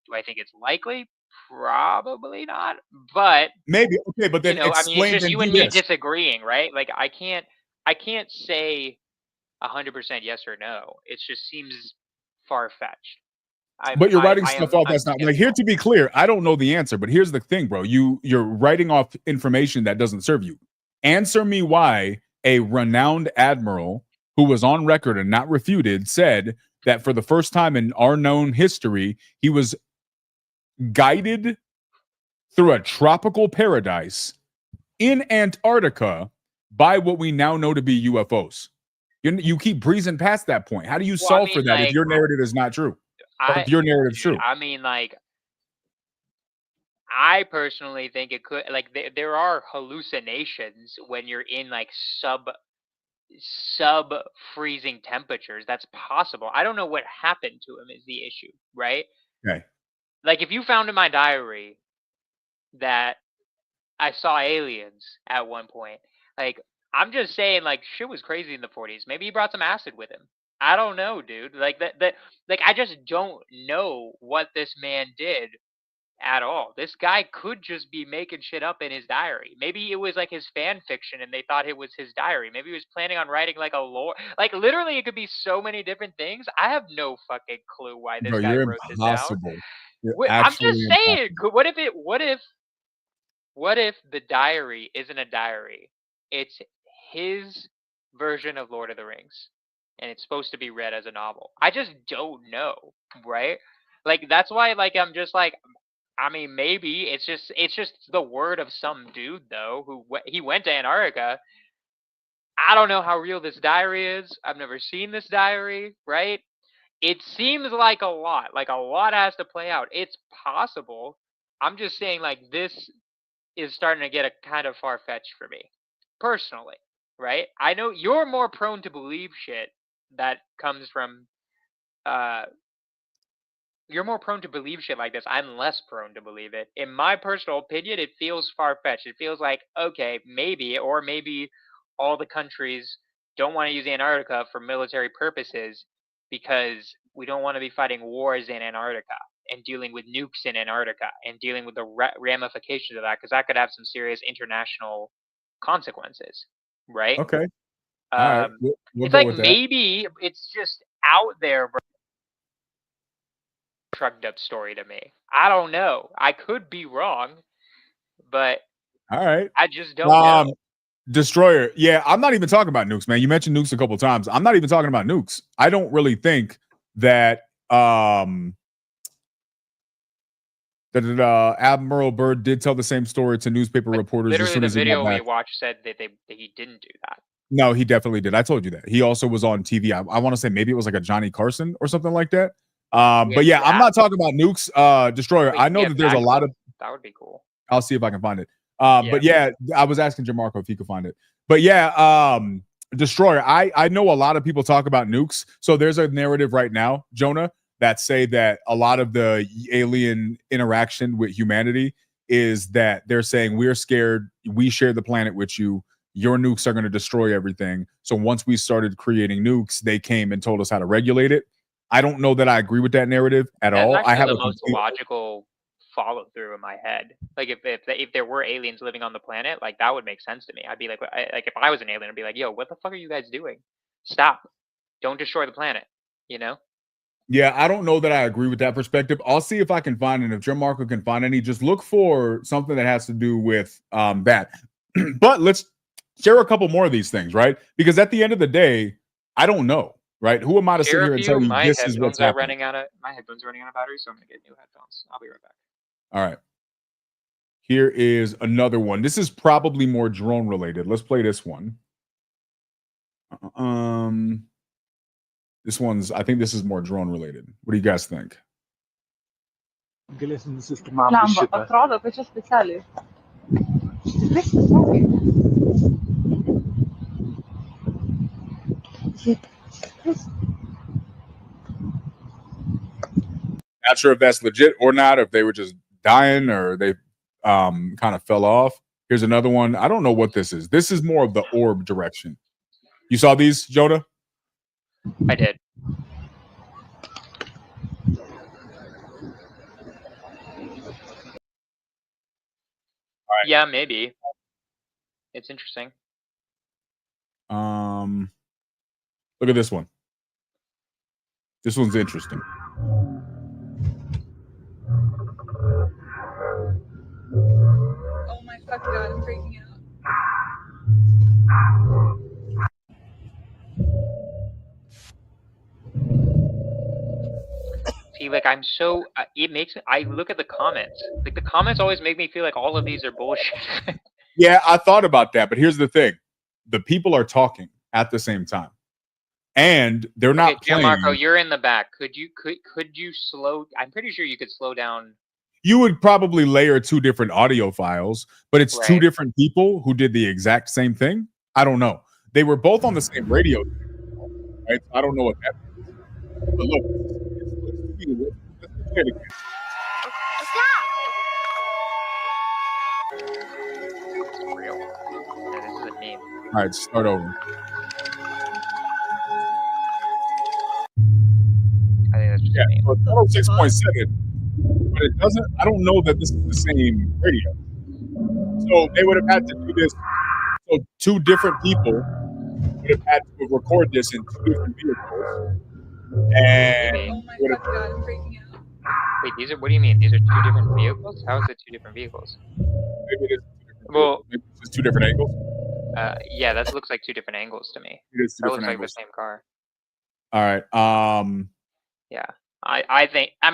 Do I think it's likely? Probably not. But maybe okay, but then it's just you and me disagreeing, right? Like I can't say 100% yes or no. It just seems far fetched. But you're writing stuff off that's not like, here to be clear, I don't know the answer, but here's the thing, bro. You're writing off information that doesn't serve you. Answer me why a renowned admiral who was on record and not refuted said that for the first time in our known history, he was guided through a tropical paradise in Antarctica by what we now know to be UFOs. You keep breezing past that point. How do you solve for that if your narrative is not true? Or if your narrative's true? I mean, like, I personally think it could, like, there are hallucinations when you're in like sub freezing temperatures. That's possible. I don't know what happened to him is the issue, right? Okay. Like if you found in my diary that I saw aliens at one point, like I'm just saying, like, shit was crazy in the 40s. Maybe he brought some acid with him. I don't know, dude. Like like I just don't know what this man did at all. This guy could just be making shit up in his diary. Maybe it was like his fan fiction and they thought it was his diary. Maybe he was planning on writing like a lore. Like literally it could be so many different things. I have no fucking clue why this Bro, guy you're wrote this down. impossible. You're I'm just absolutely saying, impossible. what if the diary isn't a diary? It's his version of Lord of the Rings. And it's supposed to be read as a novel. I just don't know, right? Like that's why like I'm just like I mean maybe it's just the word of some dude though who he went to Antarctica. I don't know how real this diary is. I've never seen this diary, right? It seems like a lot. Like a lot has to play out. It's possible. I'm just saying like this is starting to get a kind of far-fetched for me personally, right? I know you're more prone to believe shit that comes from you're more prone to believe shit like this. I'm less prone to believe it. In my personal opinion, it feels far-fetched. It feels like, okay, maybe, or maybe all the countries don't want to use Antarctica for military purposes because we don't want to be fighting wars in Antarctica and dealing with nukes in Antarctica and dealing with the ramifications of that, because that could have some serious international consequences, right? Okay. All right. We'll It's go like with that. maybe it's just out there, bro. Trucked up story to me. I don't know. I could be wrong, but All right. I just don't know. Destroyer. Yeah, I'm not even talking about nukes, man. You mentioned nukes a couple times. I'm not even talking about nukes. I don't really think that Admiral Byrd did tell the same story to newspaper reporters as Literally, soon the as he got video we back. watched said that he didn't do that. No, he definitely did. I told you that. He also was on TV. I want to say maybe it was like a Johnny Carson or something like that. But yeah, I'm not talking about nukes. Destroyer. Wait, I know that there's a lot of. That would be cool. I'll see if I can find it. But yeah, I was asking Jamarco if he could find it. But yeah, Destroyer. I know a lot of people talk about nukes. So there's a narrative right now, Jonah, that say that a lot of the alien interaction with humanity is that they're saying we're scared. We share the planet with you. Your nukes are going to destroy everything. So once we started creating nukes, they came and told us how to regulate it. I don't know that I agree with that narrative at all. That's I have the a most complete logical follow through in my head. Like if there were aliens living on the planet, like that would make sense to me. I'd be like, like if I was an alien, I'd be like, yo, what the fuck are you guys doing? Stop! Don't destroy the planet. You know? Yeah, I don't know that I agree with that perspective. I'll see if I can find it. If Jim Marco can find any, just look for something that has to do with that. But let's share a couple more of these things, right? Because at the end of the day, I don't know, right? Who am I to sit here and tell you My this is headphones what's are happening? my headphones are running out of battery, so I'm gonna get new headphones. I'll be right back. All right. Here is another one. This is probably more drone related. Let's play this one. I think this is more drone related. What do you guys think? Ho trovato fece speciale. Questo sai? Not sure if that's legit or not, if they were just dying or they kind of fell off. Here's another one. I don't know what this is. This is more of the orb direction. You saw these, Jonah? I did. Right. Yeah, maybe. It's interesting. Look at this one. This one's interesting. Oh my fucking god, I'm freaking out. See, like I'm so it makes I look at the comments. Like the comments always make me feel like all of these are bullshit. Yeah, I thought about that, but here's the thing: the people are talking at the same time, and they're not playing. Marco, you're in the back. Could you slow? I'm pretty sure you could slow down. You would probably layer two different audio files, but it's two different people who did the exact same thing. I don't know. They were both on the same radio, right? I don't know what that means. But look, let's play it again. Real. Yeah, this is a meme. All right, start over. I think that's just so it's 106.7, but it doesn't. I don't know that this is the same radio. So they would have had to do this. So two different people would have had to record this in two different vehicles. And oh my god, I'm freaking out. Wait, these are what do you mean? These are two different vehicles? How is it two different vehicles? Maybe it is two different vehicles. Maybe it's two different angles. Yeah, that looks like two different angles to me. It is two that looks different like angles. the same car. All right. Yeah. I think I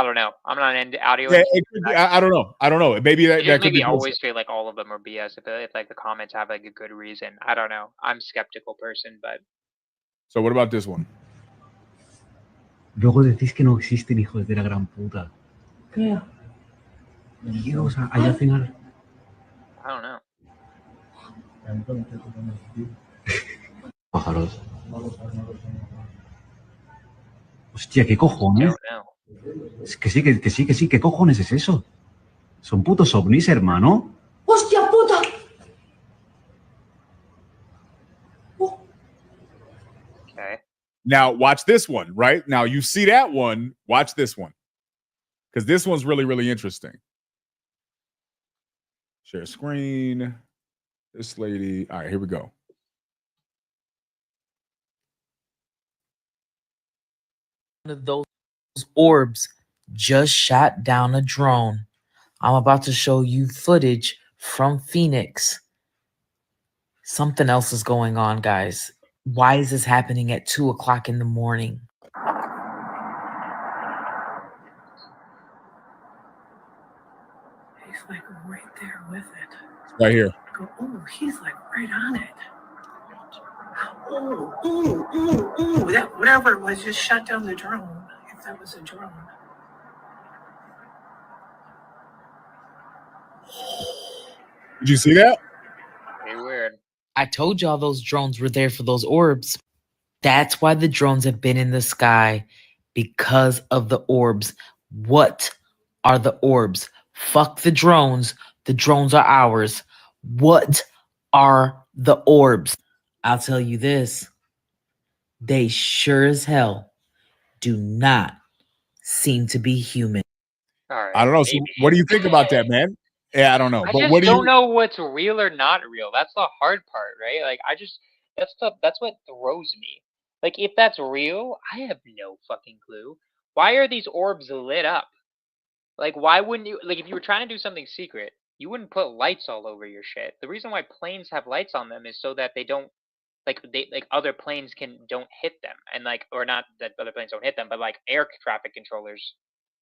don't know. I'm not into audio. Yeah, I don't know. I don't know. Maybe that could maybe be always feel like all of them are BS if like the comments have like a good reason. I don't know. I'm a skeptical person, but So what about this one? Luego decís que no existen hijos de la gran puta. ¿Qué? O sea, allá al final. I don't know. Pájaros. O Hostia, ¿qué cojones? Es que sí, que sí, que sí. ¿Qué cojones es eso? Son putos ovnis, hermano. ¡Hostia puta! Okay. Now watch this one, right? Now you see that one, watch this one. Because this one's really, really interesting. Share screen. This lady. All right, here we go. One of those orbs just shot down a drone. I'm about to show you footage from Phoenix. Something else is going on, guys. Why is this happening at 2 o'clock in the morning? He's like right there with it. Right here. Oh, he's like right on it. Oh, that whatever it was just shut down the drone. If that was a drone. Did you see that? Very weird. I told y'all those drones were there for those orbs. That's why the drones have been in the sky, because of the orbs. What are the orbs? Fuck the drones. The drones are ours. What are the orbs? I'll tell you this. They sure as hell do not seem to be human. All right. I don't know. So what do you think about that, man? Yeah, I don't know. I But just what do don't you know what's real or not real. That's the hard part, right? Like that's what throws me. Like if that's real, I have no fucking clue. Why are these orbs lit up? Like why wouldn't you like if you were trying to do something secret, you wouldn't put lights all over your shit. The reason why planes have lights on them is so that they don't like other planes don't hit them and like or not that other planes don't hit them, but like air traffic controllers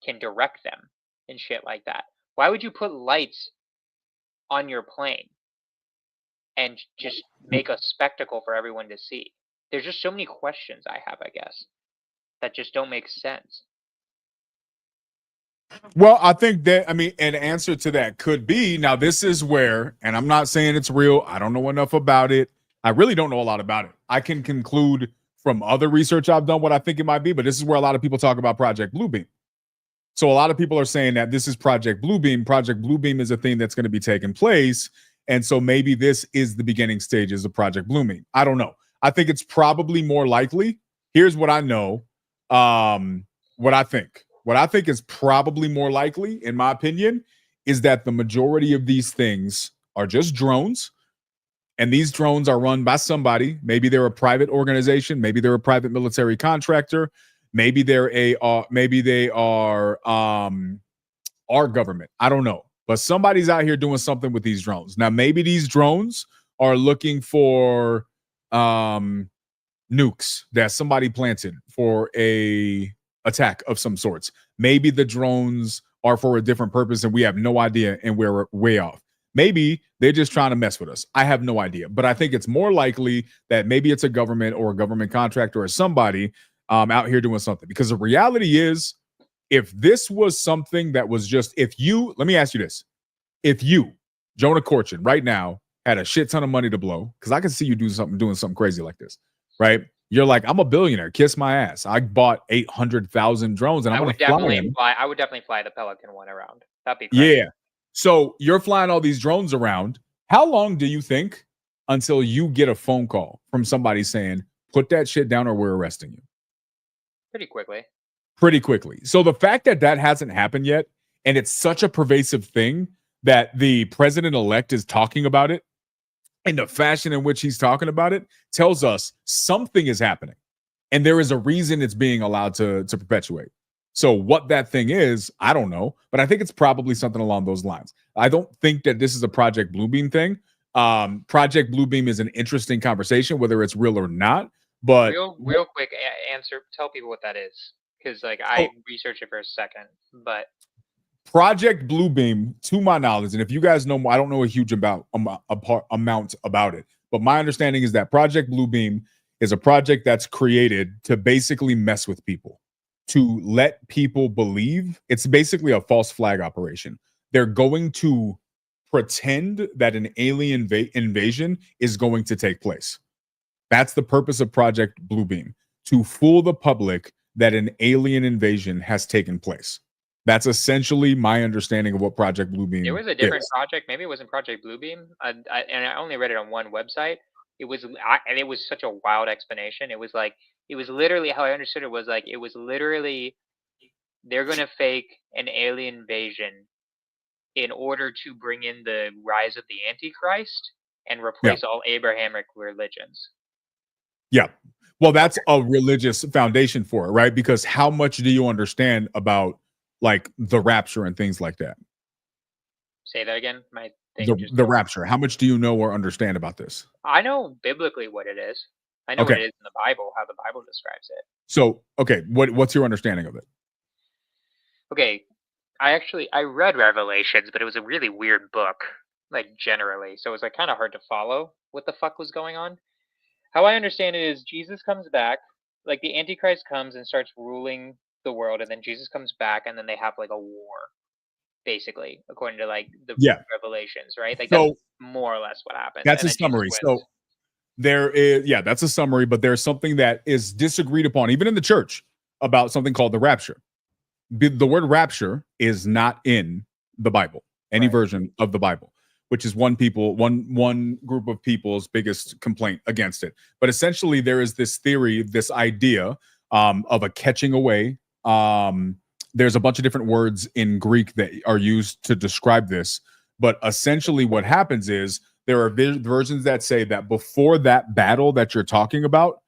can direct them and shit like that. Why would you put lights on your plane and just make a spectacle for everyone to see? There's just so many questions I have, I guess, that just don't make sense. Well, I think that, I mean, an answer to that could be now, this is where, and I'm not saying it's real. I don't know enough about it. I really don't know a lot about it. I can conclude from other research I've done what I think it might be, but this is where a lot of people talk about Project Bluebeam. So a lot of people are saying that this is Project Bluebeam. Project Bluebeam is a thing that's going to be taking place. And so maybe this is the beginning stages of Project Bluebeam. I don't know. I think it's probably more likely. Here's what I know. What I think. What I think is probably more likely, in my opinion, is that the majority of these things are just drones. And these drones are run by somebody. Maybe they're a private organization. Maybe they're a private military contractor. Maybe they're maybe they are our government. I don't know. But somebody's out here doing something with these drones. Now, maybe these drones are looking for nukes that somebody planted for a attack of some sorts. Maybe the drones are for a different purpose and we have no idea and we're way off. Maybe they're just trying to mess with us. I have no idea. But I think it's more likely that maybe it's a government or a government contractor or somebody out here doing something. Because the reality is, if this was something that was just, let me ask you this. If you, Jonah Corchin, right now had a shit ton of money to blow, because I can see you doing something crazy like this, right? You're like, I'm a billionaire. Kiss my ass. I bought 800,000 drones and I'm going to fly them. I would definitely fly the Pelican one around. That'd be crazy. Yeah. So you're flying all these drones around. How long do you think until you get a phone call from somebody saying, put that shit down or we're arresting you? Pretty quickly. Pretty quickly. So the fact that that hasn't happened yet, and it's such a pervasive thing that the president-elect is talking about it, and the fashion in which he's talking about it tells us something is happening. And there is a reason it's being allowed to perpetuate. So what that thing is, I don't know, but I think it's probably something along those lines. I don't think that this is a Project Bluebeam thing. Project Bluebeam is an interesting conversation, whether it's real or not. But real quick answer, tell people what that is. Because like I researched it for a second, but Project Bluebeam, to my knowledge, and if you guys know more, I don't know a huge amount about it, but my understanding is that Project Bluebeam is a project that's created to basically mess with people, to let people believe. It's basically a false flag operation. They're going to pretend that an alien invasion is going to take place. That's the purpose of Project Bluebeam, to fool the public that an alien invasion has taken place. That's essentially my understanding of what Project Bluebeam There was a different is. project. Maybe it wasn't Project Bluebeam. And I only read it on one website. And it was such a wild explanation. It was literally how I understood it was like it was literally they're gonna fake an alien invasion in order to bring in the rise of the Antichrist and replace all Abrahamic religions. Yeah. Well, that's a religious foundation for it, right? Because how much do you understand about like the rapture and things like that? Say that again. My thing just The rapture. How much do you know or understand about this? I know biblically what it is. I know what Okay. it is in the Bible, how the Bible describes it. So, okay, what's your understanding of it? Okay, I read Revelations, but it was a really weird book, like generally. So it was like kind of hard to follow what the fuck was going on. How I understand it is Jesus comes back, like the Antichrist comes and starts ruling the world, and then Jesus comes back, and then they have like a war, basically, according to like the Yeah. Revelations, right? Like So- that's more or less what happens. That's and a then Jesus summary. wins. So there is, yeah, that's a summary, but there's something that is disagreed upon, even in the church, about something called the rapture. The word rapture is not in the Bible, any version of the Bible, which is one group of people's biggest complaint against it. But essentially, there is this theory, this idea of a catching away. There's a bunch of different words in Greek that are used to describe this, but essentially, what happens is there are versions that say that before that battle that you're talking about,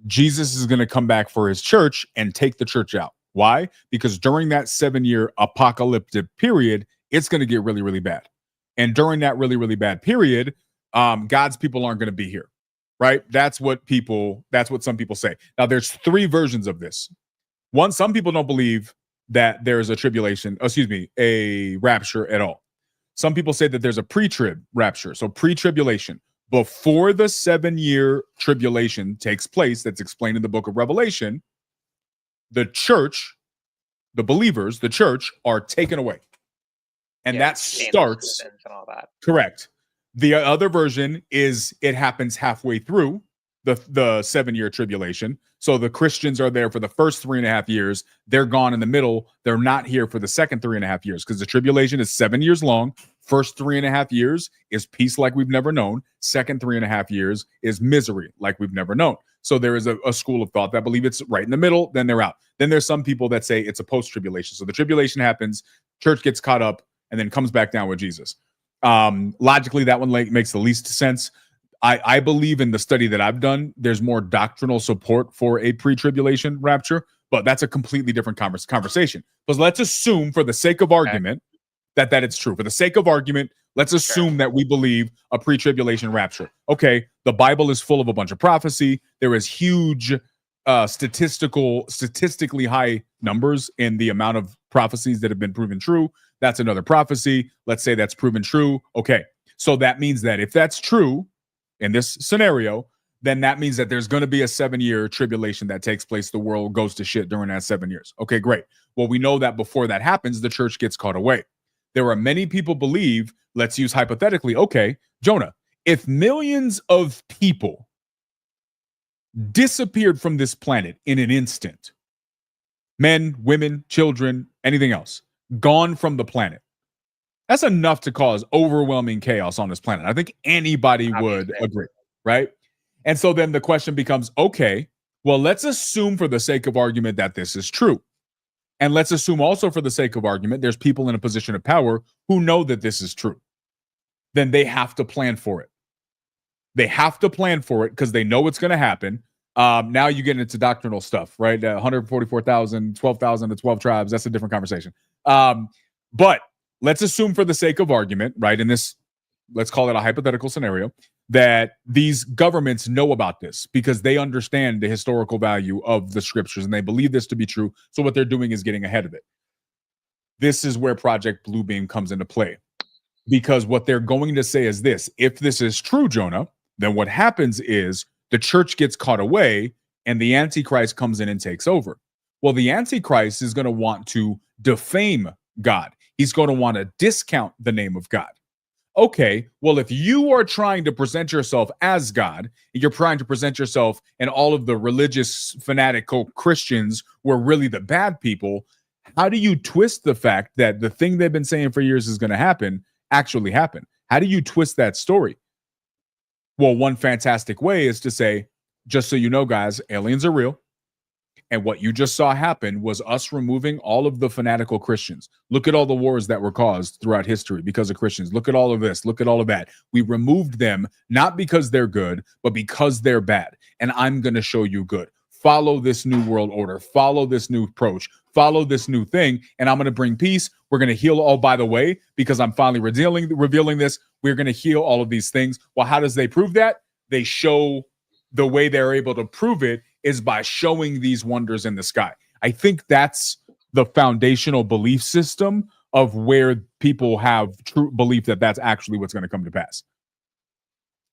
Jesus is going to come back for his church and take the church out. Why? Because during that 7-year apocalyptic period, it's going to get really, really bad. And during that really, really bad period, God's people aren't going to be here, right? That's what some people say. Now, there's 3 versions of this. One, some people don't believe that there's a rapture at all. Some people say that there's a pre-trib rapture, so pre-tribulation. Before the 7-year tribulation takes place, that's explained in the book of Revelation, the church, the believers, the church are taken away. And that starts, and all that. correct. The other version is it happens halfway through the 7-year tribulation. So the Christians are there for the first 3.5 years. They're gone in the middle. They're not here for the second 3.5 years because the tribulation is 7 years long. First 3.5 years is peace like we've never known. Second 3.5 years is misery like we've never known. So there is a school of thought that believe it's right in the middle, then they're out. Then there's some people that say it's a post-tribulation. So the tribulation happens, church gets caught up, and then comes back down with Jesus. Logically, that one makes the least sense. I believe in the study that I've done, there's more doctrinal support for a pre-tribulation rapture, but that's a completely different conversation. Because let's assume, for the sake of argument, that it's true. For the sake of argument, let's assume that we believe a pre-tribulation rapture. Okay, the Bible is full of a bunch of prophecy. There is huge statistically high numbers in the amount of prophecies that have been proven true. That's another prophecy. Let's say that's proven true. Okay, so that means that if that's true in this scenario, then that means that there's going to be a 7-year tribulation that takes place. The world goes to shit during that 7 years. Okay, great. Well, we know that before that happens, the church gets caught away. There are many people believe, let's use hypothetically, okay, Jonah, if millions of people disappeared from this planet in an instant, men, women, children, anything else, gone from the planet, that's enough to cause overwhelming chaos on this planet. I think anybody would agree, right? And so then the question becomes, okay, well, let's assume for the sake of argument that this is true. And let's assume also for the sake of argument, there's people in a position of power who know that this is true. Then they have to plan for it. They have to plan for it because they know it's going to happen. Now you get into doctrinal stuff, right? 144,000, 12,000 to 12 tribes. That's a different conversation. But let's assume for the sake of argument, right, in this, let's call it a hypothetical scenario, that these governments know about this because they understand the historical value of the scriptures and they believe this to be true. So what they're doing is getting ahead of it. This is where Project Bluebeam comes into play, because what they're going to say is this: if this is true, Jonah, then what happens is the church gets caught away and the Antichrist comes in and takes over. Well, the Antichrist is going to want to defame God. He's going to want to discount the name of God. Okay, well, if you are trying to present yourself as God, you're trying to present yourself, and all of the religious fanatical Christians were really the bad people, how do you twist the fact that the thing they've been saying for years is going to happen actually happen? How do you twist that story? Well, one fantastic way is to say, just so you know, guys, aliens are real. And what you just saw happen was us removing all of the fanatical Christians. Look at all the wars that were caused throughout history because of Christians. Look at all of this. Look at all of that. We removed them not because they're good, but because they're bad. And I'm going to show you good. Follow this new world order. Follow this new approach. Follow this new thing. And I'm going to bring peace. We're going to heal. Oh, by the way, because I'm finally revealing this, we're going to heal all of these things. Well, how does they prove that? They show the way they're able to prove it is by showing these wonders in the sky. I think that's the foundational belief system of where people have true belief that that's actually what's going to come to pass.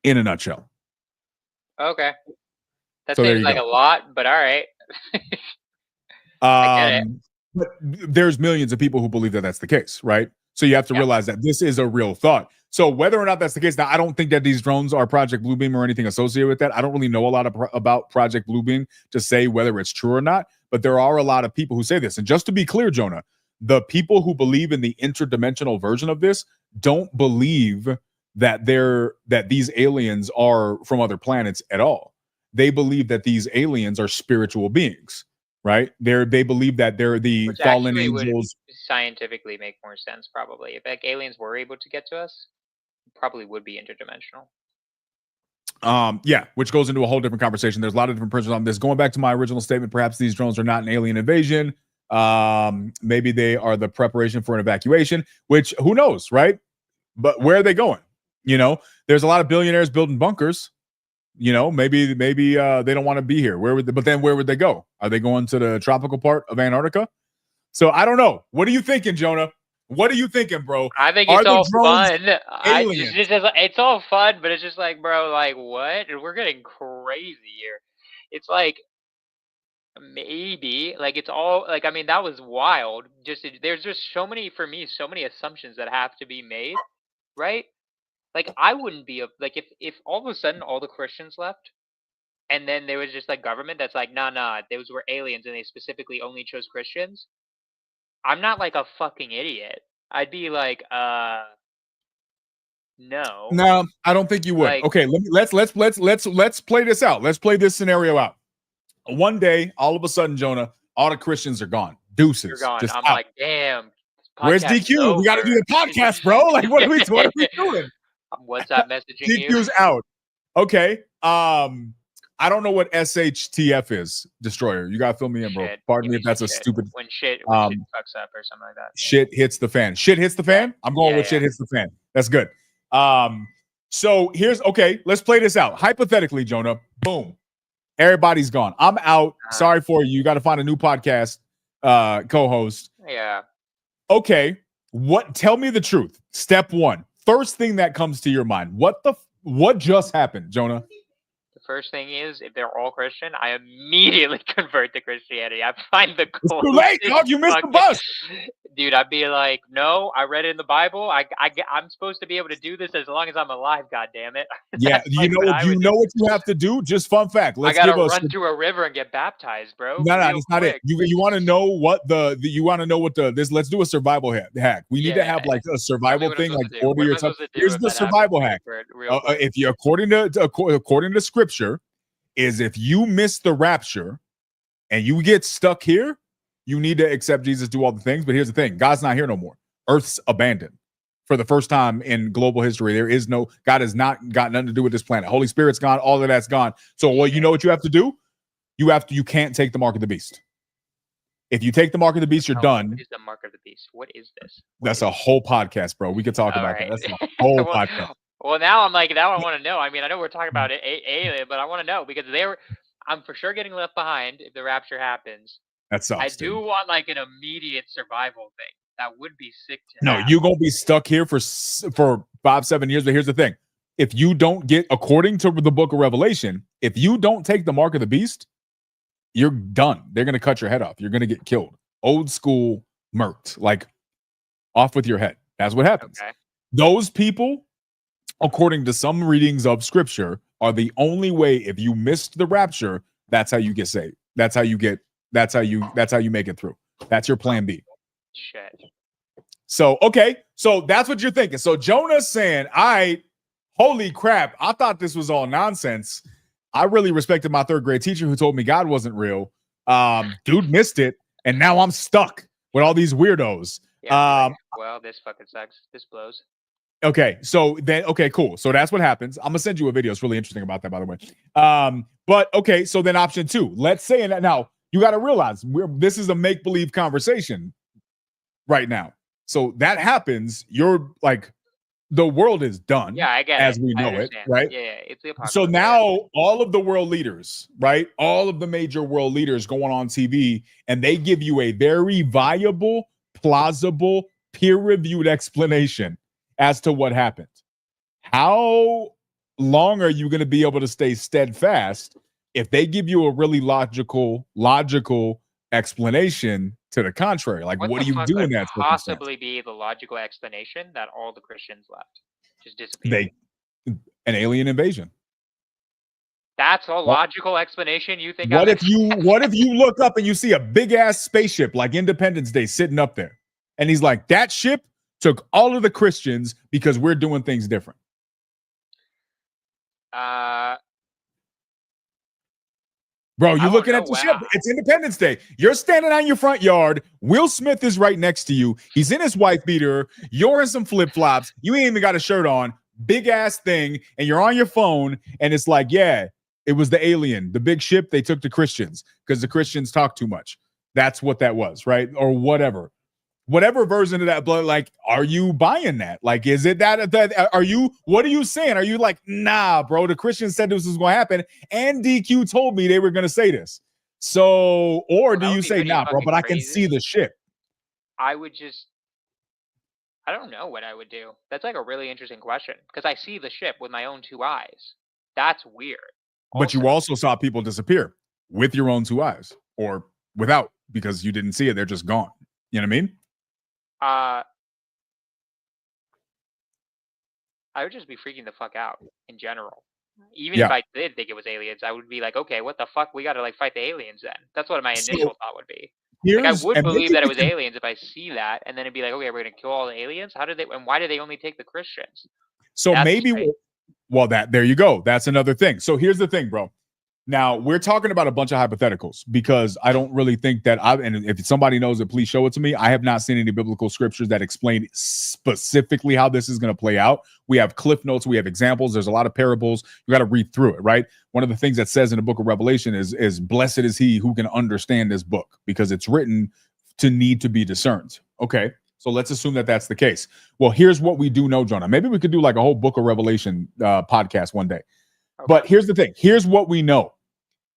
In a nutshell. Okay. That So there seems you like go. a lot, but all right. I get it. But there's millions of people who believe that that's the case, right? So you have to realize that this is a real thought. So whether or not that's the case, now I don't think that these drones are Project Bluebeam or anything associated with that. I don't really know a lot about Project Bluebeam to say whether it's true or not, but there are a lot of people who say this. And just to be clear, Jonah, the people who believe in the interdimensional version of this don't believe that these aliens are from other planets at all. They believe that these aliens are spiritual beings, right? They believe that they're the Which fallen actually would angels. scientifically make more sense, probably. If like aliens were able to get to us, it probably would be interdimensional. Yeah, which goes into a whole different conversation. There's a lot of different principles on this. Going back to my original statement, perhaps these drones are not an alien invasion. Maybe they are the preparation for an evacuation, which who knows, right? But where are they going? You know, there's a lot of billionaires building bunkers. You know, maybe they don't want to be here. But then where would they go? Are they going to the tropical part of Antarctica? So I don't know. What are you thinking, Jonah? What are you thinking, bro? I think Are it's the all drones fun. aliens? It's all fun, but it's just like, bro, like what? We're getting crazy here. It's like maybe, like it's all like I mean that was wild. There's just so many for me, so many assumptions that have to be made, right? Like I wouldn't be like if all of a sudden all the Christians left, and then there was just like government that's like, nah, those were aliens, and they specifically only chose Christians. I'm not like a fucking idiot. I'd be like, no. No, I don't think you would. Like, Okay, let's play this out. Let's play this scenario out. One day, all of a sudden, Jonah, all the Christians are gone. Deuces. you're gone. Just I'm out. like, damn. This Where's podcast is DQ? We got to do the over. podcast, bro. Like, what are we doing? I'm WhatsApp messaging you. DQ's out. Okay. I don't know what SHTF is. Destroyer. You gotta fill me in, bro. Shit. Pardon You me if mean that's a shit. stupid. When shit fucks up or something like that. Shit hits the fan. Shit hits the fan. I'm going with shit hits the fan. That's good. So here's okay. Let's play this out. Hypothetically, Jonah. Boom. Everybody's gone. I'm out. Sorry for you. You got to find a new podcast co-host. Yeah. Okay. Tell me the truth. Step one. First thing that comes to your mind. What just happened, Jonah? The first thing is, if they're all Christian, I immediately convert to Christianity. I find the It's too late, dog. You missed the bus. Dude, I'd be like, no, I read it in the Bible. I'm supposed to be able to do this as long as I'm alive. God damn it. Yeah, you know what you have to do. Just fun fact. I gotta run through a river and get baptized, bro. No, that's not it. You want to know what let's do a survival hack. We need to have like a survival thing, like order your time. Here's the survival hack. If you according to scripture, is if you miss the rapture and you get stuck here, you need to accept Jesus, do all the things. But here's the thing: God's not here no more. Earth's abandoned. For the first time in global history, God has not got nothing to do with this planet. Holy Spirit's gone. All of that's gone. So, you know what you have to do? You can't take the mark of the beast. If you take the mark of the beast, you're done. What is the mark of the beast? What is this? That's a whole podcast, bro. We could talk about that. That's a whole podcast. Well, now I want to know. I mean, I know we're talking about alien, but I want to know because I'm for sure getting left behind if the rapture happens. That sucks. I do want like an immediate survival thing. That would be sick to No, have. you're gonna be stuck here for 5-7 years. But here's the thing: if you don't get, according to the Book of Revelation, if you don't take the mark of the beast, you're done. They're gonna cut your head off. You're gonna get killed. Old school murked, like off with your head. That's what happens. Okay. Those people according to some readings of scripture, are the only way. If you missed the rapture, that's how you get saved. That's how you make it through. That's your plan B. Shit. So, okay. So that's what you're thinking. So Jonah's saying, holy crap, I thought this was all nonsense. I really respected my third grade teacher who told me God wasn't real. Dude missed it, and now I'm stuck with all these weirdos. Yeah, well, this fucking sucks. This blows. Okay, so then, okay, cool. So that's what happens. I'm gonna send you a video. It's really interesting about that, by the way. But okay, so then option 2. Let's say that now you got to realize this is a make-believe conversation right now. So that happens. You're like, the world is done. Yeah, I get as it. we I know it, understand. right? Yeah, it's the apocalypse. So now all of the world leaders, right? All of the major world leaders going on TV, and they give you a very viable, plausible, peer-reviewed explanation as to what happened. How long are you going to be able to stay steadfast if they give you a really logical explanation to the contrary? Like, what do you do in that circumstance? Possibly be the logical explanation that all the Christians left just disappeared. An alien invasion. That's a logical explanation. You think? What if you look up and you see a big ass spaceship like Independence Day sitting up there, and he's like, that ship took all of the Christians because we're doing things different. Bro, you looking at the ship. It's Independence Day. You're standing on your front yard. Will Smith is right next to you. He's in his wife beater. You're in some flip-flops. You ain't even got a shirt on. Big ass thing. And you're on your phone. And it's like, yeah, it was the alien. The big ship, they took the Christians because the Christians talk too much. That's what that was, right? Or whatever. Whatever version of that, but like, are you buying that? Like, is it that what are you saying? Are you like, nah, bro, the Christians said this was going to happen, and DQ told me they were going to say this. So, or do you say, nah, bro, but I can see the ship? I don't know what I would do. That's like a really interesting question because I see the ship with my own 2 eyes. That's weird. But you also saw people disappear with your own 2 eyes or without because you didn't see it. They're just gone. You know what I mean? I would just be freaking the fuck out in general. Even if I did think it was aliens, I would be like, okay, what the fuck? We got to like fight the aliens then. That's what my initial thought would be. Like, I would believe that it was aliens if I see that, and then it'd be like, okay, we're gonna kill all the aliens. How did they? And why did they only take the Christians? So maybe, there you go. That's another thing. So here's the thing, bro. Now we're talking about a bunch of hypotheticals because I don't really think that and if somebody knows it, please show it to me. I have not seen any biblical scriptures that explain specifically how this is going to play out. We have cliff notes, we have examples. There's a lot of parables. You got to read through it, right? One of the things that says in the book of Revelation is blessed is he who can understand this book because it's written to need to be discerned. Okay. So let's assume that that's the case. Well, here's what we do know, Jonah. Maybe we could do like a whole book of Revelation podcast one day. Okay. But here's the thing. Here's what we know.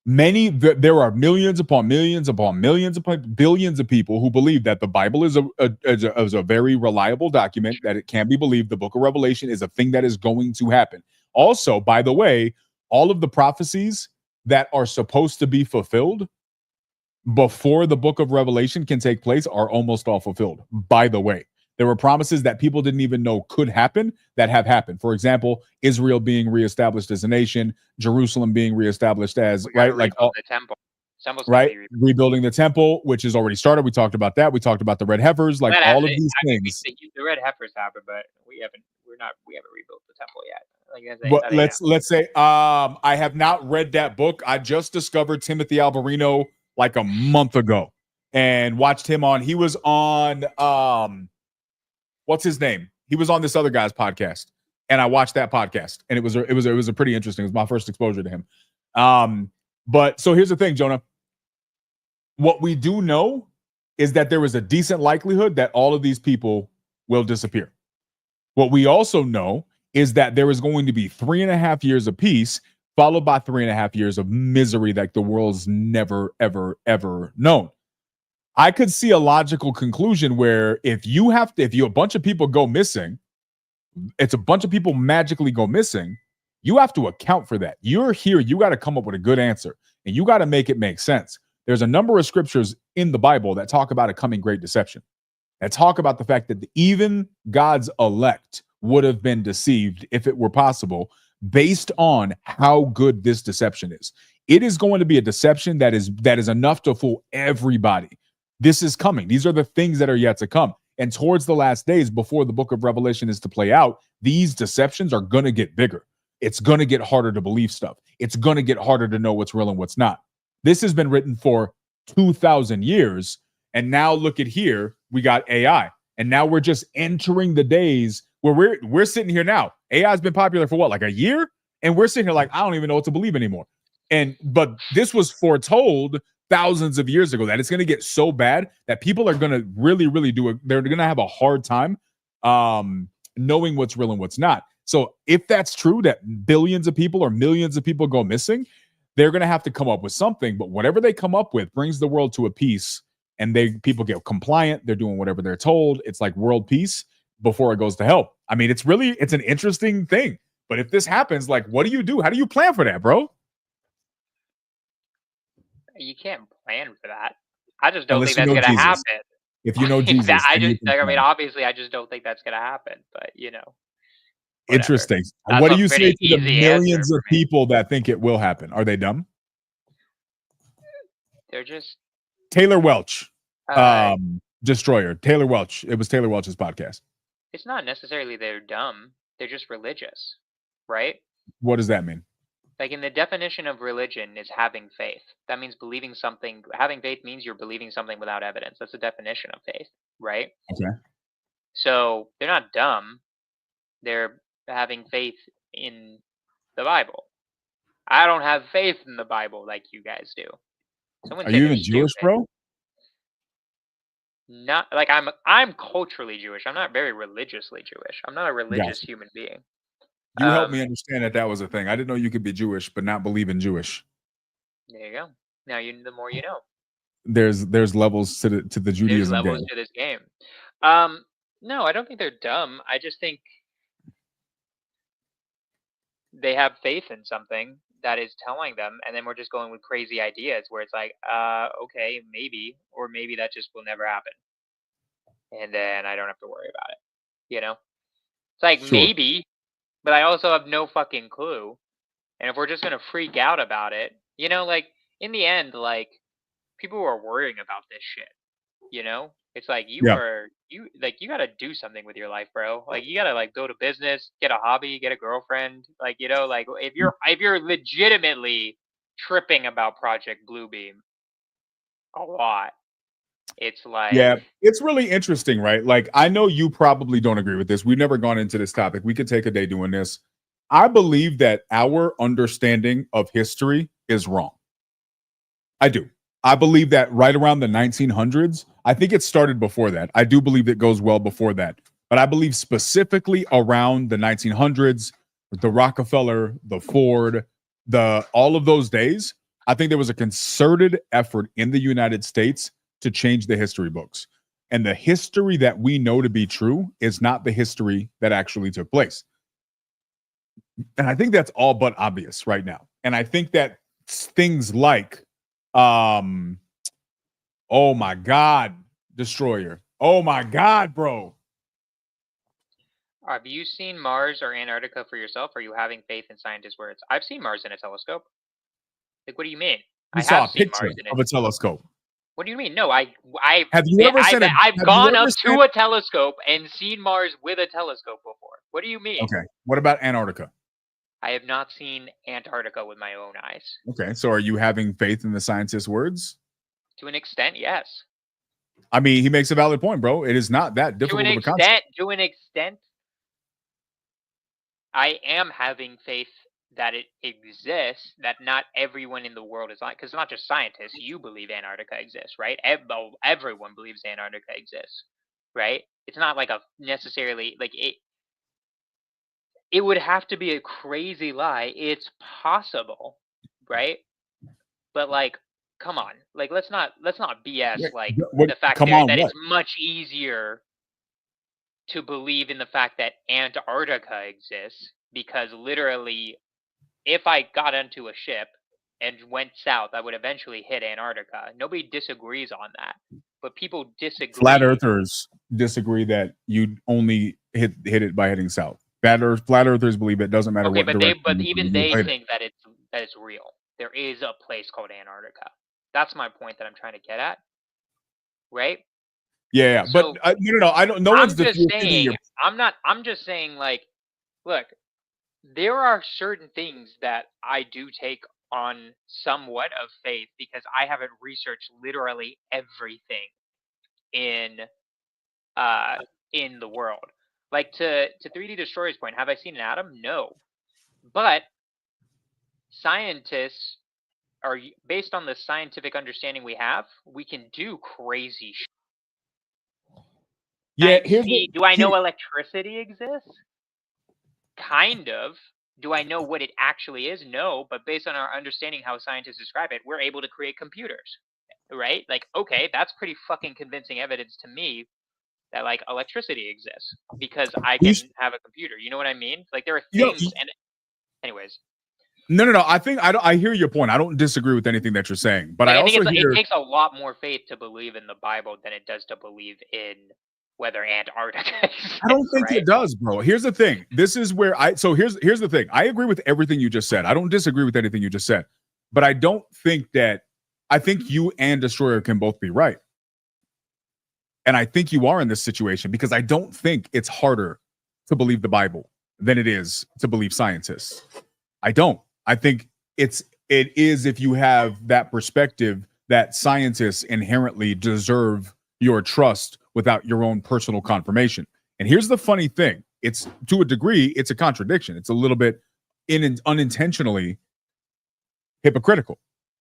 There are millions upon millions upon millions upon billions of people who believe that the Bible is a very reliable document, that it can be believed. The book of Revelation is a thing that is going to happen. Also, by the way, all of the prophecies that are supposed to be fulfilled before the book of Revelation can take place are almost all fulfilled. By the way, there were promises that people didn't even know could happen that have happened. For example, Israel being reestablished as a nation, Jerusalem being reestablished as the temple. Rebuilding the temple, which has already started. We talked about that. We talked about the red heifers, like all of these things. The red heifers happened, but we haven't rebuilt the temple yet. Let's say I have not read that book. I just discovered Timothy Alvarino like a month ago and watched him on. He was on what's his name? He was on this other guy's podcast, and I watched that podcast, and it was a pretty interesting. It was my first exposure to him. But so here's the thing, Jonah. What we do know is that there is a decent likelihood that all of these people will disappear. What we also know is that there is going to be 3.5 years of peace, followed by 3.5 years of misery that the world's never, ever, ever known. I could see a logical conclusion where if a bunch of people go missing, it's a bunch of people magically go missing, you have to account for that. You're here, you got to come up with a good answer, and you got to make it make sense. There's a number of scriptures in the Bible that talk about a coming great deception, that talk about the fact that even God's elect would have been deceived if it were possible based on how good this deception is. It is going to be a deception that is enough to fool everybody. This is coming. These are the things that are yet to come. And towards the last days before the book of Revelation is to play out, these deceptions are going to get bigger. It's going to get harder to believe stuff. It's going to get harder to know what's real and what's not. This has been written for 2,000 years. And now look at here, we got AI. And now we're just entering the days where we're sitting here now. AI has been popular for what, like a year? And we're sitting here like, I don't even know what to believe anymore. But this was foretold thousands of years ago that it's going to get so bad that people are going to really, really they're going to have a hard time knowing what's real and what's not. So if that's true, that billions of people or millions of people go missing, they're going to have to come up with something. But whatever they come up with brings the world to a peace, and people get compliant. They're doing whatever they're told. It's like world peace before it goes to hell. I mean, it's an interesting thing. But if this happens, like, what do you do? How do you plan for that, bro? You can't plan for that. I just don't Unless think that's going to happen. If you know Jesus, obviously, I just don't think that's going to happen. But whatever. Interesting. That's what do a you say pretty to the easy millions answer of people that think it will happen? Are they dumb? They're just Taylor Welch, Destroyer. Taylor Welch. It was Taylor Welch's podcast. It's not necessarily they're dumb. They're just religious, right? What does that mean? Like, in the definition of religion is having faith. That means believing something. Having faith means you're believing something without evidence. That's the definition of faith, right? Okay. So they're not dumb. They're having faith in the Bible. I don't have faith in the Bible like you guys do. Are you even Jewish, bro? Not like I'm culturally Jewish. I'm not very religiously Jewish. I'm not a religious Gotcha. human being. You helped me understand that was a thing. I didn't know you could be Jewish but not believe in Jewish. There you go. Now the more you know. There's levels to the Judaism There's levels game. to this game. No, I don't think they're dumb. I just think they have faith in something that is telling them, and then we're just going with crazy ideas where it's like, okay, maybe, or maybe that just will never happen. And then I don't have to worry about it. It's like, Sure. maybe, but I also have no fucking clue. And if we're just going to freak out about it, like, in the end, like, people are worrying about this shit, It's like, you got to do something with your life, bro. Like, you got to, like, build a business, get a hobby, get a girlfriend. Like, like, if you're legitimately tripping about Project Bluebeam a lot, it's like... Yeah, it's really interesting, right? Like, I know you probably don't agree with this. We've never gone into this topic. We could take a day doing this. I believe that our understanding of history is wrong. I do. I believe that right around the 1900s, I think it started before that. I do believe it goes well before that. But I believe specifically around the 1900s, the Rockefeller, the Ford, all of those days, I think there was a concerted effort in the United States to change the history books. And the history that we know to be true is not the history that actually took place. And I think that's all but obvious right now. And I think that things like, oh my God, Destroyer. Oh my God, bro. Have you seen Mars or Antarctica for yourself? Are you having faith in scientists' words? I've seen Mars in a telescope. Like, what do you mean? You saw a picture of a telescope. What do you mean? No, I've gone up to a telescope and seen Mars with a telescope before. What do you mean? Okay. What about Antarctica? I have not seen Antarctica with my own eyes. Okay. So are you having faith in the scientist's words? To an extent, yes. I mean, he makes a valid point, bro. It is not that difficult of a concept. To an extent, I am having faith that it exists, that not everyone in the world is like, because it's not just scientists. You believe Antarctica exists, right? Everyone believes Antarctica exists, right? It's not like a necessarily, like, it would have to be a crazy lie. It's possible, right? But, like, come on, like, let's not BS like the fact that it's much easier to believe in the fact that Antarctica exists, because literally, if I got onto a ship and went south, I would eventually hit Antarctica. Nobody disagrees on that, but people disagree. Flat earthers disagree that you'd only hit it by heading south. Flat earthers believe it doesn't matter Okay, what but direction. even they think that it's real. There is a place called Antarctica. That's my point that I'm trying to get at, right? Yeah, but So no, I don't. No one's I'm just defending your. saying. I'm just saying. Like, look, there are certain things that I do take on somewhat of faith because I haven't researched literally everything in the world. Like to 3D Destroyer's point, have I seen an atom? No, but scientists are based on the scientific understanding we have. We can do crazy shit. Yeah, Do I know electricity exists? Kind of. Do I know what it actually is? No, but based on our understanding how scientists describe it, we're able to create computers, right? Like, okay, that's pretty fucking convincing evidence to me that like electricity exists because I can have a computer. You know what I mean? Like there are things, and anyways. No. I hear your point. I don't disagree with anything that you're saying, but Like, I I think also hear it takes a lot more faith to believe in the Bible than it does to believe in whether Antarctica exists. I don't think right? it does, bro. Here's the thing. This is where here's the thing. I agree with everything you just said. I don't disagree with anything you just said. But I don't think that I think you and Destroyer can both be right. And I think you are in this situation because I don't think it's harder to believe the Bible than it is to believe scientists. I don't. I think it is if you have that perspective that scientists inherently deserve your trust without your own personal confirmation. And here's the funny thing. It's to a degree, it's a contradiction. It's a little bit unintentionally hypocritical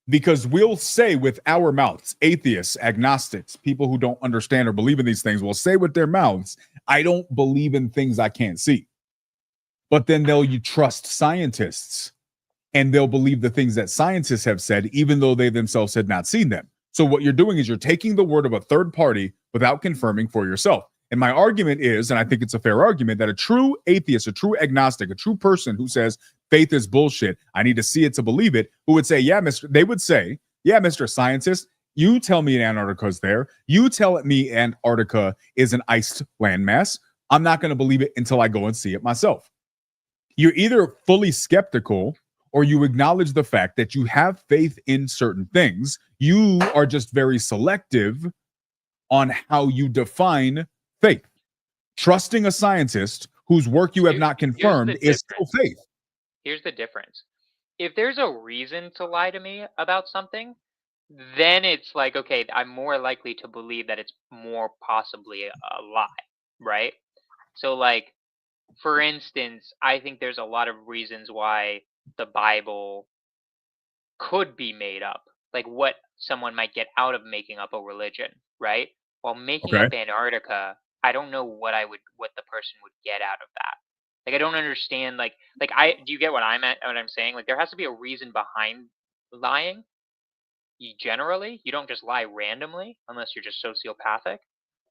because we'll say with our mouths, atheists, agnostics, people who don't understand or believe in these things will say with their mouths, I don't believe in things I can't see. But then you trust scientists and they'll believe the things that scientists have said, even though they themselves had not seen them. So what you're doing is you're taking the word of a third party without confirming for yourself. And my argument is, and I think it's a fair argument, that a true atheist, a true agnostic, a true person who says faith is bullshit, I need to see it to believe it, who would say, they would say, yeah, Mr. Scientist, you tell me Antarctica is there. You tell me Antarctica is an iced landmass. I'm not going to believe it until I go and see it myself. You're either fully skeptical or you acknowledge the fact that you have faith in certain things. You are just very selective on how you define faith. Trusting a scientist whose work you have not confirmed is still faith. Here's the difference. If there's a reason to lie to me about something, then it's like, okay, I'm more likely to believe that it's more possibly a lie, right? So like, for instance, I think there's a lot of reasons why the Bible could be made up, like what someone might get out of making up a religion, right? While making up Antarctica, I don't know what the person would get out of that. Like I don't understand. Do you get what I'm saying? Like there has to be a reason behind lying. Generally, you don't just lie randomly unless you're just sociopathic.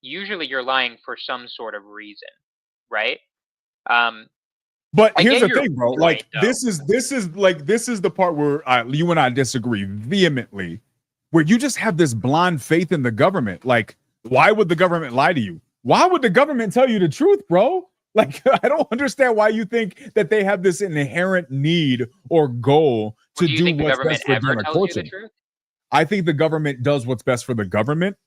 Usually, you're lying for some sort of reason, right? But here's the thing, bro. Like this is the part where you and I disagree vehemently, where you just have this blind faith in the government. Like, why would the government lie to you? Why would the government tell you the truth, bro? Like, I don't understand why you think that they have this inherent need or goal to do what's best for their culture. I think the government does what's best for the government,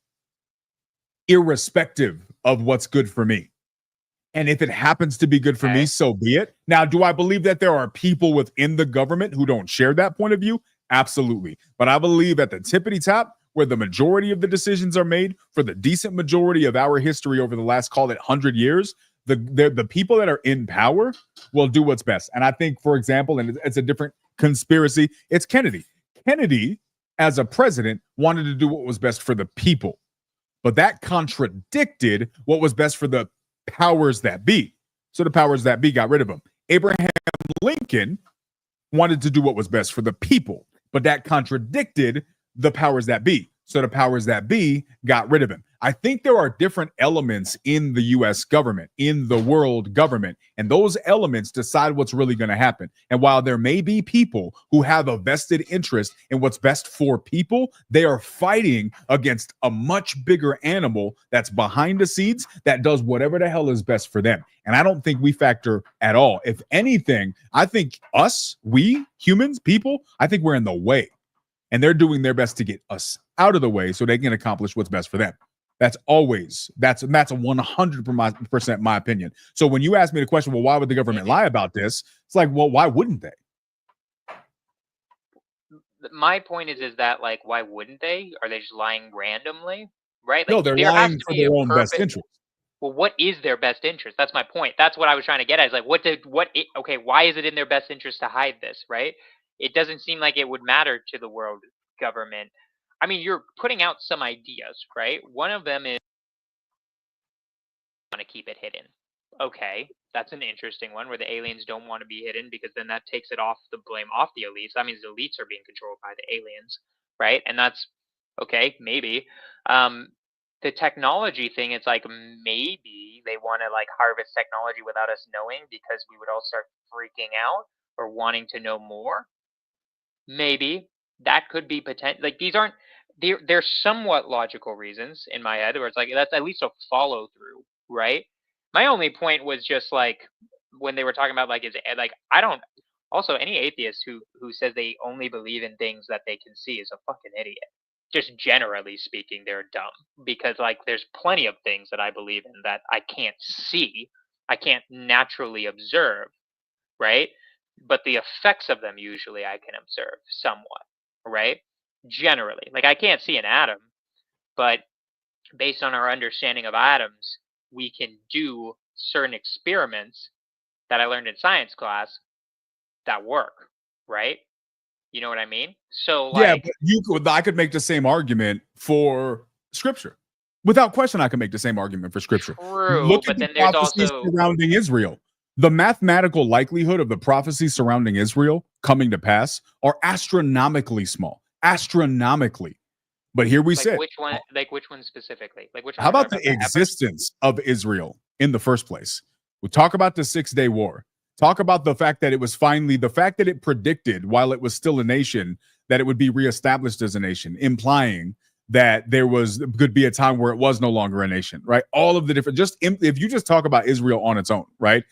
irrespective of what's good for me. And if it happens to be good for me, so be it. Now, do I believe that there are people within the government who don't share that point of view? Absolutely. But I believe at the tippity top, where the majority of the decisions are made for the decent majority of our history over the last, call it 100 years, the people that are in power will do what's best. And I think, for example, and it's a different conspiracy, it's Kennedy. Kennedy, as a president, wanted to do what was best for the people. But that contradicted what was best for the powers that be. So the powers that be got rid of him. Abraham Lincoln wanted to do what was best for the people, but that contradicted the powers that be. So the powers that be got rid of him. I think there are different elements in the US government, in the world government, and those elements decide what's really going to happen. And while there may be people who have a vested interest in what's best for people, they are fighting against a much bigger animal that's behind the scenes that does whatever the hell is best for them. And I don't think we factor at all. If anything, I think we humans, people, I think we're in the way. And they're doing their best to get us out of the way so they can accomplish what's best for them. That's a 100% my opinion. So when you ask me the question, well, why would the government lie about this? It's like, well, why wouldn't they? My point is that, like, why wouldn't they? Are they just lying randomly? Right? No, Like, they're there has lying to for be a their own best purpose. interest. Well, what is their best interest? That's my point. That's what I was trying to get at. Is like, okay, why is it in their best interest to hide this, right? It doesn't seem like it would matter to the world government. I mean, you're putting out some ideas, right? One of them is want to keep it hidden. Okay, that's an interesting one where the aliens don't want to be hidden because then that takes it off the blame off the elites. That means the elites are being controlled by the aliens, right? And that's okay, maybe. The technology thing, it's like maybe they want to like harvest technology without us knowing because we would all start freaking out or wanting to know more. Maybe that could be potential. Like these aren't they're somewhat logical reasons in my head where it's like that's at least a follow through, right? My only point was just like when they were talking about like is like I don't also any atheist who says they only believe in things that they can see is a fucking idiot. Just generally speaking, they're dumb because like there's plenty of things that I believe in that I can't see, I can't naturally observe, right? But the effects of them usually I can observe somewhat, right? Generally, like I can't see an atom, but based on our understanding of atoms, we can do certain experiments that I learned in science class that work, right? You know what I mean? So like but I could make the same argument for scripture. Without question, I can make the same argument for scripture. True, Look but at the then there's prophecies also surrounding Israel. The mathematical likelihood of the prophecies surrounding Israel coming to pass are astronomically small. Astronomically. But here we like sit. which one specifically? Like which one How are we about talking the existence of Israel in the first place? We talk about the 6-day war. Talk about the fact that it was finally the fact that it predicted while it was still a nation that it would be reestablished as a nation, implying that there could be a time where it was no longer a nation, right? All of the different if you just talk about Israel on its own, right?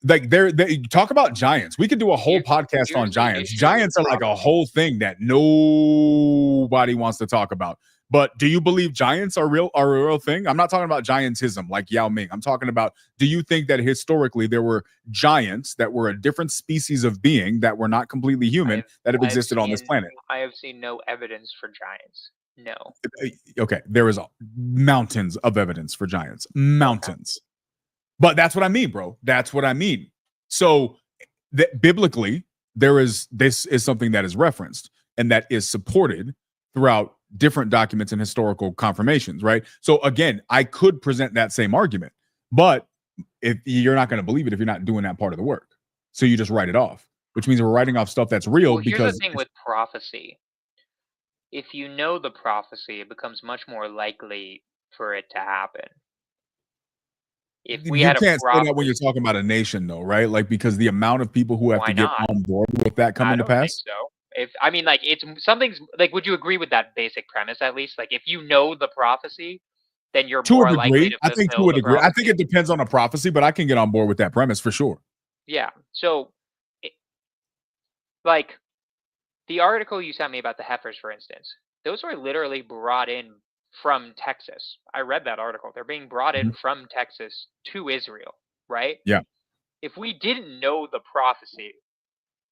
Like they talk about giants. We could do a whole podcast on giants. Giants are like a whole thing that nobody wants to talk about. But do you believe giants are a real thing? I'm not talking about giantism like Yao Ming. I'm talking about, do you think that historically there were giants that were a different species of being that were not completely human that have existed on this planet? I have seen no evidence for giants. No. Okay, there is mountains of evidence for giants. Mountains. Okay. But that's what I mean, bro. That's what I mean. So biblically, this is something that is referenced and that is supported throughout different documents and historical confirmations, right? So again, I could present that same argument, but if you're not going to believe it if you're not doing that part of the work. So you just write it off, which means we're writing off stuff that's real. Well, because here's the thing with prophecy. If you know the prophecy, it becomes much more likely for it to happen. If we you can't say that when you're talking about a nation, though, right? Like, because the amount of people who have to get on board with that coming to pass. So I mean, like, it's something's like, would you agree with that basic premise at least? Like, if you know the prophecy, then you're more likely to fulfill I think you would agree. I think it depends on a prophecy, but I can get on board with that premise for sure. Yeah. So, like, the article you sent me about the heifers, for instance, those were literally brought in from Texas. I read that article. They're being brought in from Texas to Israel, right? Yeah. If we didn't know the prophecy,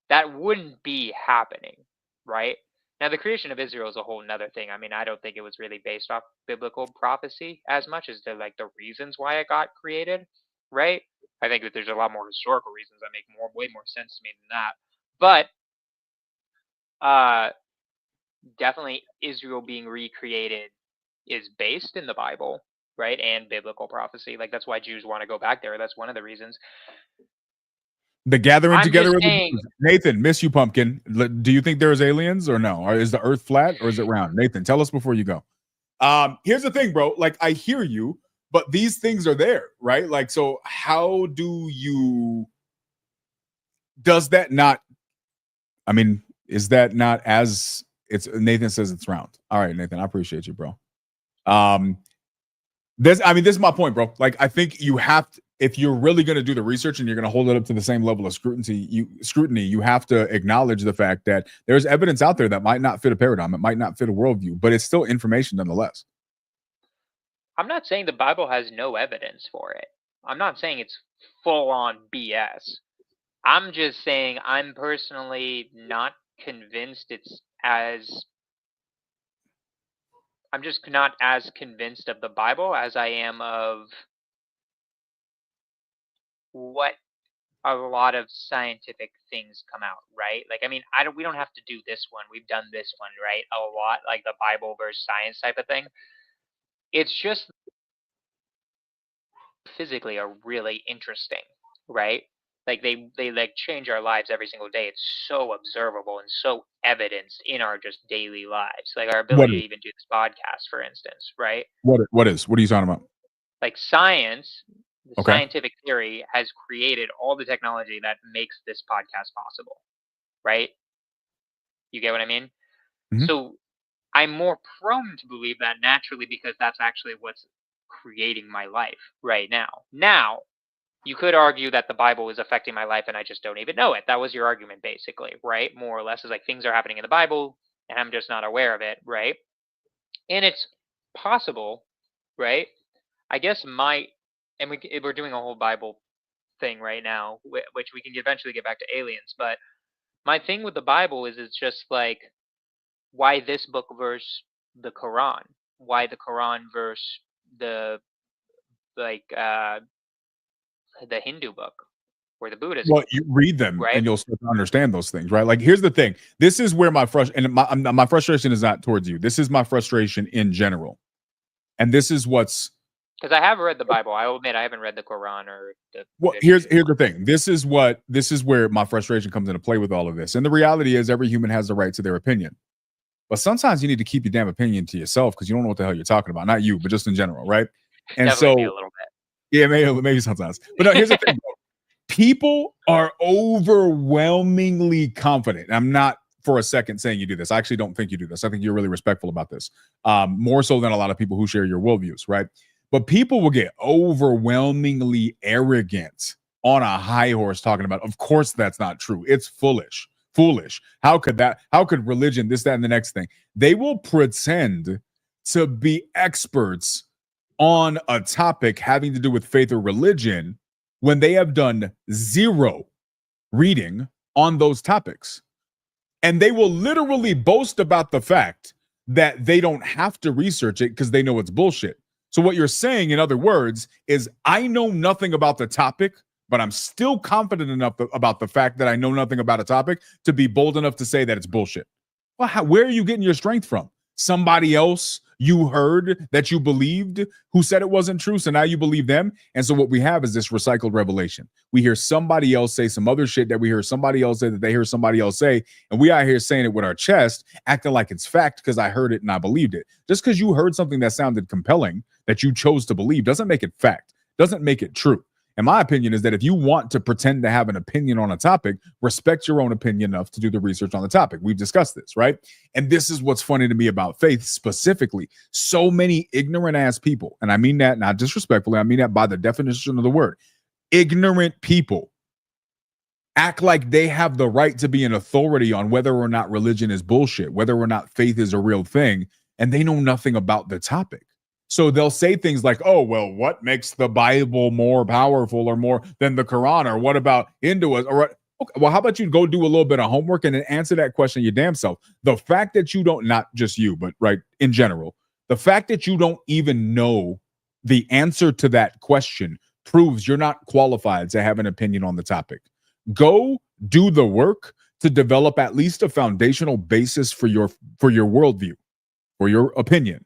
that wouldn't be happening, right? Now, the creation of Israel is a whole nother thing. I mean, I don't think it was really based off biblical prophecy as much as the reasons why it got created, right? I think that there's a lot more historical reasons that make way more sense to me than that. But definitely Israel being recreated is based in the Bible, right? And biblical prophecy. Like, that's why Jews want to go back there. That's one of the reasons. The gathering together of the Jews. Nathan, miss you, pumpkin. Do you think there's aliens or no? Or is the earth flat or is it round? Nathan, tell us before you go. Here's the thing, bro. Like, I hear you, but these things are there, right? Like, so how does that not, I mean, is that not as it's Nathan says it's round. All right, Nathan, I appreciate you, bro. This is my point, bro. Like, I think you have to, if you're really going to do the research and you're going to hold it up to the same level of scrutiny, you have to acknowledge the fact that there's evidence out there that might not fit a paradigm, it might not fit a worldview, but it's still information nonetheless. I'm not saying the Bible has no evidence for it. I'm not saying it's full on BS. I'm just saying I'm personally not convinced it's as. I'm just not as convinced of the Bible as I am of what a lot of scientific things come out, right? Like, I mean, we don't have to do this one. We've done this one, right? A lot, like the Bible versus science type of thing. It's just physically are really interesting, right? Like they like change our lives every single day. It's so observable and so evidenced in our just daily lives. Like our ability to even do this podcast, for instance, right? What are you talking about? Like science, the Okay. scientific theory has created all the technology that makes this podcast possible, right? You get what I mean? Mhm. So I'm more prone to believe that naturally because that's actually what's creating my life right now. Now, you could argue that the Bible is affecting my life and I just don't even know it. That was your argument, basically, right? More or less, is like things are happening in the Bible and I'm just not aware of it, right? And it's possible, right? I guess we're doing a whole Bible thing right now, which we can eventually get back to aliens. But my thing with the Bible is it's just like, why this book versus the Quran? Why the Quran versus the the Hindu book or the Buddhist Well, book, you read them right? and you'll start to understand those things, right? Like, here's the thing. This is where my frustration is not towards you. This is my frustration in general. And this is what's Because I have read the Bible. I will admit I haven't read the Quran or the. well, here's the thing. This is where my frustration comes into play with all of this. And the reality is every human has the right to their opinion. But sometimes you need to keep your damn opinion to yourself because you don't know what the hell you're talking about. Not you, but just in general, right? And Definitely me so a little bit. yeah, maybe sometimes. But no, here's the thing, bro. People are overwhelmingly confident. I'm not for a second saying you do this. I actually don't think you do this. I think you're really respectful about this, more so than a lot of people who share your worldviews, right? But people will get overwhelmingly arrogant on a high horse talking about, of course, that's not true. It's foolish. How could religion, this, that, and the next thing? They will pretend to be experts on a topic having to do with faith or religion when they have done zero reading on those topics. And they will literally boast about the fact that they don't have to research it because they know it's bullshit. So what you're saying, in other words, is I know nothing about the topic, but I'm still confident enough about the fact that I know nothing about a topic to be bold enough to say that it's bullshit. Well, where are you getting your strength from? Somebody else you heard that you believed who said it wasn't true, so now you believe them. And so what we have is this recycled revelation. We hear somebody else say some other shit that we hear somebody else say that they hear somebody else say, and we out here saying it with our chest, acting like it's fact because I heard it and I believed it. Just because you heard something that sounded compelling that you chose to believe doesn't make it fact, doesn't make it true. And my opinion is that if you want to pretend to have an opinion on a topic, respect your own opinion enough to do the research on the topic. We've discussed this, right? And this is what's funny to me about faith specifically. So many ignorant ass people, and I mean that not disrespectfully, I mean that by the definition of the word, ignorant people act like they have the right to be an authority on whether or not religion is bullshit, whether or not faith is a real thing, and they know nothing about the topic. So they'll say things like, oh, well, what makes the Bible more powerful or more than the Quran? Or what about Hinduism? Or okay, well, how about you go do a little bit of homework and then answer that question your damn self? The fact that you don't, not just you, but right in general, the fact that you don't even know the answer to that question proves you're not qualified to have an opinion on the topic. Go do the work to develop at least a foundational basis for your worldview, for your opinion,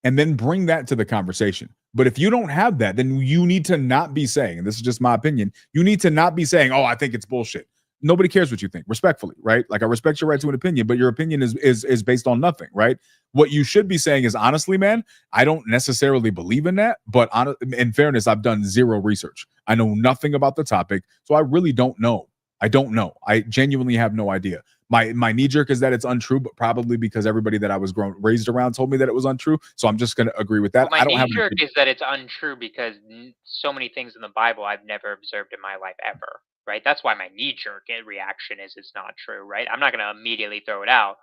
and then bring that to the conversation. But if you don't have that, then you need to not be saying, and this is just my opinion, you need to not be saying, oh, I think it's bullshit. nobody cares what you think, respectfully, right? Like I respect your right to an opinion, but your opinion is based on nothing, right? What you should be saying is, honestly, man, I don't necessarily believe in that, but in fairness, I've done zero research. I know nothing about the topic, so I really don't know. I don't know. I genuinely have no idea. My knee jerk is that it's untrue, but probably because everybody that I was raised around told me that it was untrue. So I'm just going to agree with that. Well, my I don't knee have jerk is that it's untrue because so many things in the Bible I've never observed in my life ever, right? That's why my knee jerk reaction is it's not true, right? I'm not going to immediately throw it out.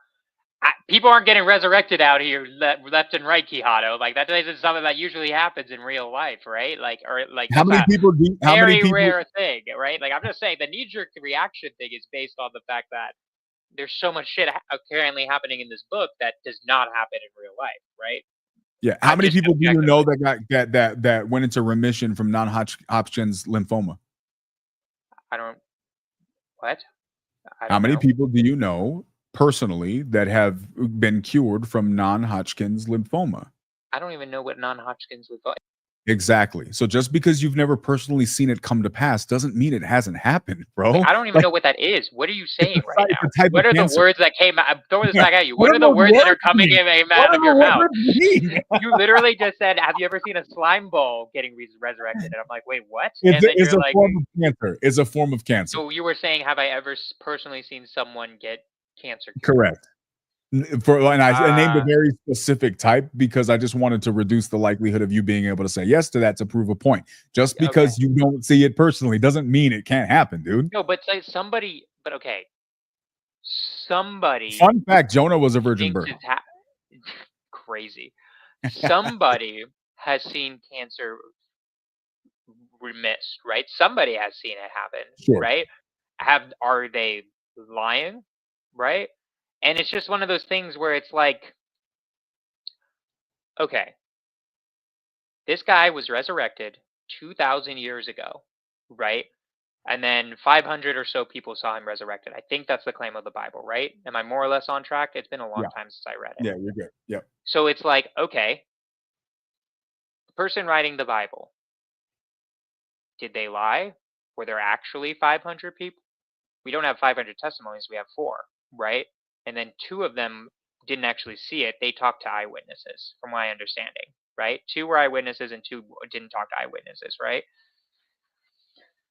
People aren't getting resurrected out here left and right, Quijano. Like that isn't something that usually happens in real life, right? Like, or like how many people? How many very people? rare thing, right? Like I'm just saying the knee jerk reaction thing is based on the fact that there's so much shit currently happening in this book that does not happen in real life, right? Yeah, how many people do you know that went into remission from non-Hodgkin's lymphoma? I don't. What? How many people do you know personally that have been cured from non-Hodgkin's lymphoma? I don't even know what non-Hodgkin's lymphoma. Exactly. So just because you've never personally seen it come to pass doesn't mean it hasn't happened, bro. Like, I don't even know what that is. What are you saying right now? What are the cancer. words that came out? I'm throwing this back at you. What What are do the those words that are words coming mean? out of your mouth? Mean? You literally just said, "Have you ever seen a slime ball getting resurrected?" And I'm like, "Wait, what?" It's, and then it's you're a like, form of cancer. It's a form of cancer. "So you were saying, have I ever personally seen someone get cancer?" Correct. And I named a very specific type because I just wanted to reduce the likelihood of you being able to say yes to that to prove a point. Just because you don't see it personally doesn't mean it can't happen, dude. No, but say somebody. But okay, somebody. Fun fact: Jonah was a virgin thinks birth. it's crazy. Somebody has seen cancer remissed, right? Somebody has seen it happen, Sure. right? Are they lying, right? And it's just one of those things where it's like, okay, this guy was resurrected 2,000 years ago, right? And then 500 or so people saw him resurrected. I think that's the claim of the Bible, right? Am I more or less on track? It's been a long time since I read it. Yeah, you're good. Yep. So it's like, okay, the person writing the Bible, did they lie? Were there actually 500 people? We don't have 500 testimonies. We have 4, right? And then 2 of them didn't actually see it. They talked to eyewitnesses, from my understanding, right? 2 were eyewitnesses and 2 didn't talk to eyewitnesses, right?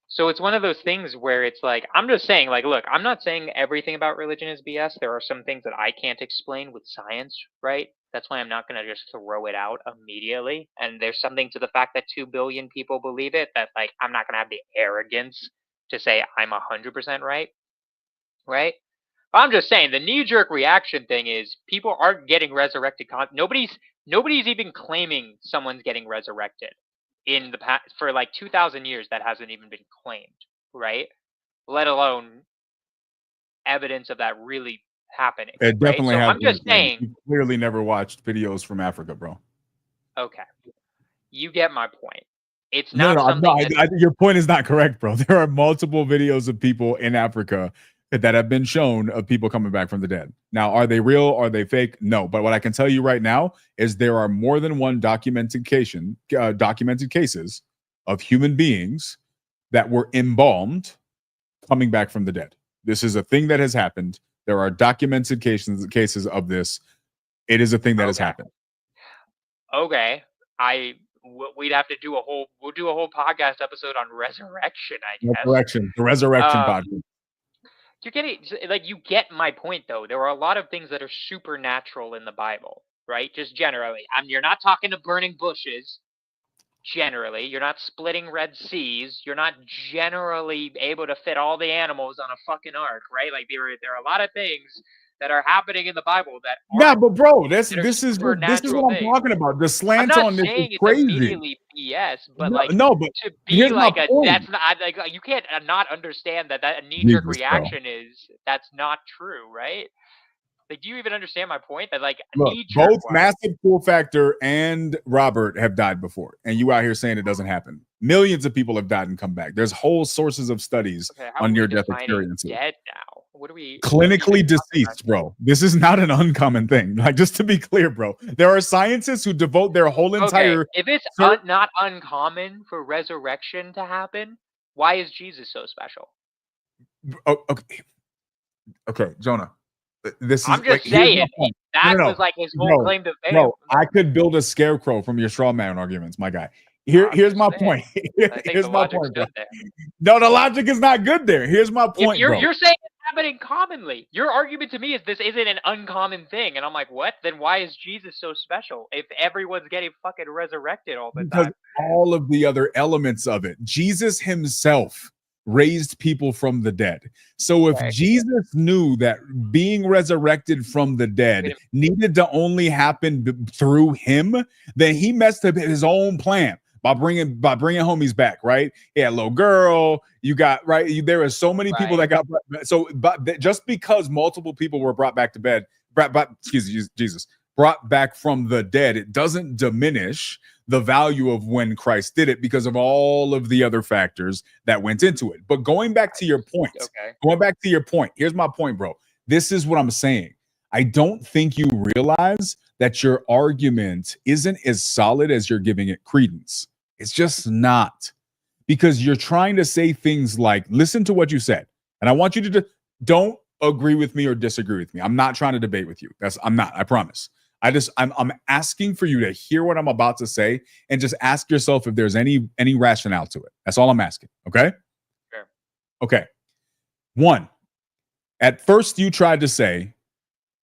So it's one of those things where it's like, I'm just saying, like, look, I'm not saying everything about religion is BS. There are some things that I can't explain with science, right? That's why I'm not going to just throw it out immediately. And there's something to the fact that 2 billion people believe it that, like, I'm not going to have the arrogance to say I'm 100% right, right? But I'm just saying the knee-jerk reaction thing is people aren't getting resurrected. Nobody's even claiming someone's getting resurrected in the past for like 2,000 years. That hasn't even been claimed, right? Let alone evidence of that really happening. It definitely right? So has. I'm just saying. You clearly never watched videos from Africa, bro. Okay, you get my point. It's No, not something. your point is not correct, bro. There are multiple videos of people in Africa that have been shown of people coming back from the dead. Now, are they real? Are they fake? No. But what I can tell you right now is there are more than one documented cases of human beings that were embalmed coming back from the dead. This is a thing that has happened. There are documented cases of this. It is a thing that has happened. Okay, we'd have to do we'll do a whole podcast episode on resurrection, I guess. The resurrection podcast. You're getting, like, you get my point, though. There are a lot of things that are supernatural in the Bible, right? Just generally. You're not talking to burning bushes, generally. You're not splitting Red Seas. You're not generally able to fit all the animals on a fucking ark, right? Like, there are a lot of things that are happening in the Bible that but bro, this is what I'm talking about. The slant on this is crazy. I'm not saying it's immediately BS, but but to be like that's not like you can't not understand that a knee-jerk reaction is that's not true, right? Like, do you even understand my point? That like both Massive Cool Factor and Robert have died before, and you out here saying it doesn't happen. Millions of people have died and come back. There's whole sources of studies on near-death experiences. Dead now. What are we clinically deceased, bro? This is not an uncommon thing. Like, just to be clear, bro, there are scientists who devote their whole entire. If it's not uncommon for resurrection to happen, why is Jesus so special? Oh, okay, Jonah. This is I'm just here's my saying point. that No, was like his whole claim to fame. no, I could build a scarecrow from your straw man arguments, my guy. Here's my point. I think Here's the my logic's point, bro. good there. No, the logic is not good there. Here's my If point, bro. you're saying it's happening commonly, your argument to me is this isn't an uncommon thing, and I'm like, what? Then why is Jesus so special if everyone's getting fucking resurrected all the Because time? all of the other elements of it, Jesus himself raised people from the dead. So if Jesus knew that being resurrected from the dead needed to only happen through him, then he messed up his own plan by bringing homies back, right? Yeah, little girl, you got right. There are so many people that got so, but just because multiple people were brought back to bed, brought back from the dead, it doesn't diminish the value of when Christ did it because of all of the other factors that went into it. But going back to your point, here's my point, bro. This is what I'm saying. I don't think you realize that your argument isn't as solid as you're giving it credence. It's just not, because you're trying to say things like, listen to what you said. And I want you to don't agree with me or disagree with me. I'm not trying to debate with you. I'm not, I promise. I'm asking for you to hear what I'm about to say and just ask yourself if there's any rationale to it. That's all I'm asking. Okay? Sure. Okay. One, at first you tried to say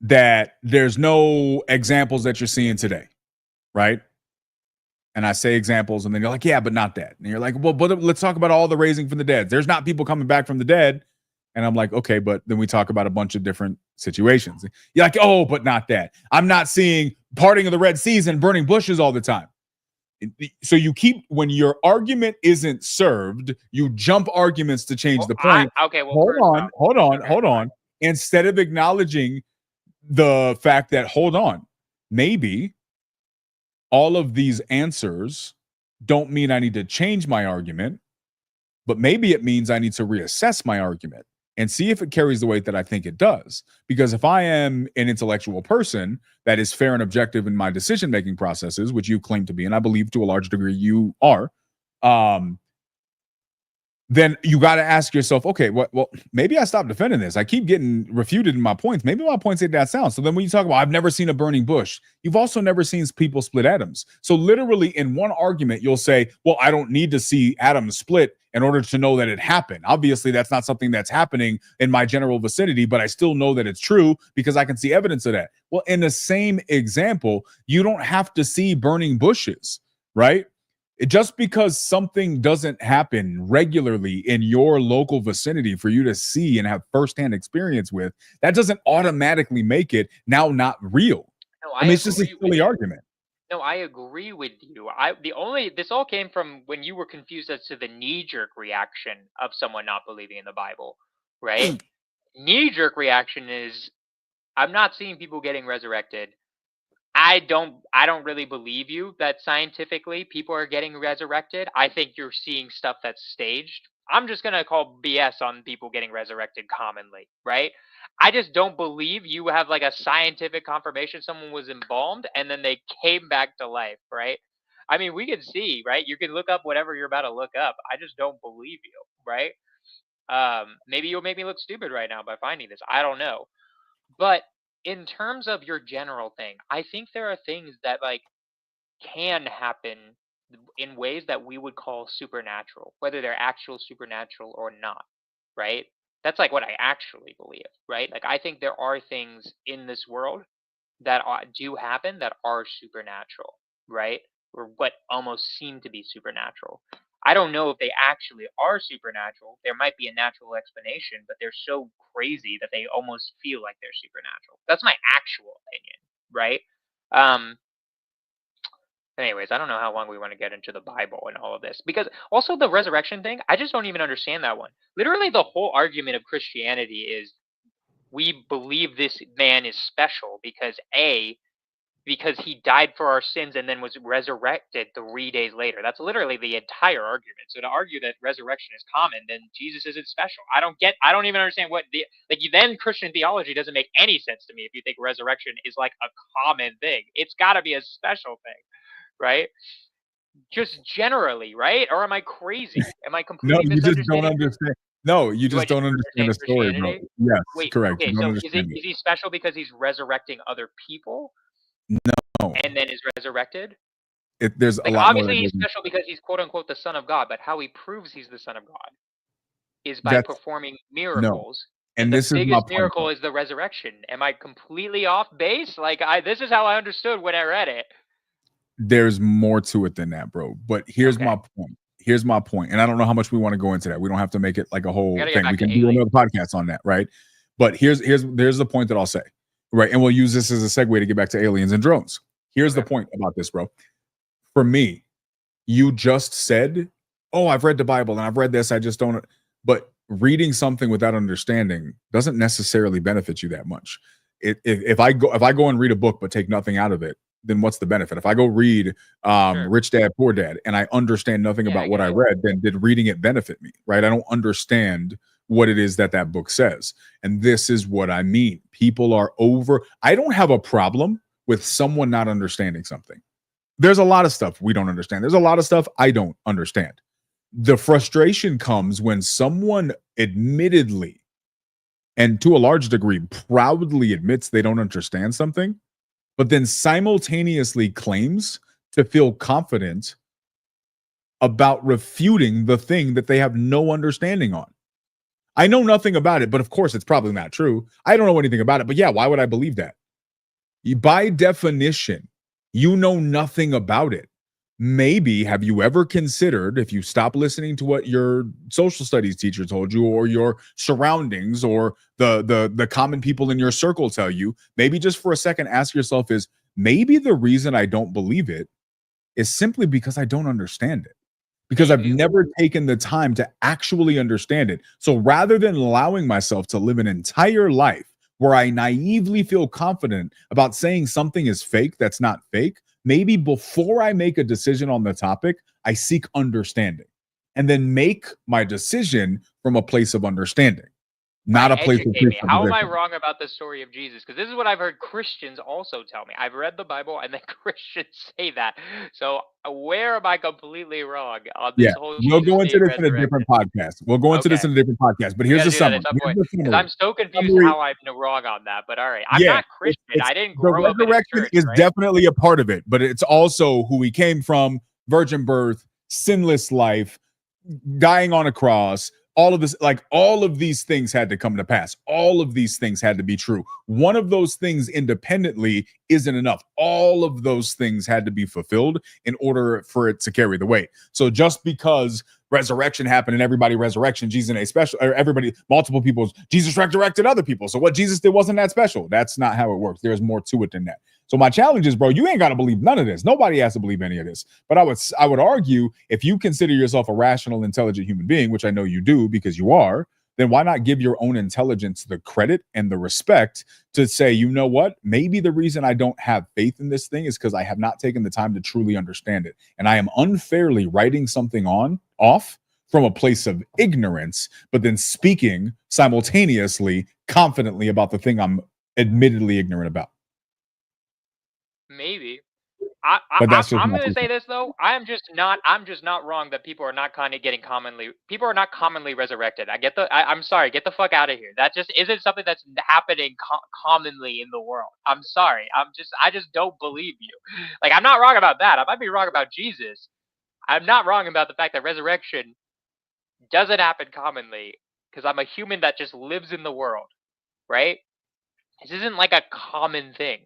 that there's no examples that you're seeing today, right? And I say examples, and then you're like, yeah, but not that. And you're like, well, but let's talk about all the raising from the dead. There's not people coming back from the dead. And I'm like, okay, but then we talk about a bunch of different situations. You're like, oh, but not that. I'm not seeing parting of the Red Seas and burning bushes all the time. So you keep, when your argument isn't served, you jump arguments to change the point. Hold on. Instead of acknowledging the fact that, hold on, maybe all of these answers don't mean I need to change my argument, but maybe it means I need to reassess my argument and see if it carries the weight that I think it does. Because if I am an intellectual person that is fair and objective in my decision-making processes, which you claim to be, and I believe to a large degree you are, then you got to ask yourself, okay, well, maybe I stopped defending this. I keep getting refuted in my points. Maybe my points ain't that sound. So then when you talk about, I've never seen a burning bush, you've also never seen people split atoms. So literally in one argument, you'll say, well, I don't need to see atoms split in order to know that it happened. Obviously, that's not something that's happening in my general vicinity, but I still know that it's true because I can see evidence of that. Well, in the same example, you don't have to see burning bushes, right? Just because something doesn't happen regularly in your local vicinity for you to see and have firsthand experience with, that doesn't automatically make it now not real. No, I mean, it's just a silly argument. No, I agree with you. This all came from when you were confused as to the knee-jerk reaction of someone not believing in the Bible, right? Knee-jerk reaction is, I'm not seeing people getting resurrected. I don't really believe you that scientifically people are getting resurrected. I think you're seeing stuff that's staged. I'm just going to call BS on people getting resurrected commonly, right? I just don't believe you have like a scientific confirmation someone was embalmed and then they came back to life, right? I mean, we can see, right? You can look up whatever you're about to look up. I just don't believe you, right? Maybe you'll make me look stupid right now by finding this. I don't know. But in terms of your general thing, I think there are things that like can happen in ways that we would call supernatural, whether they're actual supernatural or not, right? That's like what I actually believe, right? Like I think there are things in this world that do happen that are supernatural, right? Or what almost seem to be supernatural. I don't know if they actually are supernatural. There might be a natural explanation, but they're so crazy that they almost feel like they're supernatural. That's my actual opinion, right? Anyways, I don't know how long we want to get into the Bible and all of this. Because also the resurrection thing, I just don't even understand that one. Literally the whole argument of Christianity is we believe this man is special because because he died for our sins and then was resurrected 3 days later. That's literally the entire argument. So to argue that resurrection is common, then Jesus isn't special. I don't even understand then Christian theology doesn't make any sense to me if you think resurrection is like a common thing. It's got to be a special thing, right? Just generally, right? Or am I crazy? Am I completely No, you just don't misunderstanding? understand. No, you Do I just don't understand understand the story, bro. Christianity? Yes, Wait, correct. okay, You don't so understand it. is he special because he's resurrecting other people No, and then is resurrected? there's a Like, lot more obviously that he's goes in. special because he's quote unquote the son of God, but how he proves he's the son of God is by That's performing no, miracles. And and the this is my biggest point, bro. miracle is the resurrection. Am I completely off base? Like this is how I understood when I read it. There's more to it than that, bro. But here's Okay. my point. Here's my point, and I don't know how much we want to go into that. We don't have to make it like a We whole gotta get thing. We back to can do aliens. another podcast on that, right? But here's the point that I'll say, right? And we'll use this as a segue to get back to aliens and drones. Here's the point about this, bro. For me, you just said, "Oh, I've read the Bible and I've read this. I just don't." But reading something without understanding doesn't necessarily benefit you that much. If I go and read a book but take nothing out of it, then what's the benefit? If I go read Rich Dad Poor Dad and I understand nothing about what I read, then did reading it benefit me? Right? I don't understand what it is that book says, and this is what I mean. People are over. I don't have a problem with someone not understanding something. There's a lot of stuff we don't understand. There's a lot of stuff I don't understand. The frustration comes when someone admittedly and to a large degree proudly admits they don't understand something, but then simultaneously claims to feel confident about refuting the thing that they have no understanding on. I know nothing about it, but of course it's probably not true. I don't know anything about it, but yeah, why would I believe that? By definition, you know nothing about it. Maybe have you ever considered, if you stop listening to what your social studies teacher told you or your surroundings or the common people in your circle tell you, maybe just for a second ask yourself, is maybe the reason I don't believe it is simply because I don't understand it, because I've never taken the time to actually understand it. So rather than allowing myself to live an entire life where I naively feel confident about saying something is fake that's not fake, maybe before I make a decision on the topic, I seek understanding and then make my decision from a place of understanding, not a place of Educate me. How am I presupposition. wrong about the story of Jesus? Because this is what I've heard Christians also tell me. I've read the Bible and then Christians say that. So where am I completely wrong on this Yeah, whole we'll Jesus go into being this in a different resurrected? podcast. We'll go into this in a different podcast, but We here's gotta the do that summary. at some point. Here's the Because summary. I'm so confused Summary. how I'm wrong on that. But all right. I'm Yeah, not Christian. I didn't the grow up in a resurrection church, is right? definitely a part of it, but it's also who we came from, virgin birth, sinless life, dying on a cross. All of this, like all of these things had to come to pass. All of these things had to be true. One of those things independently isn't enough. All of those things had to be fulfilled in order for it to carry the weight. So just because resurrection happened and everybody resurrection, Jesus ain't special, or everybody, multiple people, Jesus resurrected other people. So what Jesus did wasn't that special. That's not how it works. There's more to it than that. So my challenge is, bro, you ain't got to believe none of this. Nobody has to believe any of this. But I would argue, if you consider yourself a rational, intelligent human being, which I know you do because you are, then why not give your own intelligence the credit and the respect to say, you know what, maybe the reason I don't have faith in this thing is because I have not taken the time to truly understand it. And I am unfairly writing something off from a place of ignorance, but then speaking simultaneously confidently about the thing I'm admittedly ignorant about. Maybe. But that's just I'm my going to two say cents. this though. I'm just not wrong that people are not people are not commonly resurrected. I'm sorry, get the fuck out of here. That just isn't something that's happening commonly in the world. I'm sorry. I just don't believe you. Like, I'm not wrong about that. I might be wrong about Jesus. I'm not wrong about the fact that resurrection doesn't happen commonly because I'm a human that just lives in the world, right? This isn't like a common thing.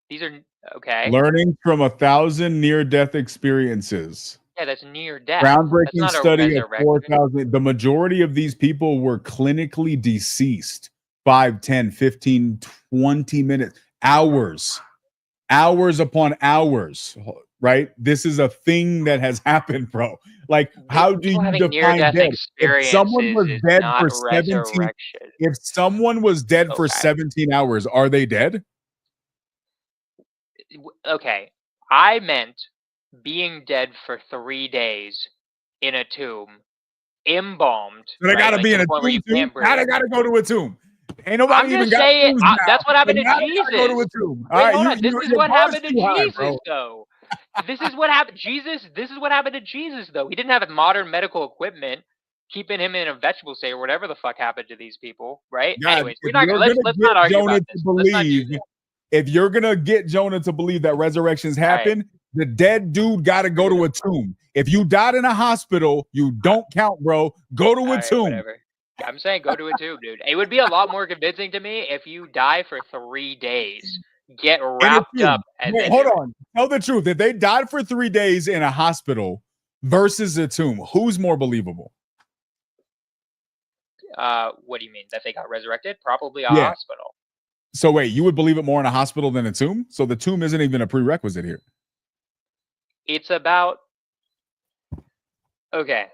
These are okay. Learning from 1,000 near-death experiences. Yeah, that's near death. That's Groundbreaking not a study of resurrection. 4,000. The majority of these people were clinically deceased 5, 10, 15, 20 minutes, hours upon hours, right? This is a thing that has happened, bro. Like, how do People you having define near-death dead? If someone was experiences is dead not for 17, resurrection. if someone was dead for Okay. 17 hours, are they dead? Okay. I meant being dead for 3 days in a tomb, embalmed. So they right? gotta Like, be to in the a point where tomb you too? can't Now they breathe. gotta go to a tomb. Ain't nobody I'm even just got saying, tombs now. that's what So happened to now they gotta go to a Jesus. tomb. All Wait, right, hold on. This is your what bar's happened to too high, Jesus, bro. though. This is what happened. This is what happened to Jesus, though. He didn't have modern medical equipment keeping him in a vegetable state or whatever the fuck happened to these people, right? God, Anyways, if you're gonna let's get not argue Jonah about to this. Let's not do believe, if you're gonna get Jonah to believe that resurrections All right. happen, the dead dude got to go to a tomb. If you died in a hospital, you don't count, bro. Go to All a right, tomb. whatever. I'm saying go to a tomb, dude. It would be a lot more convincing to me if you die for 3 days, get In a wrapped up, tomb. and Wait, then hold do it. on. Tell the truth. If they died for 3 days in a hospital versus a tomb, who's more believable? What do you mean? That they got resurrected? Probably a Yeah. hospital. So wait, you would believe it more in a hospital than a tomb? So the tomb isn't even a prerequisite here. It's about okay.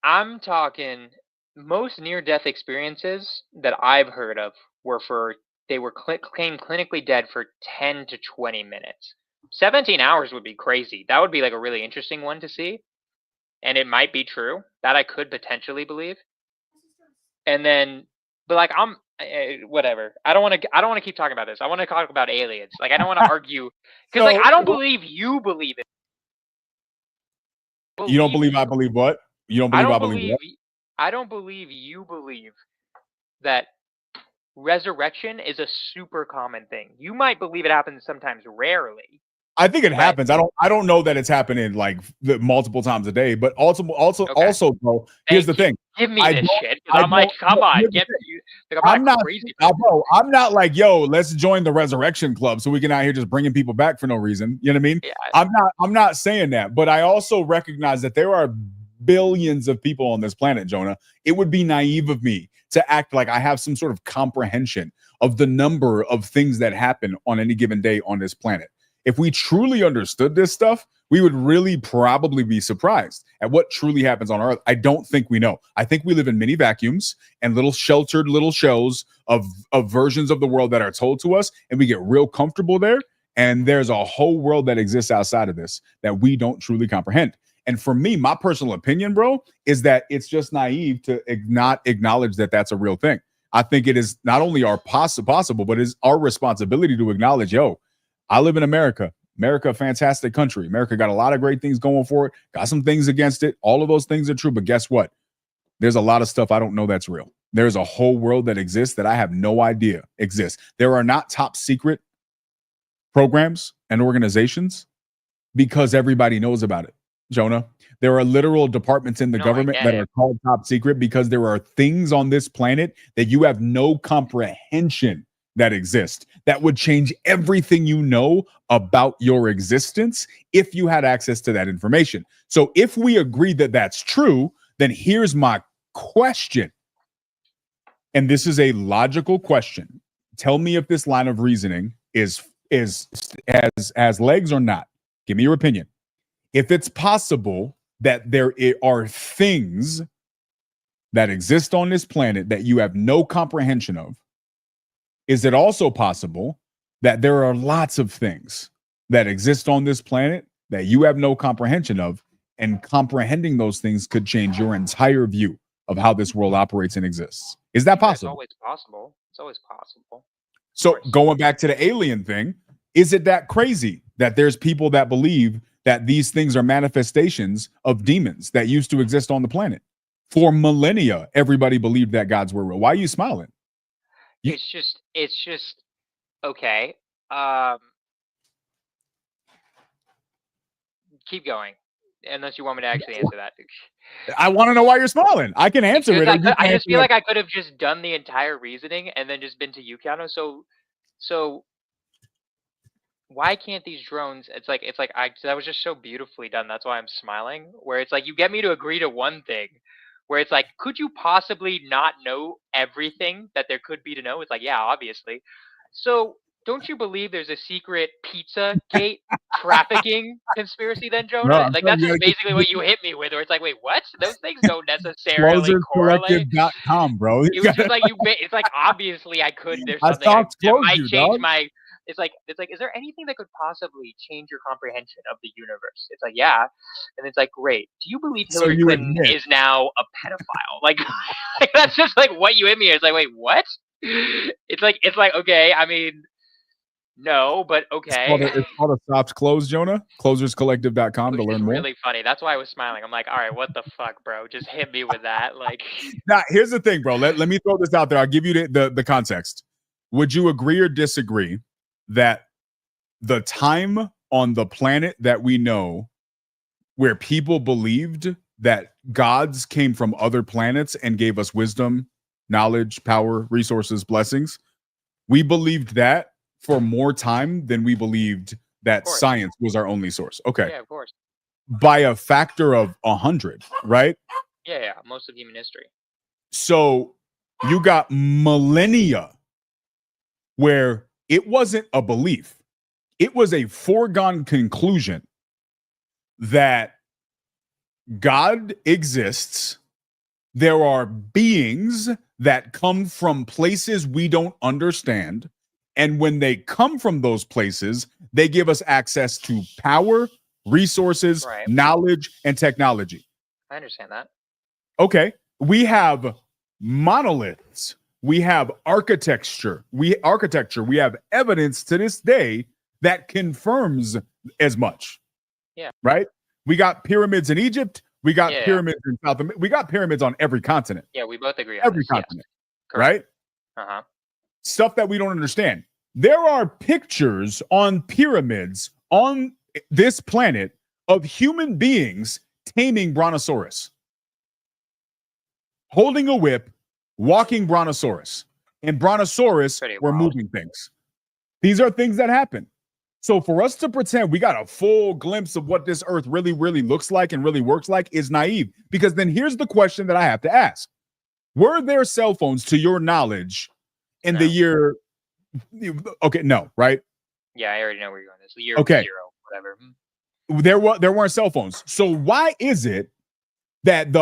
I'm talking most near-death experiences that I've heard of were they were claimed clinically dead for 10 to 20 minutes. 17 hours would be crazy. That would be like a really interesting one to see. And it might be true. That I could potentially believe. And then but like whatever. I don't want to keep talking about this. I want to talk about aliens. Like I don't want to argue cuz like I don't believe you believe it. You don't believe I believe what? You don't believe I believe what? I don't believe you believe that resurrection is a super common thing. You might believe it happens sometimes rarely. I think it happens. I don't know that it's happening like multiple times a day, but also, bro. Here's the thing. Give me this shit. I'm like, come on, get you. Like, I'm not crazy, bro. I'm not like, yo, let's join the resurrection club so we can out here just bringing people back for no reason. You know what I mean? Yeah, I'm not saying that, but I also recognize that there are billions of people on this planet, Jonah. It would be naive of me to act like I have some sort of comprehension of the number of things that happen on any given day on this planet. If we truly understood this stuff, we would really probably be surprised at what truly happens on Earth. I don't think we know. I think we live in mini vacuums and little sheltered little shells of versions of the world that are told to us, and we get real comfortable there. And there's a whole world that exists outside of this that we don't truly comprehend. And for me, my personal opinion, bro, is that it's just naive to not acknowledge that that's a real thing. I think it is not only our possible, but it's our responsibility to acknowledge, yo, I live in America. America, a fantastic country. America got a lot of great things going for it, got some things against it. All of those things are true, but guess what? There's a lot of stuff I don't know that's real. There's a whole world that exists that I have no idea exists. There are not top secret programs and organizations because everybody knows about it, Jonah. There are literal departments in the government that are called top secret because there are things on this planet that you have no comprehension that exist that would change everything you know about your existence if you had access to that information. So if we agree that that's true, then here's my question. And this is a logical question. Tell me if this line of reasoning has legs or not. Give me your opinion. If it's possible that there are things that exist on this planet that you have no comprehension of, is it also possible that there are lots of things that exist on this planet that you have no comprehension of, and comprehending those things could change your entire view of how this world operates and exists? Is that possible? It's always possible. It's always possible. So going back to the alien thing, is it that crazy that there's people that believe that these things are manifestations of demons that used to exist on the planet? For millennia, everybody believed that gods were real. Why are you smiling? It's just okay. Keep going, unless you want me to actually answer that. I want to know why you're smiling. I can answer it. I just feel like I could have just done the entire reasoning and then just been to you, Keanu. So why can't these drones? It's like that was just so beautifully done. That's why I'm smiling. Where it's like you get me to agree to one thing, where it's like, could you possibly not know everything that there could be to know? It's like, yeah, obviously. So don't you believe there's a secret pizza gate trafficking conspiracy then, Jonah? No, like that's just basically what you hit me with, where it's like, wait, what? Those things don't necessarily correlate. CloserCollective.com, bro. It was just like it's like obviously I could. There's I something that might you, change dog. my. It's like, is there anything that could possibly change your comprehension of the universe? It's like, yeah. And it's like, great. Do you believe So Hillary you Clinton admit. is now a pedophile? Like, that's just like what you hit me. It's like, wait, what? It's like, okay. I mean, No, but okay. It's called a Stops Close, Jonah. Closerscollective.com to Which learn is more. really funny. That's why I was smiling. I'm like, all right, what the fuck, bro? Just hit me with that. Like, Now, here's the thing, bro. Let me throw this out there. I'll give you the context. Would you agree or disagree that the time on the planet that we know where people believed that gods came from other planets and gave us wisdom, knowledge, power, resources, blessings, we believed that for more time than we believed that science was our only source. Okay. yeah, of course. By a factor of 100, right? Yeah, most of human history. So you got millennia where it wasn't a belief. It was a foregone conclusion that God exists. There are beings that come from places we don't understand. And when they come from those places, they give us access to power, resources, knowledge, and technology. I understand that. Okay. We have monoliths. We have architecture. We have evidence to this day that confirms as much. Yeah. Right? We got pyramids in Egypt. We got pyramids in South America. We got pyramids on every continent. Yeah, we both agree on Every this. Yes. continent. Right? Uh-huh. Stuff that we don't understand. There are pictures on pyramids on this planet of human beings taming brontosaurus, holding a whip, walking brontosaurus, and brontosaurus were moving things. These are things that happen. So for us to pretend we got a full glimpse of what this earth really, really looks like and really works like is naive. Because then here's the question that I have to ask. Were there cell phones, to your knowledge, in the year? Okay, no, right? Yeah, I already know where you're going. It's the year Okay. 0, whatever. There weren't cell phones. So why is it that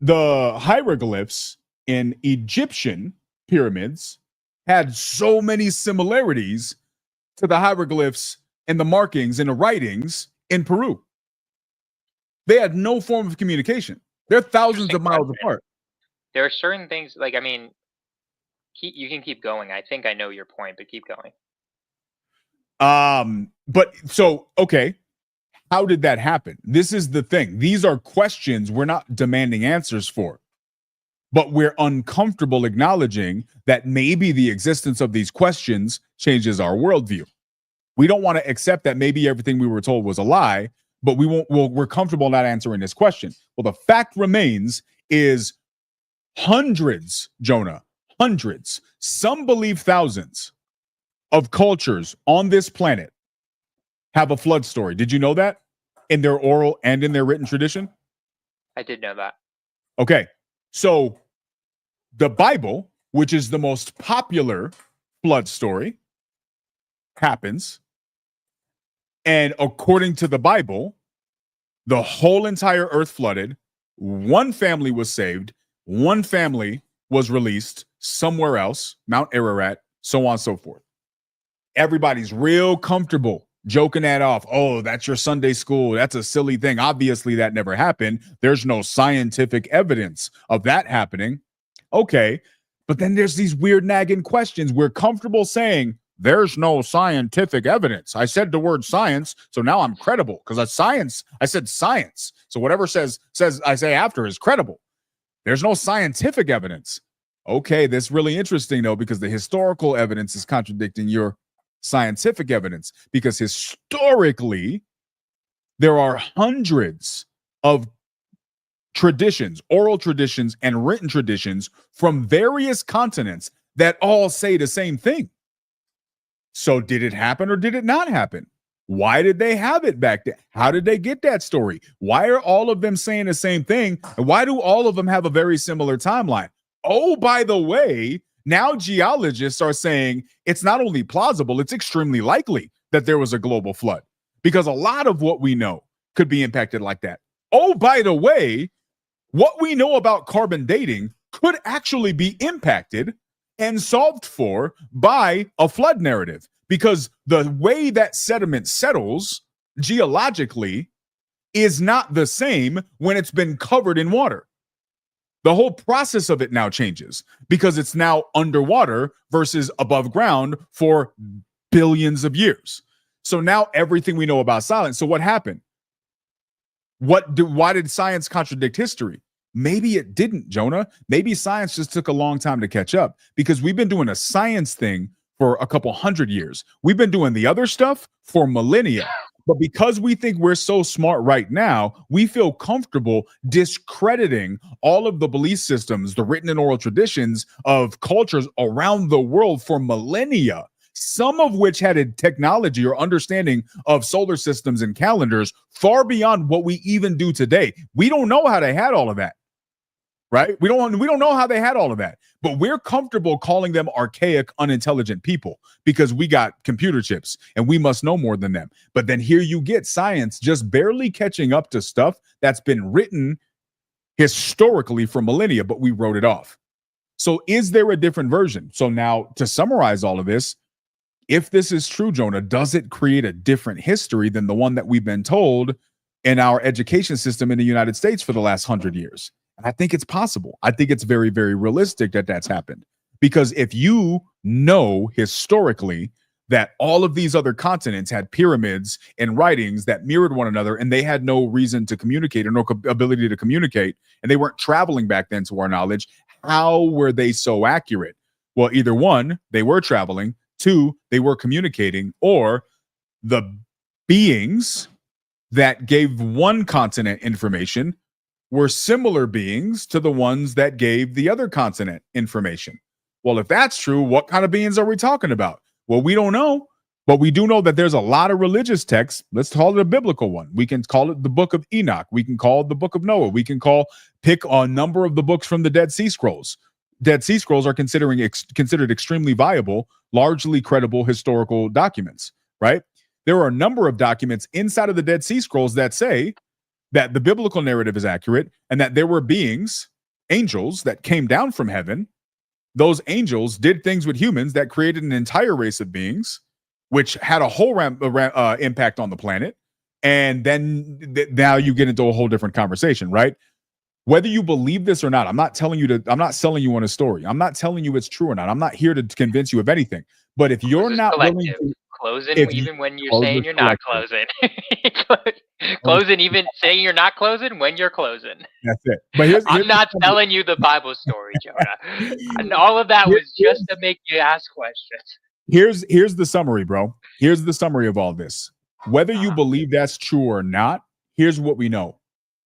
the hieroglyphs in Egyptian pyramids had so many similarities to the hieroglyphs and the markings and the writings in Peru? They had no form of communication. They're thousands of miles apart. There are certain things, like, I mean, you can keep going. I think I know your point, but keep going. But so, okay, how did that happen? This is the thing. These are questions we're not demanding answers for, but we're uncomfortable acknowledging that maybe the existence of these questions changes our worldview. We don't want to accept that maybe everything we were told was a lie, but we're comfortable not answering this question. Well, the fact remains is hundreds, Jonah, hundreds, some believe thousands of cultures on this planet have a flood story. Did you know that? In their oral and in their written tradition? I did know that. Okay. So the Bible, which is the most popular flood story, happens. And according to the Bible, the whole entire earth flooded. One family was saved. One family was released somewhere else, Mount Ararat, so on and so forth. Everybody's real comfortable joking that off. Oh, that's your Sunday school. That's a silly thing. Obviously, that never happened. There's no scientific evidence of that happening. Okay. But then there's these weird nagging questions. We're comfortable saying there's no scientific evidence. I said the word science, so now I'm credible because I said science. So whatever says I say after is credible. There's no scientific evidence. Okay, that's really interesting, though, because the historical evidence is contradicting your scientific evidence, because historically there are hundreds of traditions, oral traditions and written traditions from various continents that all say the same thing. So did it happen or did it not happen? Why did they have it back then? How did they get that story? Why are all of them saying the same thing? And why do all of them have a very similar timeline? Oh, by the way, now geologists are saying it's not only plausible, it's extremely likely that there was a global flood, because a lot of what we know could be impacted like that. Oh, by the way, what we know about carbon dating could actually be impacted and solved for by a flood narrative, because the way that sediment settles geologically is not the same when it's been covered in water. The whole process of it now changes because it's now underwater versus above ground for billions of years. So now everything we know about silence. So what happened? Why did science contradict history? Maybe it didn't, Jonah. Maybe science just took a long time to catch up because we've been doing a science thing for a couple hundred years. We've been doing the other stuff for millennia. But because we think we're so smart right now, we feel comfortable discrediting all of the belief systems, the written and oral traditions of cultures around the world for millennia, some of which had a technology or understanding of solar systems and calendars far beyond what we even do today. We don't know how they had all of that, right? We don't know how they had all of that, but we're comfortable calling them archaic, unintelligent people because we got computer chips and we must know more than them. But then here you get science just barely catching up to stuff that's been written historically for millennia, but we wrote it off. So is there a different version? So now to summarize all of this, if this is true, Jonah, does it create a different history than the one that we've been told in our education system in the United States for the last 100 years? And I think it's possible. I think it's very, very realistic that that's happened. Because if you know historically that all of these other continents had pyramids and writings that mirrored one another and they had no reason to communicate or no ability to communicate, and they weren't traveling back then to our knowledge, how were they so accurate? Well, either one, they were traveling, two, they were communicating, or the beings that gave one continent information were similar beings to the ones that gave the other continent information. Well, if that's true, what kind of beings are we talking about? Well, we don't know, but we do know that there's a lot of religious texts. Let's call it a biblical one. We can call it the book of Enoch. We can call it the book of Noah. We can pick a number of the books from the Dead Sea Scrolls. Dead Sea Scrolls are considered extremely viable, largely credible historical documents, right? There are a number of documents inside of the Dead Sea Scrolls that say that the biblical narrative is accurate and that there were beings, angels, that came down from heaven. Those angels did things with humans that created an entire race of beings, which had a whole impact on the planet. And then now you get into a whole different conversation, right? Whether you believe this or not, I'm not selling you on a story. I'm not telling you it's true or not. I'm not here to convince you of anything. But if you're not willing to closing, even when you're close saying is you're not closing, closing, even saying you're not closing when you're closing. That's it. But here's I'm not telling you the Bible story, Jonah. And all of that was just to make you ask questions. Here's the summary, bro. Here's the summary of all this. Whether you believe that's true or not, here's what we know.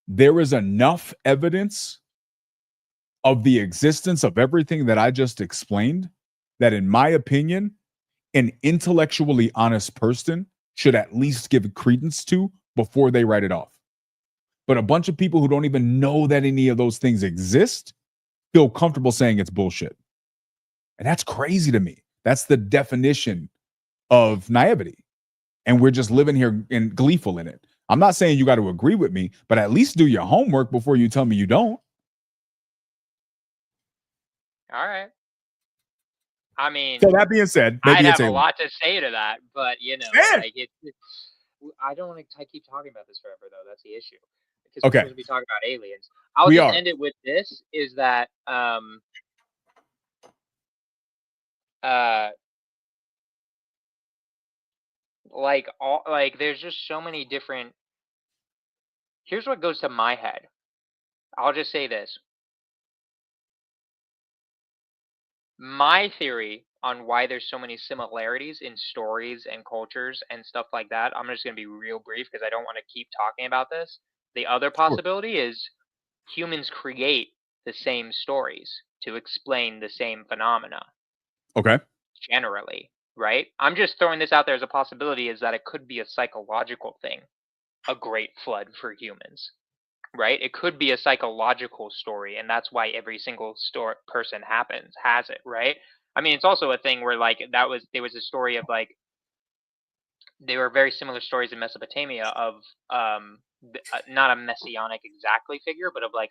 There is enough evidence of the existence of everything that I just explained that, in my opinion, an intellectually honest person should at least give credence to before they write it off. But a bunch of people who don't even know that any of those things exist feel comfortable saying it's bullshit. And that's crazy to me. That's the definition of naivety. And we're just living here and gleeful in it. I'm not saying you got to agree with me, but at least do your homework before you tell me you don't. All right. I mean, so that being said, I'd have a lot to say to that, but like I don't want to keep talking about this forever, though. That's the issue. Because we're supposed to be talking about aliens. I'll just end it with this: is that there's just so many different. Here's what goes to my head. I'll just say this. My theory on why there's so many similarities in stories and cultures and stuff like that, I'm just going to be real brief because I don't want to keep talking about this. The other possibility is humans create the same stories to explain the same phenomena. Okay. Generally, right? I'm just throwing this out there as a possibility, is that it could be a psychological thing, a great flood for humans. Right? It could be a psychological story, and that's why every single person has it, right? I mean, it's also a thing where there was a story of they were very similar stories in Mesopotamia of not a messianic exactly figure, but of a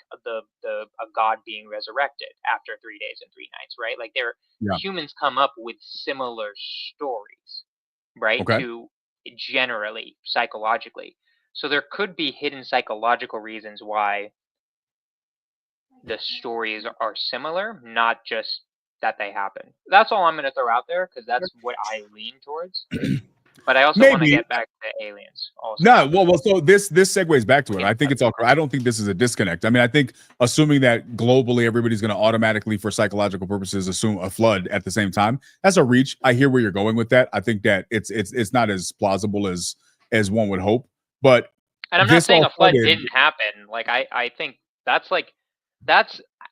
god being resurrected after 3 days and 3 nights, right? Humans come up with similar stories, right? To generally psychologically. So there could be hidden psychological reasons why the stories are similar, not just that they happen. That's all I'm going to throw out there because that's what I lean towards. But I also want to Maybe. get back to aliens also. No, well, so this segues back to it. I think it's all. I don't think this is a disconnect. I mean, I think assuming that globally everybody's going to automatically, for psychological purposes, assume a flood at the same time. That's a reach. I hear where you're going with that. I think that it's not as plausible as one would hope. But and I'm not saying a flood didn't happen. Like I think that's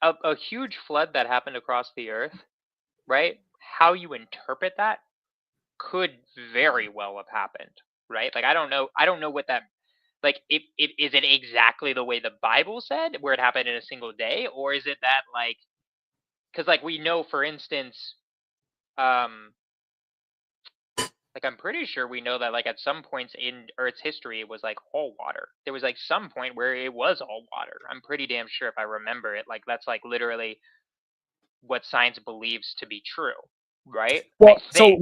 a huge flood that happened across the earth, right? How you interpret that could very well have happened, right? Like I don't know what that, like is it exactly the way the Bible said, where it happened in a single day, or is it that like, because like we know, for instance, like I'm pretty sure we know that like at some points in Earth's history it was like all water. There was like some point where it was all water. I'm pretty damn sure if I remember it. Like that's like literally what science believes to be true, right? Well, so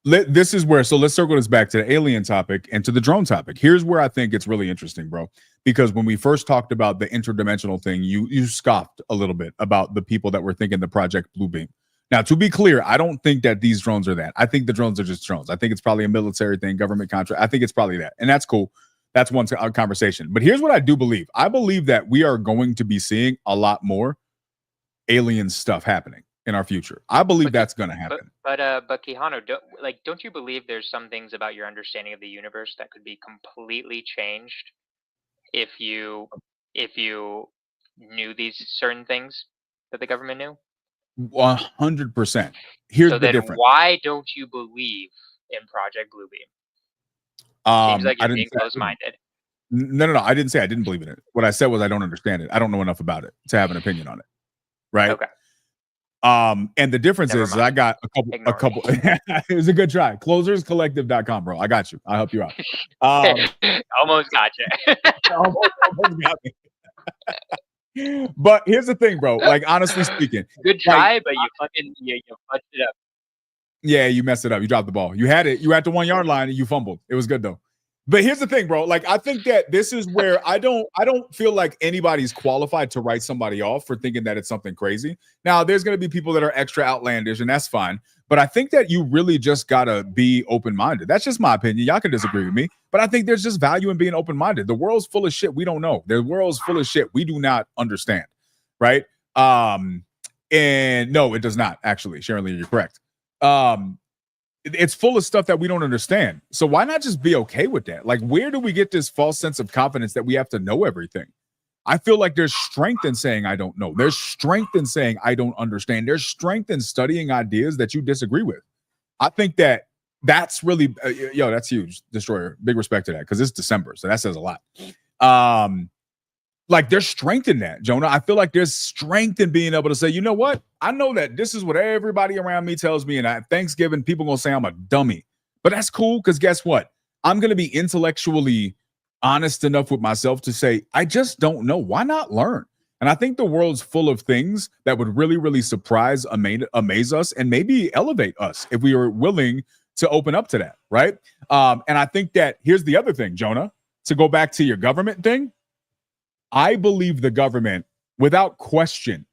this is where, so let's circle this back to the alien topic and to the drone topic. Here's where I think it's really interesting, bro, because when we first talked about the interdimensional thing, you scoffed a little bit about the people that were thinking the Project Bluebeam. Now, to be clear, I don't think that these drones are that. I think the drones are just drones. I think it's probably a military thing, government contract. I think it's probably that, and that's cool. That's one conversation. But here's what I do believe. I believe that we are going to be seeing a lot more alien stuff happening in our future. I believe that's going to happen. But Quijano, don't you believe there's some things about your understanding of the universe that could be completely changed if you knew these certain things that the government knew? 100%. Here's so the then difference. Why don't you believe in Project Bluebeam? Seems like you're being close-minded. No. I didn't say I didn't believe in it. What I said was I don't understand it. I don't know enough about it to have an opinion on it. Right? Okay. And the difference is I got a couple. It was a good try. Closerscollective.com, bro. I got you. I'll help you out. Almost got you. almost got me. But here's the thing, bro. Like, honestly speaking, good try, but you fucking you fucked it up. Yeah, you messed it up. You dropped the ball. You had it. You were at the 1 yard line and you fumbled. It was good though. But here's the thing, bro. Like, I think that this is where I don't feel like anybody's qualified to write somebody off for thinking that it's something crazy. Now, there's going to be people that are extra outlandish, and that's fine. But I think that you really just got to be open-minded. That's just my opinion. Y'all can disagree with me. But I think there's just value in being open-minded. The world's full of shit we don't know. The world's full of shit we do not understand, right? And no, it does not, actually. Sharon Lee, you're correct. It's full of stuff that we don't understand. So why not just be okay with that? Like, where do we get this false sense of confidence that we have to know everything? I feel like there's strength in saying I don't know. There's strength in saying I don't understand. There's strength in studying ideas that you disagree with. I think that that's really, that's huge, Destroyer. Big respect to that, because it's December, so that says a lot. Like, there's strength in that, Jonah. I feel like there's strength in being able to say, you know what? I know that this is what everybody around me tells me, and at Thanksgiving, people going to say I'm a dummy. But that's cool, because guess what? I'm going to be intellectually honest enough with myself to say, I just don't know. Why not learn? And I think the world's full of things that would really, really surprise, amaze us, and maybe elevate us if we are willing to open up to that, right? And I think that here's the other thing, Jonah, to go back to your government thing. I believe the government, without question,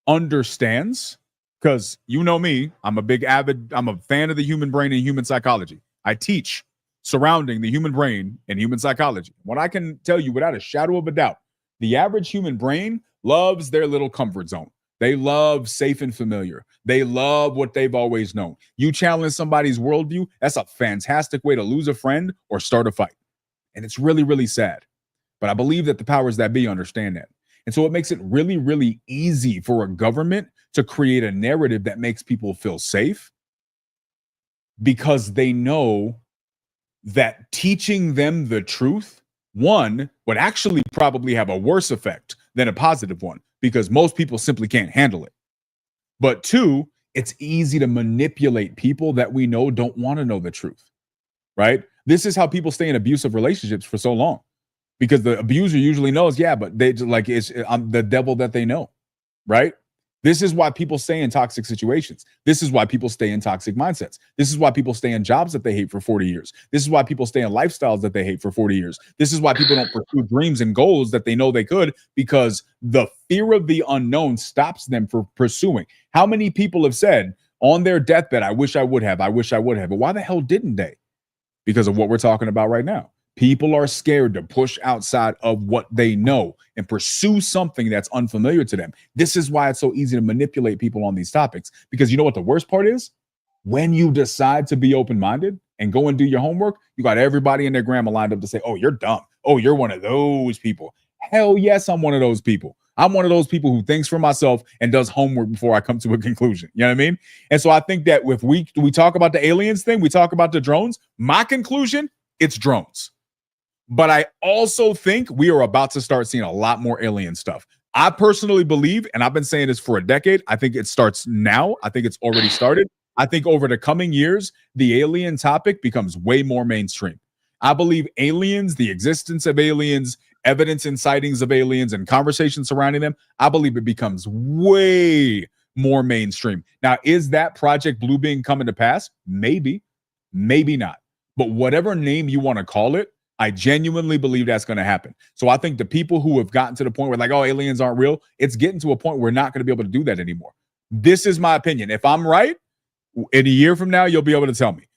understands, because you know me, I'm a fan of the human brain and human psychology. I teach surrounding the human brain and human psychology. What I can tell you without a shadow of a doubt, the average human brain loves their little comfort zone. They love safe and familiar. They love what they've always known. You challenge somebody's worldview, that's a fantastic way to lose a friend or start a fight. And it's really, really sad. But I believe that the powers that be understand that. And so it makes it really, really easy for a government to create a narrative that makes people feel safe, because they know that teaching them the truth, one, would actually probably have a worse effect than a positive one, because most people simply can't handle it. But two, it's easy to manipulate people that we know don't want to know the truth, right? This is how people stay in abusive relationships for so long. Because the abuser usually knows, yeah, but they just like I'm the devil that they know, right? This is why people stay in toxic situations. This is why people stay in toxic mindsets. This is why people stay in jobs that they hate for 40 years. This is why people stay in lifestyles that they hate for 40 years. This is why people don't pursue dreams and goals that they know they could, because the fear of the unknown stops them from pursuing. How many people have said on their deathbed, I wish I would have, I wish I would have. But why the hell didn't they? Because of what we're talking about right now. People are scared to push outside of what they know and pursue something that's unfamiliar to them. This is why it's so easy to manipulate people on these topics, because you know what the worst part is? When you decide to be open-minded and go and do your homework, you got everybody and their grandma lined up to say, oh, you're dumb. Oh, you're one of those people. Hell yes, I'm one of those people. I'm one of those people who thinks for myself and does homework before I come to a conclusion. You know what I mean? And so I think that if we talk about the aliens thing, we talk about the drones, my conclusion, it's drones. But I also think we are about to start seeing a lot more alien stuff. I personally believe, and I've been saying this for a decade, I think it starts now. I think it's already started. I think over the coming years, the alien topic becomes way more mainstream. I believe aliens, the existence of aliens, evidence and sightings of aliens, and conversations surrounding them, I believe it becomes way more mainstream. Now, is that Project Blue Beam coming to pass? Maybe, maybe not. But whatever name you want to call it, I genuinely believe that's going to happen. So I think the people who have gotten to the point where like, oh, aliens aren't real, it's getting to a point where we're not going to be able to do that anymore. This is my opinion. If I'm right, in a year from now, you'll be able to tell me.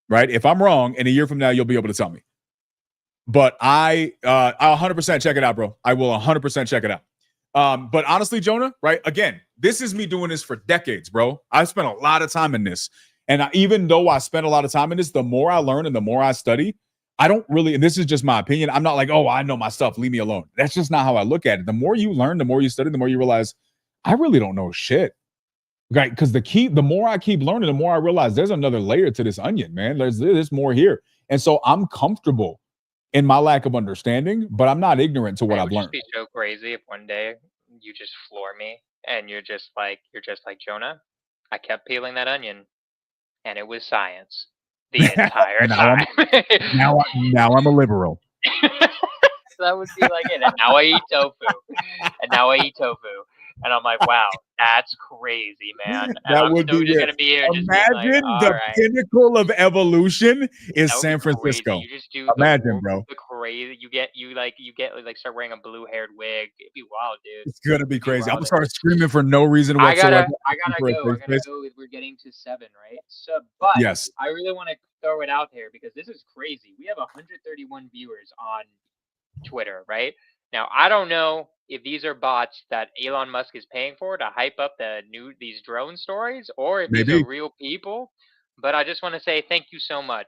Right? If I'm wrong, in a year from now, you'll be able to tell me. But I'll 100% check it out, bro. I will 100% check it out. But honestly, Jonah, right? Again, this is me doing this for decades, bro. I've spent a lot of time in this. And even though I spent a lot of time in this, the more I learn and the more I study, I don't really, and this is just my opinion, I'm not like, oh, I know my stuff, leave me alone. That's just not how I look at it. The more you learn, the more you study, the more you realize, I really don't know shit. Right? Because the more I keep learning, the more I realize there's another layer to this onion, man. There's more here. And so I'm comfortable in my lack of understanding, but I'm not ignorant to what I've learned. It would just be so crazy if one day you just floor me and you're just like Jonah, I kept peeling that onion and it was science the entire time. Now I'm a liberal. So that would be like it. And now I eat tofu. And I'm like, wow, that's crazy, man. And That I'm would still be just it. gonna be here. Imagine the pinnacle of evolution is San Francisco. You just do Imagine, bro. the crazy. You get start wearing a blue-haired wig. It'd be wild, dude. It's gonna be crazy. I'm gonna start screaming for no reason whatsoever. I gotta go. We're getting to 7, right? So, but yes, I really want to throw it out there because this is crazy. We have 131 viewers on Twitter, right? Now, I don't know if these are bots that Elon Musk is paying for to hype up these drone stories, or if these are real people. But I just want to say thank you so much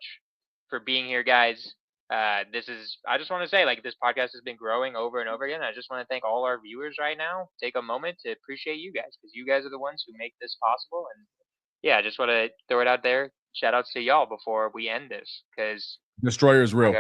for being here, guys. I just want to say, like, this podcast has been growing over and over again. I just want to thank all our viewers right now. Take a moment to appreciate you guys, because you guys are the ones who make this possible. And yeah, I just want to throw it out there. Shout outs to y'all before we end this, because Destroyer is real.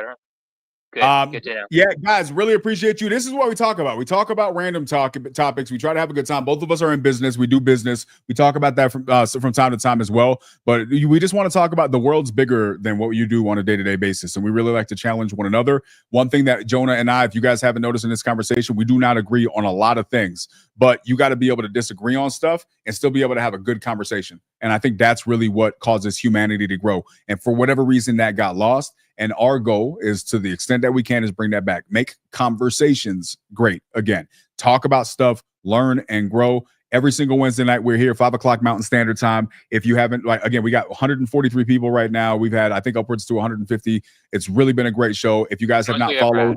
Good to know. Yeah, guys, really appreciate you. This is what we talk about. We talk about random topics. We try to have a good time. Both of us are in business. We do business. We talk about that from time to time as well. But we just want to talk about the world's bigger than what you do on a day-to-day basis. And we really like to challenge one another. One thing that Jonah and I, if you guys haven't noticed in this conversation, we do not agree on a lot of things. But you got to be able to disagree on stuff and still be able to have a good conversation. And I think that's really what causes humanity to grow. And for whatever reason that got lost. And our goal is, to the extent that we can, is bring that back. Make conversations great again. Talk about stuff, learn and grow. Every single Wednesday night, we're here, 5 o'clock Mountain Standard Time. If you haven't, again, we got 143 people right now. We've had, I think, upwards to 150. It's really been a great show. If you guys have not followed,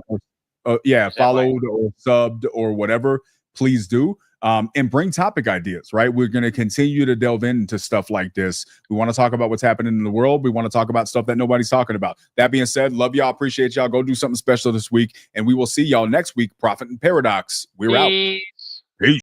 followed or subbed or whatever, please do. And bring topic ideas, right? We're going to continue to delve into stuff like this. We want to talk about what's happening in the world. We want to talk about stuff that nobody's talking about. That being said, love y'all. Appreciate y'all. Go do something special this week. And we will see y'all next week. Profit and Paradox. We're out.